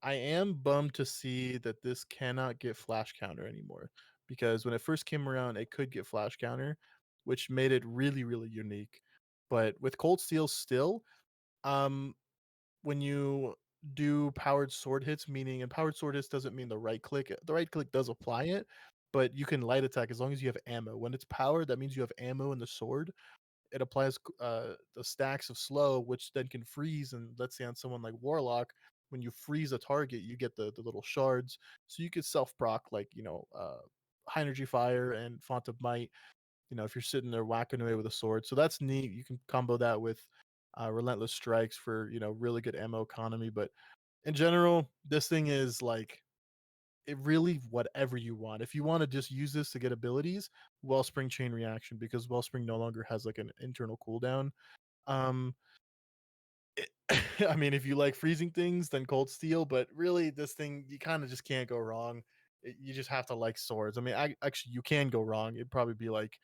I am bummed to see that this cannot get flash counter anymore, because when it first came around, it could get flash counter, which made it really, really unique. But with cold steel still, um, when you do powered sword hits, meaning and powered sword hits doesn't mean the right click. The right click does apply it, but you can light attack as long as you have ammo. When it's powered, that means you have ammo in the sword. It applies the stacks of slow, which then can freeze. And let's say on someone like Warlock, when you freeze a target, you get the little shards. So you could self proc like high energy fire and font of might. If you're sitting there whacking away with a sword, so that's neat. You can combo that with relentless strikes for really good ammo economy. But in general, this thing is like it really whatever you want. If you want to just use this to get abilities, Wellspring Chain Reaction, because Wellspring no longer has like an internal cooldown. Um, I mean, if you like freezing things, then Cold Steel. But really, this thing you kind of just can't go wrong. You just have to like swords. I mean, actually, you can go wrong. It'd probably be like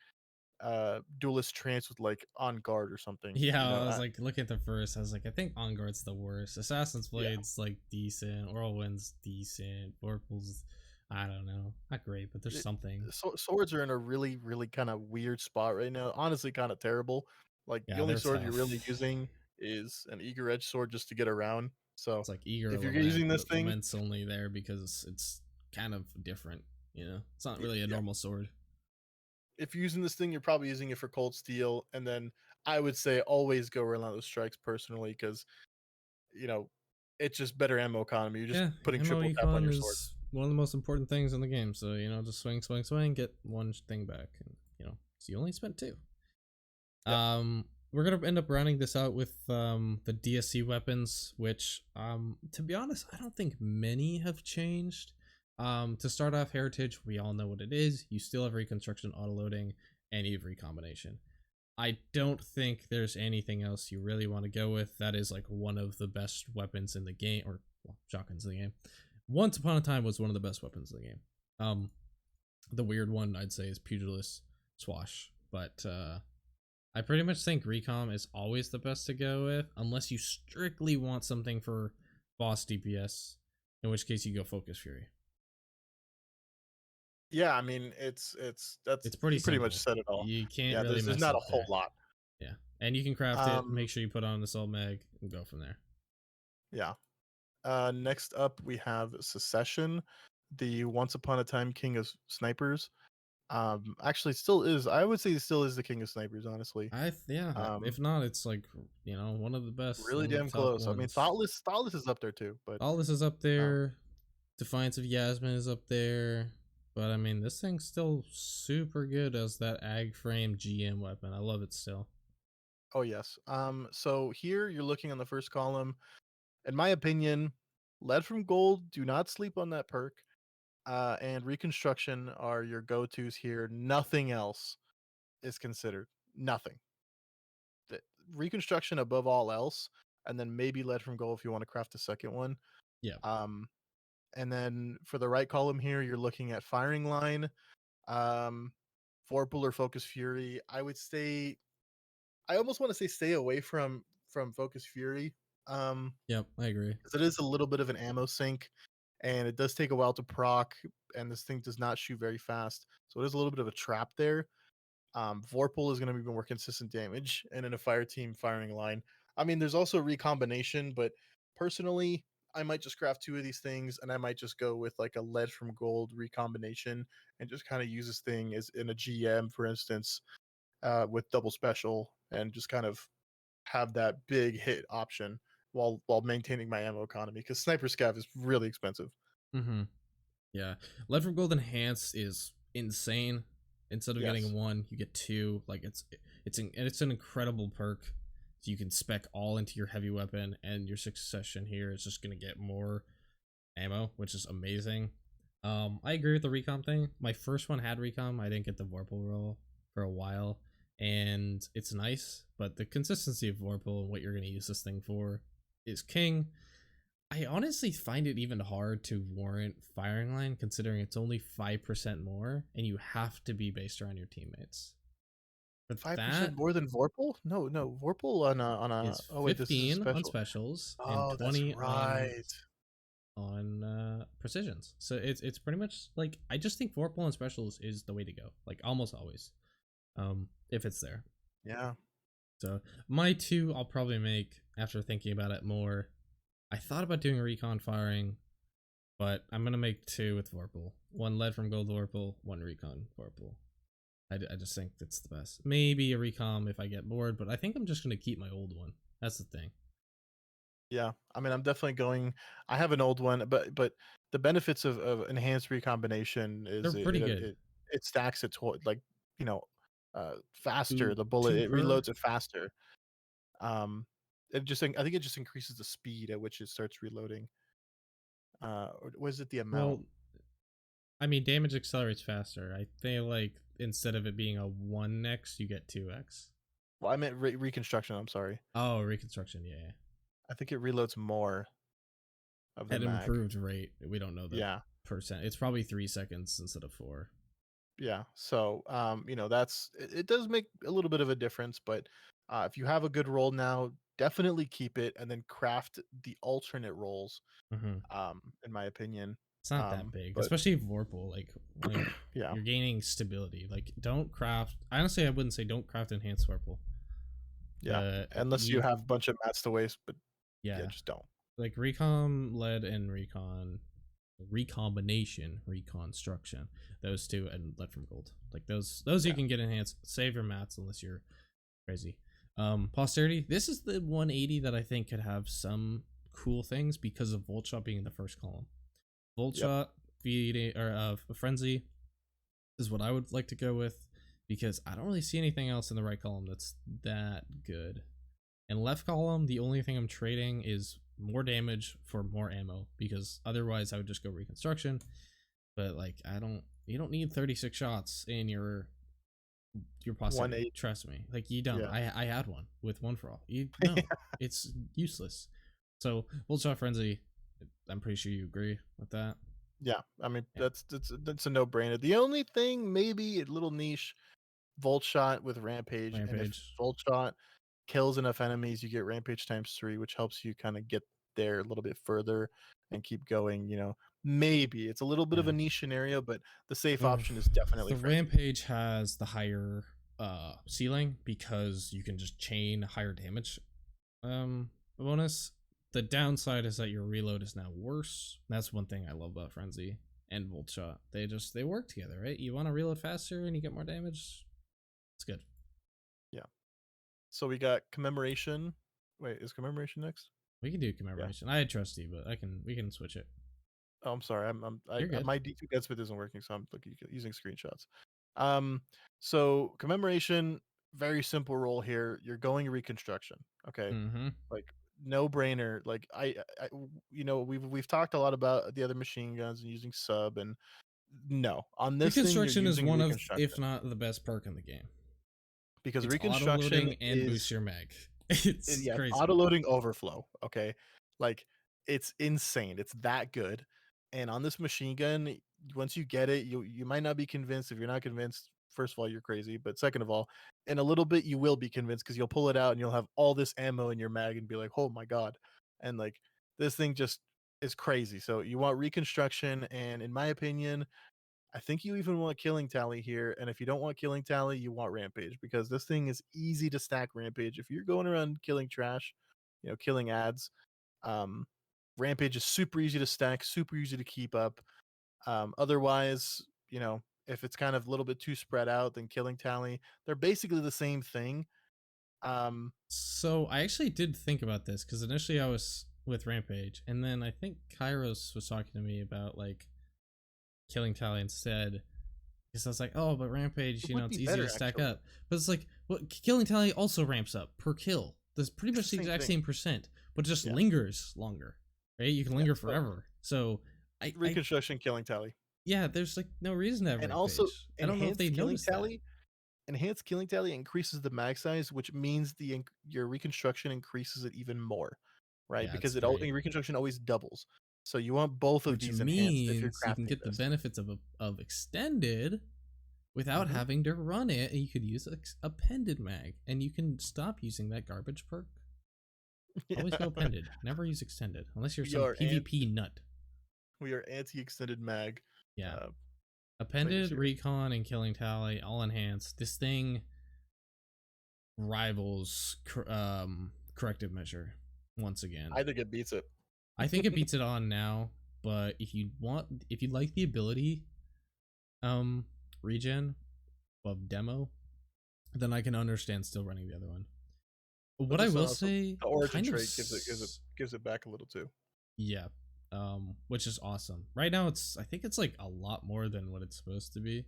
Duelist Trance with like On Guard or something. Yeah, I was like looking at the first. I was like, I think On Guard's the worst. Assassin's Blade's like decent. Whirlwind's decent. Vorpal's, I don't know, not great, but there's something. Swords are in a really, really kind of weird spot right now. Honestly, kind of terrible. Like the only sword you're really using is an Eager Edge sword just to get around. So it's like Eager if you're Lament, using this thing, Lament's only there because it's kind of different. It's not really a normal sword. If you're using this thing, you're probably using it for Cold Steel, and then I would say always go Relentless Strikes personally, because it's just better ammo economy. You're just putting triple tap on your sword. One of the most important things in the game. So just swing, get one thing back, and so you only spent 2. Yep. We're gonna end up rounding this out with the DSC weapons, which to be honest, I don't think many have changed. To start off, Heritage, we all know what it is. You still have Reconstruction, autoloading, and you have Recombination. I don't think there's anything else you really want to go with. That is like one of the best weapons in the game, or shotguns in the game. Once upon a time was one of the best weapons in the game. The weird one I'd say is Pugilist Swash, but I pretty much think Recom is always the best to go with, unless you strictly want something for boss DPS, in which case you go Focus Fury. Yeah, I mean it's pretty much said it all. You can't really there's not a whole lot. Yeah, and you can craft it. Make sure you put on Assault Mag and go from there. Yeah. Next up we have Secession, the once upon a time king of snipers. Actually, still is. I would say he still is the king of snipers. Honestly, if not, it's like one of the best. Really damn close. Ones. I mean, Thoughtless is up there too. But Thoughtless is up there. Defiance of Yasmin is up there. But I mean, this thing's still super good as that ag frame GM weapon. I love it still. Oh yes. So here you're looking on the first column. In my opinion, Lead from Gold. Do not sleep on that perk. And Reconstruction are your go-tos here. Nothing else is considered. Nothing. The Reconstruction above all else, and then maybe Lead from Gold if you want to craft a second one. Yeah. And then for the right column here, you're looking at Firing Line, Vorpal or Focus Fury. I would say, I almost want to say stay away from Focus Fury. Yep, I agree. Because it is a little bit of an ammo sink, and it does take a while to proc, and this thing does not shoot very fast, so it is a little bit of a trap there. Vorpal is going to be more consistent damage, and in a fire team firing line, I mean, there's also recombination, but personally, I might just craft 2 of these things, and I might just go with like a Lead from Gold recombination, and just kind of use this thing as in a GM, for instance, with double special, and just kind of have that big hit option while maintaining my ammo economy, because Sniper Scav is really expensive. Mm-hmm. Yeah, Lead from Gold Enhanced is insane. Instead of getting Yes. one, you get two. Like it's an incredible perk. So you can spec all into your heavy weapon, and your succession here is just gonna get more ammo, which is amazing. I agree with the recom thing. My first one had recom. I didn't get the Vorpal roll for a while, and it's nice, but the consistency of Vorpal and what you're gonna use this thing for is king. I honestly find it even hard to warrant firing line considering it's only 5% more and you have to be based around your teammates. But 5% that more than Vorpal? No, no. Vorpal on a. is Oh wait, this is a 15 on special. specials and Oh, that's 20 right. on precisions. So it's pretty much like I just think Vorpal on specials is the way to go. Like almost always. If it's there. Yeah. So my two I'll probably make after thinking about it more. I thought about doing recon firing, but I'm gonna make two with Vorpal. One lead from gold Vorpal, one recon Vorpal. I just think it's the best. Maybe a recon if I get bored, but I think I'm just gonna keep my old one. That's the thing. Yeah. I mean, I'm definitely going. I have an old one, but the benefits of enhanced recombination They're is pretty good. it stacks it to like you know faster. Two The bullet two it per. reloads it faster. Um, I think it just increases the speed at which it starts reloading. Or was it the amount? Well, I mean damage accelerates faster. I think like instead of it being a 1x, you get 2x. Well, I meant reconstruction. I'm sorry. Oh, reconstruction, yeah. I think it reloads more of the At an mag. improved rate. We don't know the Yeah. percent. It's probably 3 seconds instead of 4. Yeah. So, that's it does make a little bit of a difference, but if you have a good roll now, definitely keep it and then craft the alternate rolls, Mm-hmm. in my opinion. It's not that big, But especially Vorpal. Like yeah, you're gaining stability. Like don't craft. Honestly, I wouldn't say don't craft enhanced Vorpal. yeah. Unless you You have a bunch of mats to waste, but yeah, yeah, just don't. like recon lead and recon recombination reconstruction. Those two and lead from gold. Like those you Yeah. can get enhanced. Save your mats unless you're crazy. Posterity. This is the 180 that I think could have some cool things because of Volt Shot being in the first column. Volt Yep. Shot, feeding or Frenzy is what I would like to go with because I don't really see anything else in the right column that's that good. And left column, the only thing I'm trading is more damage for more ammo because otherwise I would just go reconstruction. But like you don't need 36 shots in your posterity. 180. Trust me. Like you don't. Yeah. I had one with one for all. You no, it's useless. So Volt Shot Frenzy, I'm pretty sure you agree with that. Yeah. I mean, Yeah. that's a no-brainer. The only thing maybe a little niche Volt Shot with Rampage, and if Rampage. Volt Shot kills enough enemies, you get Rampage ×3, which helps you kind of get there a little bit further and keep going. Maybe it's a little bit of Yeah. a niche scenario, but the safe The option is definitely the Frenzy. Rampage has the higher ceiling because you can just chain higher damage bonus. The downside is that your reload is now worse. That's one thing I love about Frenzy and Volt Shot. They work together, right? You want to reload faster and you get more damage. It's good. Yeah. So we got Commemoration. Wait, is Commemoration next? We can do Yeah. commemoration. I had Trusty, but we can switch it. Oh, I'm sorry. You're good. My D2 Deadsmith isn't working, so I'm using screenshots. Um, so Commemoration, very simple role here. You're going Reconstruction. Okay, Mm-hmm. like no brainer. Like we've talked a lot about the other machine guns and using sub, and no, on this thing you're Reconstruction is using one of, if Reconstruction not the best perk in the game. because It's auto Reconstruction loading and boosts is your mag. It's yeah, crazy. auto loading overflow. Okay, like it's insane. It's that good. And on this machine gun, once you get it, you might not be convinced. If you're not convinced, first of all, you're crazy. But second of all, in a little bit, you will be convinced because you'll pull it out and you'll have all this ammo in your mag and be like, oh my god. And like this thing just is crazy. So you want reconstruction, and in my opinion, I think you even want killing tally here. And if you don't want killing tally, you want rampage because this thing is easy to stack rampage. If you're going around killing trash, killing ads, um, rampage is super easy to stack, super easy to keep up. Otherwise, if it's kind of a little bit too spread out, then killing tally, they're basically the same thing. Um, So I actually did think about this because initially I was with Rampage, and then I think Kairos was talking to me about like killing Tally instead, because I was like, oh, but Rampage, It you know, would it's be easy to better, stack actually. up. But it's like, well, killing Tally also ramps up per kill. That's pretty It's much the the same exact thing. same percent, but just Yeah. lingers longer, right? You can Yeah, linger so forever. So I reconstruction killing Tally. yeah, there's like no reason to have And also Rampage. I don't know if they noticed that. enhanced killing tally increases the mag size, which means your reconstruction increases it even more, right? Yeah, it's Because great. reconstruction always doubles. So you want both of Which these enhanced if you're means you can crafting get the this. benefits of extended without Hmm. having to run it, and you could use appended mag, and you can stop using that garbage perk. Always go Yeah. appended. Never use extended unless you're we some are an- PvP nut. we are anti extended mag Yeah, uh, players appended, here. recon, and killing tally all enhanced. This thing rivals corrective measure once again. I think it beats it. I think it beats it on now, but if you like the ability regen of demo, then I can understand still running the other one. But What I this one will also, say, the origin kind of, trait gives it back a little too. yeah, which is awesome. Right now, I think it's like a lot more than what it's supposed to be.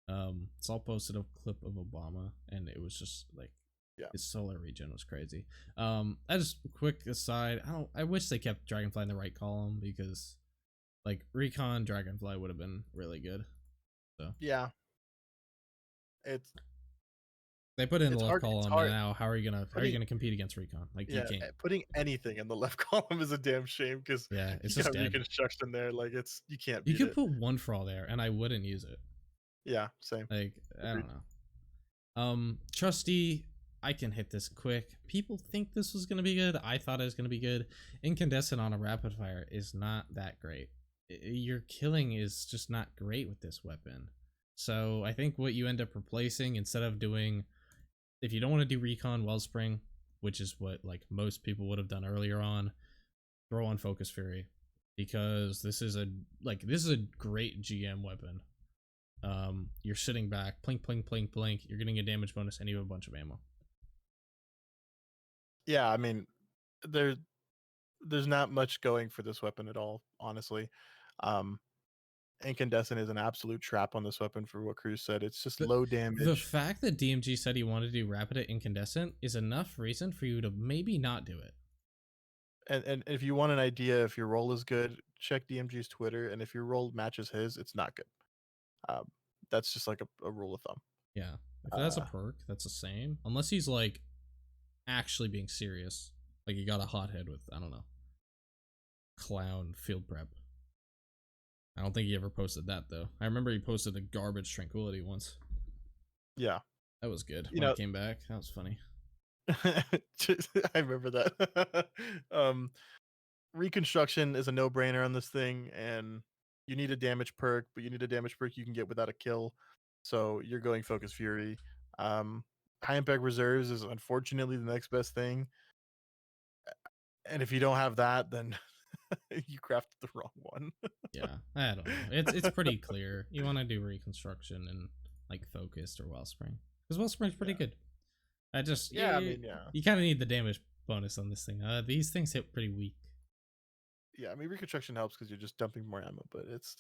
It's all posted a clip of Obama, and it was just like, Yeah. his solar regen was crazy. I just quick aside, I wish they kept Dragonfly in the right column, because like recon Dragonfly would have been really good. So Yeah. It's they put it in the it's left hard. It's column, and hard. now how are you Putting gonna compete against recon? Like, you Yeah, can't. putting anything in the left column is a damn shame because Yeah, you it's just got dead. reconstruction there. Like you can't You beat could it. put one for all there, and I wouldn't use it. Yeah, same. Like, I Agreed. don't know. Trusty, I can hit this quick. People think this was gonna be good. I thought it was gonna be good. Incandescent on a rapid fire is not that great. Your killing is just not great with this weapon. So I think what you end up replacing, instead of doing, if you don't want to do recon wellspring, which is what like most people would have done earlier on, throw on Focus Fury, because this is a great GM weapon. You're sitting back, plink, plink, plink, plink. You're getting a damage bonus, and you have a bunch of ammo. Yeah, I mean, there's not much going for this weapon at all, honestly. Um, Incandescent is an absolute trap on this weapon for what Cruz said. It's just The low the damage. fact that DMG said he wanted to do rapid at incandescent is enough reason for you to maybe not do it. And if you want an idea if your roll is good, check DMG's Twitter, and if your roll matches his, it's not good. Um, that's just like a rule of thumb. Yeah, if that's a Uh, perk, that's the same. Unless he's like actually being serious, like he got a hothead with, I don't know, clown field prep. I don't think he ever posted that though. I remember he posted a garbage tranquility once. yeah, That was good you when know, it came back. That was funny. I remember that. Reconstruction is a no-brainer on this thing, and you need a damage perk, but you need a damage perk you can get without a kill. So you're going Focus Fury. High impact reserves is unfortunately the next best thing, and if you don't have that, then you crafted the wrong one. Yeah, I don't know. It's pretty clear. You want to do reconstruction and like focused or wellspring, because wellspring's pretty Yeah. good. I just Yeah, I mean, yeah. you kind of need the damage bonus on this thing. These things hit pretty weak. Yeah, I mean reconstruction helps because you're just dumping more ammo, but it's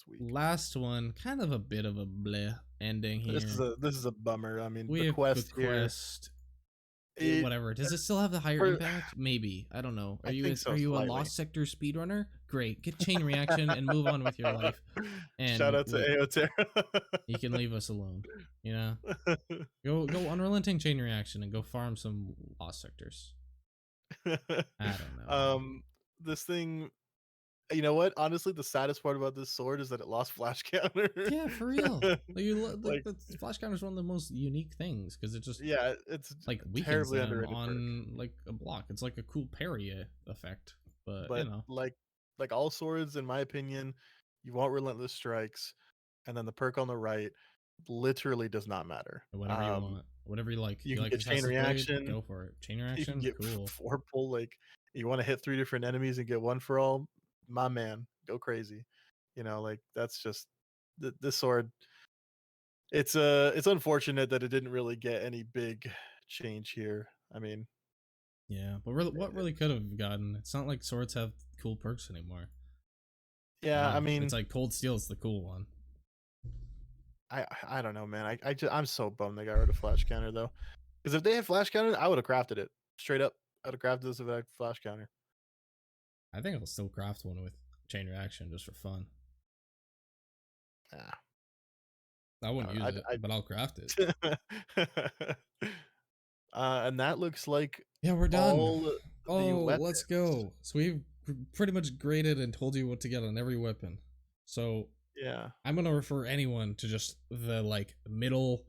weak. Last one, kind of a bit of a bleh ending here. This is a bummer. I mean, We the have quest the here. quest. It, Whatever. Does it still have the higher for- impact? Maybe. I don't know. I think so, are you a slightly. lost sector speedrunner? Great. Get chain reaction and move on with your life. And Shout out to Aoterra. you can leave us alone. You know? Go unrelenting chain reaction and go farm some lost sectors. I don't know. This thing, you know what? Honestly, the saddest part about this sword is that it lost flash counter. Yeah, for real. Like, The flash counter is one of the most unique things, because it just yeah, it's like weakens terribly them underrated on perk. like a block. It's like a cool parry effect, but you But know. like all swords, in my opinion, you want relentless strikes, and then the perk on the right literally does not matter. Whatever you want, whatever you like. You can like get chain Assassin's Blade? reaction. Go for it. Chain You can reaction, get cool. 4 pull. Like you want to hit 3 different enemies and get one for all. My man, go crazy. You know, like that's just this sword. It's unfortunate that it didn't really get any big change here. I mean, Yeah, but really, what really could have gotten? It's not like swords have cool perks anymore. I Yeah, don't I know. It's mean, like Cold Steel is the cool one. I don't know, man. I'm so bummed they got rid of Flash Counter though. Because if they had Flash Counter, I would have crafted it straight up. I'd have crafted this if I had Flash Counter. I think I'll still craft one with chain reaction just for fun. Yeah, I I wouldn't don't know. use it, but I'll craft it. And that looks like Yeah, we're done. all the Oh, let's weapons. go. So we've pretty much graded and told you what to get on every weapon. So Yeah, I'm gonna refer anyone to just the like middle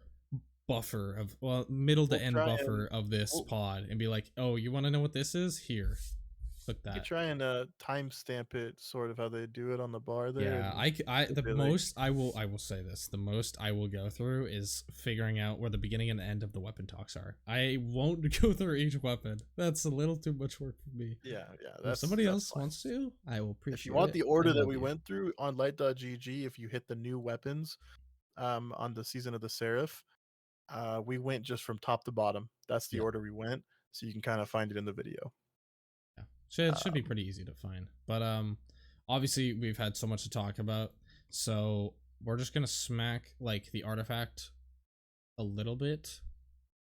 buffer of middle to we'll end try and buffer of this we'll, pod and be like, oh, you want to know what this is? Here, click we could that. try and timestamp it, sort of how they do it on the bar there, Yeah, and the be like, most I will say this, the most I will go through is figuring out where the beginning and end of the weapon talks are. I won't go through each weapon. That's a little too much work for me. yeah, If somebody that's else fine. wants to, I will If you appreciate want it the order and that love we you. went through on light.gg, if you hit the new weapons on the season of the Seraph, we went just from top to bottom. That's the Yeah. order we went, so you can kind of find it in the video. Yeah. Should be Um, pretty easy to find. But obviously we've had so much to talk about. So we're just gonna smack like the artifact a little bit.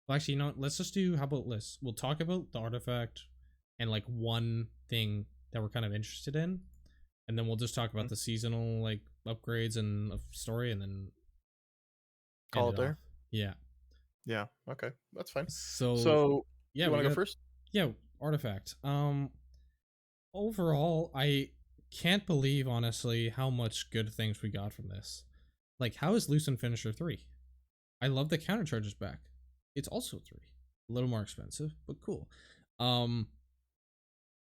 Well, actually, you know what? Let's just do how about this? We'll talk about the artifact and like one thing that we're kind of interested in. And then we'll just talk about mhm. the seasonal like upgrades and story and then end Call it it off. there. Yeah. Yeah. Okay, that's fine. So So yeah, you want we to go got first? yeah, artifact. Overall, I can't believe honestly how much good things we got from this. Like, how is Lucent Finisher 3? I love the counter charges back. It's also 3. A little more expensive, but cool. Um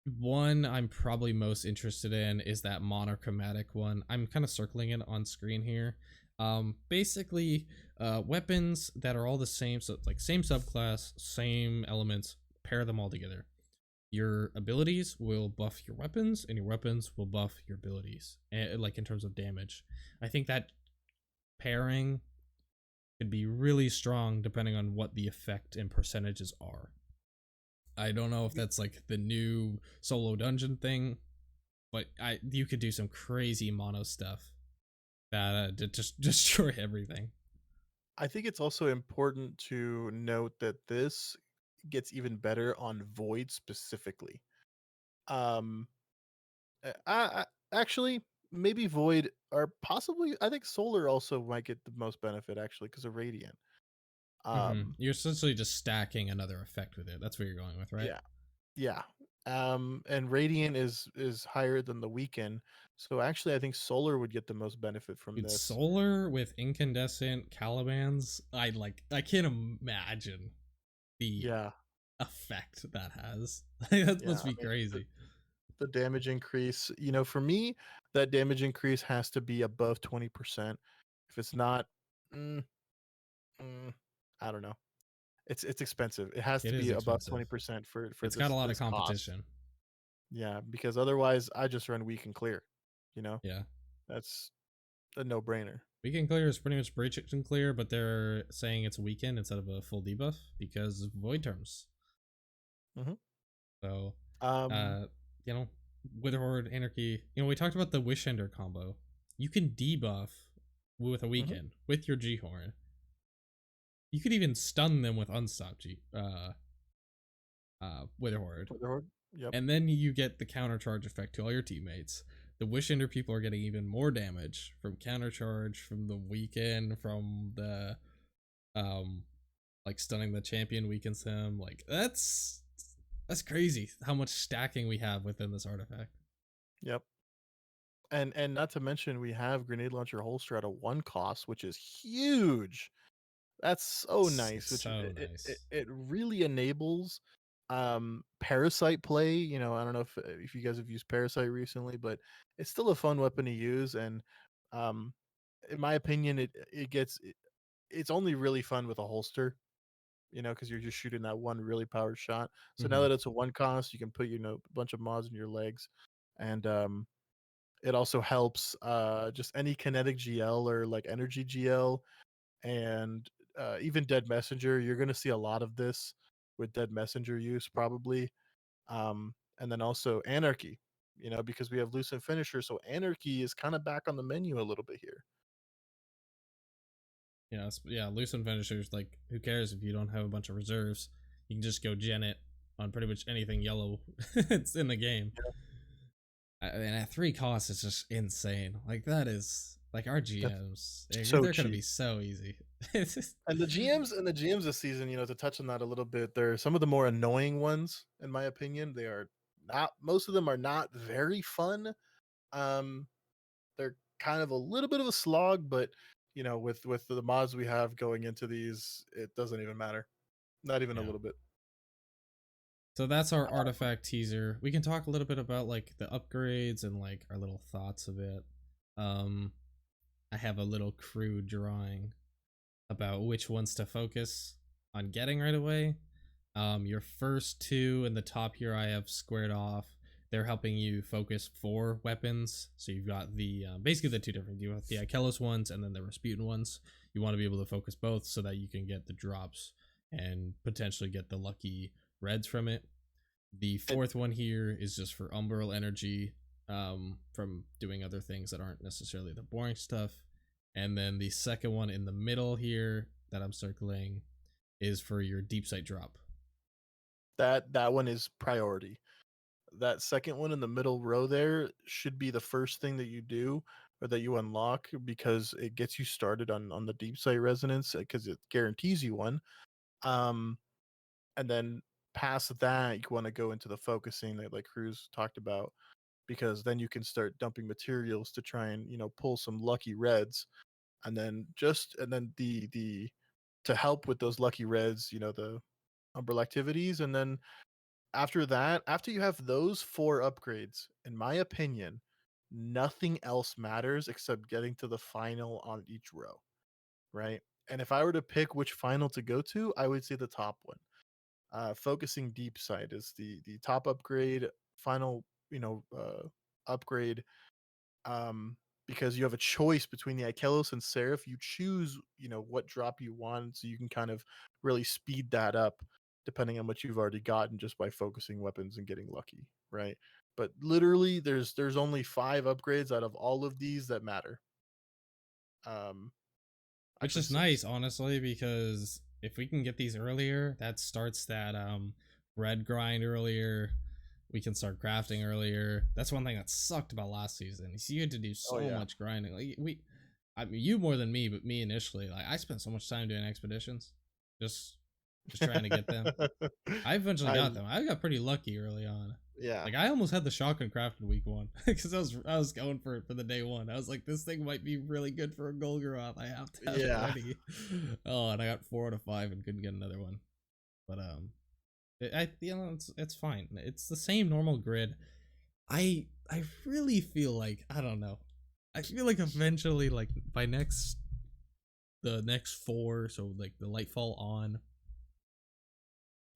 One I'm probably most interested in is that monochromatic one. I'm kind of circling it on screen here. Basically, weapons that are all the same, so like same subclass, same elements, pair them all together. Your abilities will buff your weapons, and your weapons will buff your abilities, like in terms of damage. I think that pairing could be really strong depending on what the effect and percentages are. I don't know if that's like the new solo dungeon thing, but you could do some crazy mono stuff that just destroy everything. I think it's also important to note that this gets even better on Void specifically. Um, actually, maybe Void or possibly I think Solar also might get the most benefit actually because of Radiant. Um, You're essentially just stacking another effect with it. That's what you're going with, right? yeah, yeah. And Radiant is higher than the Weekend, so actually I think Solar would get the most benefit from Dude, this. solar with incandescent Calibans, I can't imagine the Yeah, effect that has. That yeah. must I be mean, crazy. the damage increase, for me, that damage increase has to be above 20%. If it's not, mm, mm, I don't know. It's expensive. It has It to is be above expensive. 20% for It's got a lot of this cost. competition. Yeah, because otherwise I just run weak and clear. You know, Yeah. that's a no brainer. Weekend clear is pretty much breach and clear, but they're saying it's a weekend instead of a full debuff because of void terms. Hmm. So, Um, uh, you know, Witherhoard, Anarchy. We talked about the Wish Ender combo. You can debuff with a mhm. weekend with your G Horn. You could even stun them with Unstop Witherhoard, Witherhoard. Yep. and then you get the counter charge effect to all your teammates. The Wish Ender people are getting even more damage from counter charge, from the weekend, from the um like stunning the champion weakens him. Like that's crazy how much stacking we have within this artifact. Yep. And not to mention we have grenade launcher holster at a 1 cost, which is huge. That's so It's nice, which so it nice. it really enables parasite play. I don't know if you guys have used parasite recently, but it's still a fun weapon to use, and um in my opinion it's only really fun with a holster, because you're just shooting that one really powered shot. So now Mm-hmm. that it's a 1 cost, you can put a bunch of mods in your legs, and it also helps just any kinetic GL or like energy GL, and even Dead Messenger. You're going to see a lot of this. with dead messenger use probably. And then also anarchy, because we have lucent finisher, so anarchy is kind of back on the menu a little bit here. Yeah, yeah. Loosen finishers, like, who cares if you don't have a bunch of reserves? You can just go gen it on pretty much anything yellow it's in the game. And at 3 costs, it's just insane. Like, that is like our That's GMs. so They're gonna be cheap. so easy. It's just, And the GMs this season, to touch on that a little bit, they're some of the more annoying ones, in my opinion. They are not most of them are not very fun. Um, they're kind of a little bit of a slog, but with the mods we have going into these, it doesn't even matter. Not even a yeah. little bit. So that's our artifact teaser. We can talk a little bit about like the upgrades and like our little thoughts of it. Um, I have a little crude drawing about which ones to focus on getting right away. Your first 2 in the top here I have squared off. They're helping you focus 4 weapons. So you've got the basically the 2 different. You have the Ikelos ones and then the Rasputin ones. You want to be able to focus both so that you can get the drops and potentially get the lucky reds from it. The 4th one here is just for umbral energy, from doing other things that aren't necessarily the boring stuff. And then the second one in the middle here that I'm circling is for your deep sight drop. That one is priority. That second one in the middle row there should be the first thing that you do or that you unlock, because it gets you started on the deep sight resonance, because it guarantees you one. Um, and then past that, you want to go into the focusing that like Cruz talked about, because then you can start dumping materials to try and pull some lucky reds, and then the to help with those lucky reds, the umbral activities, and then after that, after you have those 4 upgrades, in my opinion, nothing else matters except getting to the final on each row, right? And if I were to pick which final to go to, I would say the top one. Focusing deep sight is the top upgrade, final, upgrade, um, because you have a choice between the Ikelos and Seraph. You choose, what drop you want, so you can kind of really speed that up depending on what you've already gotten just by focusing weapons and getting lucky, right? But literally, there's only 5 upgrades out of all of these that matter. Um, Which actually is 6. nice, honestly, because if we can get these earlier, that starts that red grind earlier. We can start crafting earlier. That's one thing that sucked about last season. You had to do Oh so yeah, much grinding. Like I mean, you more than me, but me initially, like I spent so much time doing expeditions, just just trying to get them. I eventually I got them. I got pretty lucky early on. yeah. Like I almost had the shotgun crafted week 1 because I was going for it for the day 1. I was like, this thing might be really good for a Golgoroth. I have to have it Yeah. ready. Oh, and I got 4 out of 5 and couldn't get another one. But it's fine. It's the same normal grid. I really feel like, I don't know. I feel like eventually, like by the next 4, so like the Lightfall on,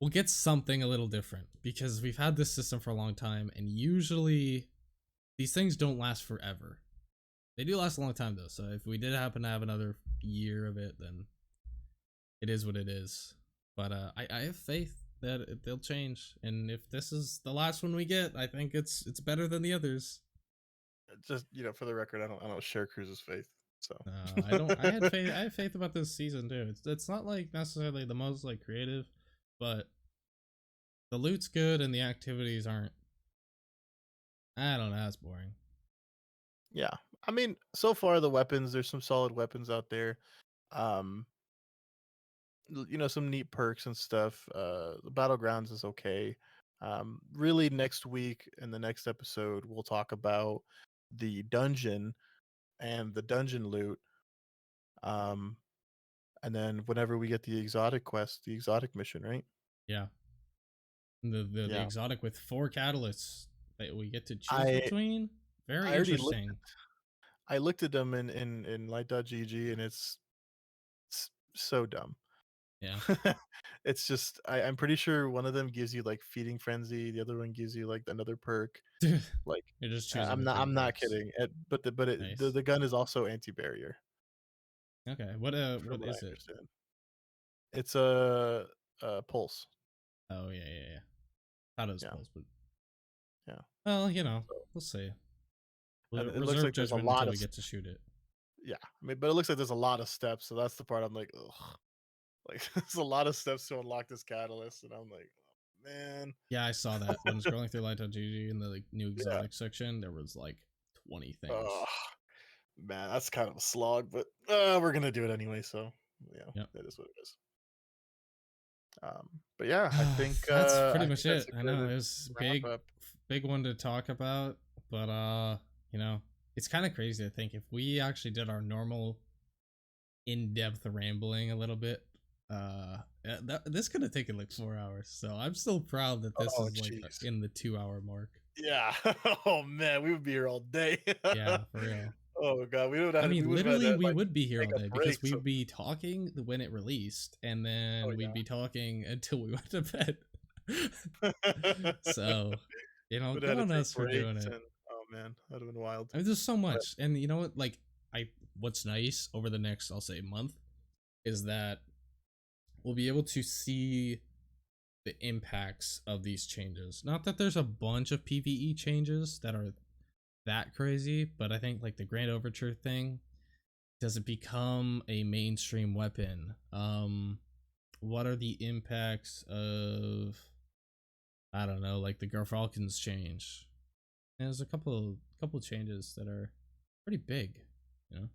we'll get something a little different because we've had this system for a long time, and usually these things don't last forever. They do last a long time though, so if we did happen to have another year of it, then it is what it is. But I have faith that they'll change, and if this is the last one we get, I think it's better than the others. Just for the record, I don't share Cruz's faith. So I don't. I had faith. I have faith about this season too. It's not like necessarily the most like creative, but the loot's good and the activities aren't. I don't know. It's boring. yeah, I mean, so far the weapons, there's some solid weapons out there. Um, some neat perks and stuff. The battlegrounds is okay. Really, next week in the next episode, we'll talk about the dungeon and the dungeon loot. Um, and then whenever we get the exotic quest, the exotic mission, right? Yeah. The Yeah, exotic with 4 catalysts that we get to choose I between. Very I already looked. interesting. I looked at them in light.gg, and it's so dumb. Yeah. It's just I'm pretty sure one of them gives you like feeding frenzy, the other one gives you like another perk. Like You're just choosing I'm not between I'm not perks. kidding. The Nice. the gun is also anti-barrier, Okay. from What what I is it? understand. It's a pulse. Oh yeah. Thought it was Yeah, close, but yeah. well, So, we'll see. and We'll it looks reserve like there's a judgment lot until of we get to shoot it. yeah. I mean, but it looks like there's a lot of steps. So that's the part I'm like, ugh. Like there's a lot of steps to unlock this catalyst, and I'm like, oh, man. Yeah, I saw that when scrolling through Light.gg in the like new Yeah. exotic section. There was like 20 Oh things. man, that's kind of a slog, but we're gonna do it anyway. So yeah, Yep. that is what it is. But yeah, That's I pretty think much that's it. a I know good it was wrap up. big one to talk about, but it's kind of crazy to think if we actually did our normal in-depth rambling a little bit, this could have taken like 4 hours. So I'm still proud that this Oh is like jeez. in the 2 hour mark. Yeah. Oh man, we would be here all day. Yeah, for real. Oh god, I we mean, would have had literally, to we like would be here take all a day break. because we'd be talking when it released, and Oh then we'd be talking until we went to bed. yeah. So, Would good have had on to take us for doing breaks it. and oh man, that'd have been wild. I mean, there's so But much, and you know what? Like, what's nice over the next, I'll say, month, is that we'll be able to see the impacts of these changes. Not that there's a bunch of PVE changes that are that crazy, but I think like the Grand Overture thing, does it become a mainstream weapon? What are the impacts of, I don't know, like the Garfalcon's change? And there's a couple changes that are pretty big, you know.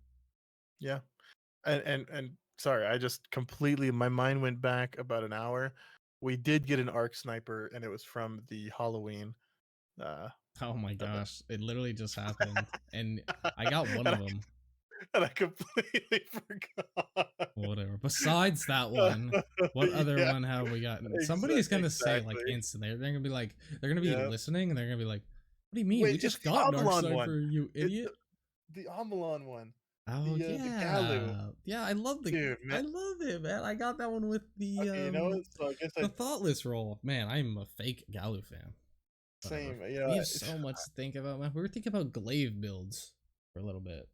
yeah. And sorry, I just completely my mind went back about an hour. We did get an arc sniper and it was from the Halloween uh Oh my event. gosh, it literally just happened, and I got one and, of them. and I completely forgot. Whatever. Besides that one, what other Yeah, one have we gotten? Somebody's gonna say like exactly. instantly. They're gonna be like, they're gonna be Yeah. listening, and they're gonna be like, "What do you mean? We Wait, it's just the got an arc Avalon one. sniper, you It's idiot!" the Avalon one. Oh The Galu. yeah, yeah. Dude, I man. love it, man. I got that one with Okay, you know what? So I guess the I thoughtless roll. Man, I'm a fake Galu fan. Whatever. same. We Yeah. have so much to think about, man. We were thinking about glaive builds for a little bit.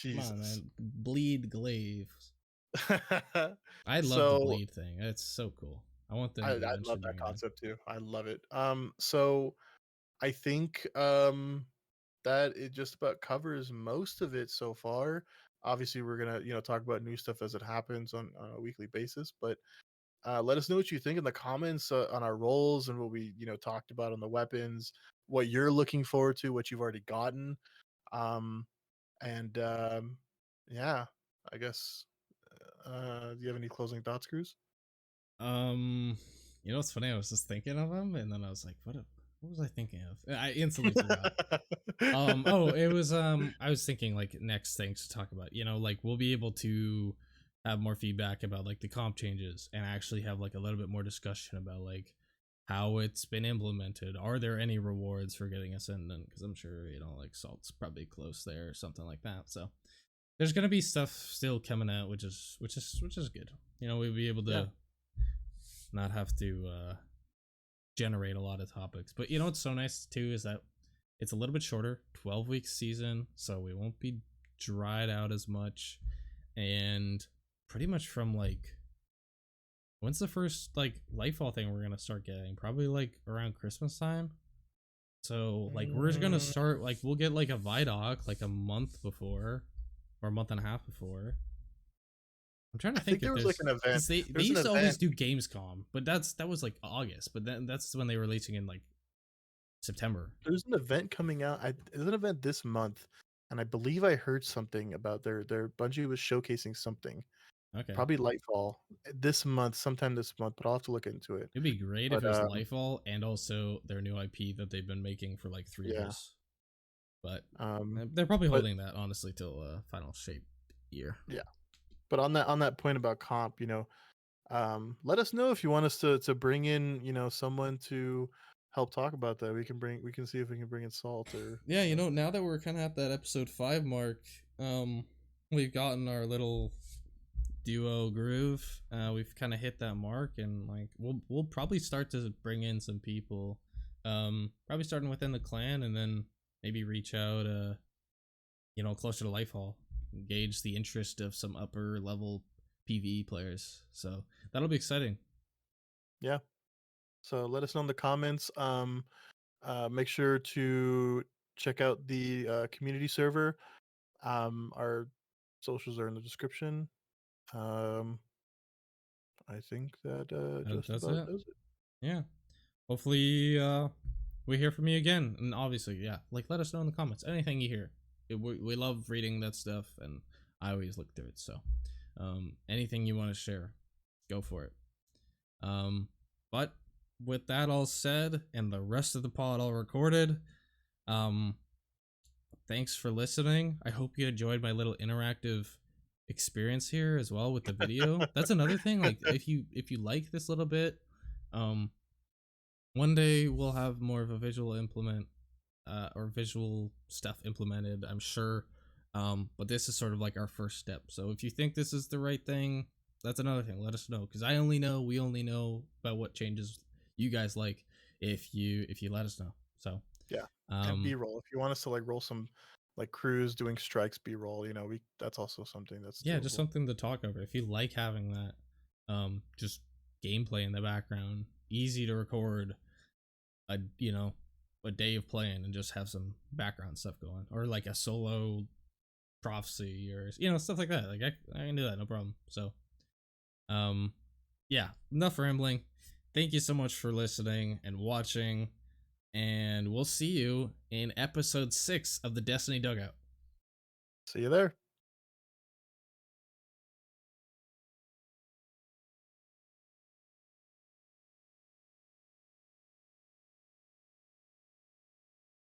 Come on, Jesus. man. Bleed glaives. I love the So bleed thing. It's so cool. I want them to I love eventually that bring it in. concept too. I love it. So I think that it just about covers most of it so far. Obviously, we're gonna talk about new stuff as it happens on a weekly basis. But let us know what you think in the comments on our roles and what we talked about on the weapons, what you're looking forward to, what you've already gotten, um, and yeah, I guess. Do you have any closing thoughts, Cruz? You know what's funny? I was just thinking of them, and then I was like, what was I thinking of? I instantly forgot. Oh, it was I was thinking like next things to talk about. Like we'll be able to have more feedback about like the comp changes and actually have like a little bit more discussion about like how it's been implemented. Are there any rewards for getting Ascendant? Because I'm sure like Salt's probably close there or something like that. So there's gonna be stuff still coming out, which is good. We'll be able to Yeah. not have to generate a lot of topics. But what's so nice too is that it's a little bit shorter, 12-week season, so we won't be dried out as much. And pretty much from like, when's the first like Lightfall thing we're gonna start getting? Probably like around Christmas time. So like we're gonna Mm, start like we'll get like a Vidoc like a month before or a month and a half before. I'm trying to I think think there if was like there's an event. because they There's an used to always event. do Gamescom, but that was like August, but then that's when they were releasing in like September. There's an event coming out. There's an event this month, and I believe I heard something about their Bungie was showcasing something. Okay. Probably Lightfall this month, sometime this month, but I'll have to look into it. It'd be great if But it was Lightfall and also their new IP that they've been making for like 3 yeah, years. But um, they're probably but holding that honestly till final shape year. yeah, but on that point about comp, let us know if you want us to bring in someone to help talk about that. We can see if we can bring in Salt or Yeah, now that we're kind of at that episode 5 mark, we've gotten our little duo groove. We've kind of hit that mark, and like we'll probably start to bring in some people. Probably starting within the clan, and then maybe reach out closer to Lifehall, gauge the interest of some upper level PvE players. So that'll be exciting. yeah. So let us know in the comments. Make sure to check out the community server. Our socials are in the description. I think that just That's about it. does it. Yeah. Hopefully, we hear from you again. And obviously, yeah, like let us know in the comments anything you hear. We love reading that stuff, and I always look through it. So, anything you want to share, go for it. But with that all said, and the rest of the pod all recorded, um, thanks for listening. I hope you enjoyed my little interactive experience here as well with the video. That's another thing. Like if you like this little bit, um, one day we'll have more of a visual implement, or visual stuff implemented, I'm sure. But this is sort of like our first step. So if you think this is the right thing, that's another thing. Let us know, because we only know about what changes you guys like if you let us know. So Yeah, and B-roll. If you want us to like roll some like Cruz doing strikes B-roll, that's also something that's yeah, just doable. something to talk over. If you like having that, just gameplay in the background, easy to record, a day of playing and just have some background stuff going, or like a solo prophecy, or stuff like that. Like I can do that, no problem. So, yeah, enough rambling. Thank you so much for listening and watching, and we'll see you in episode 6 of the Destiny Dugout. See you there.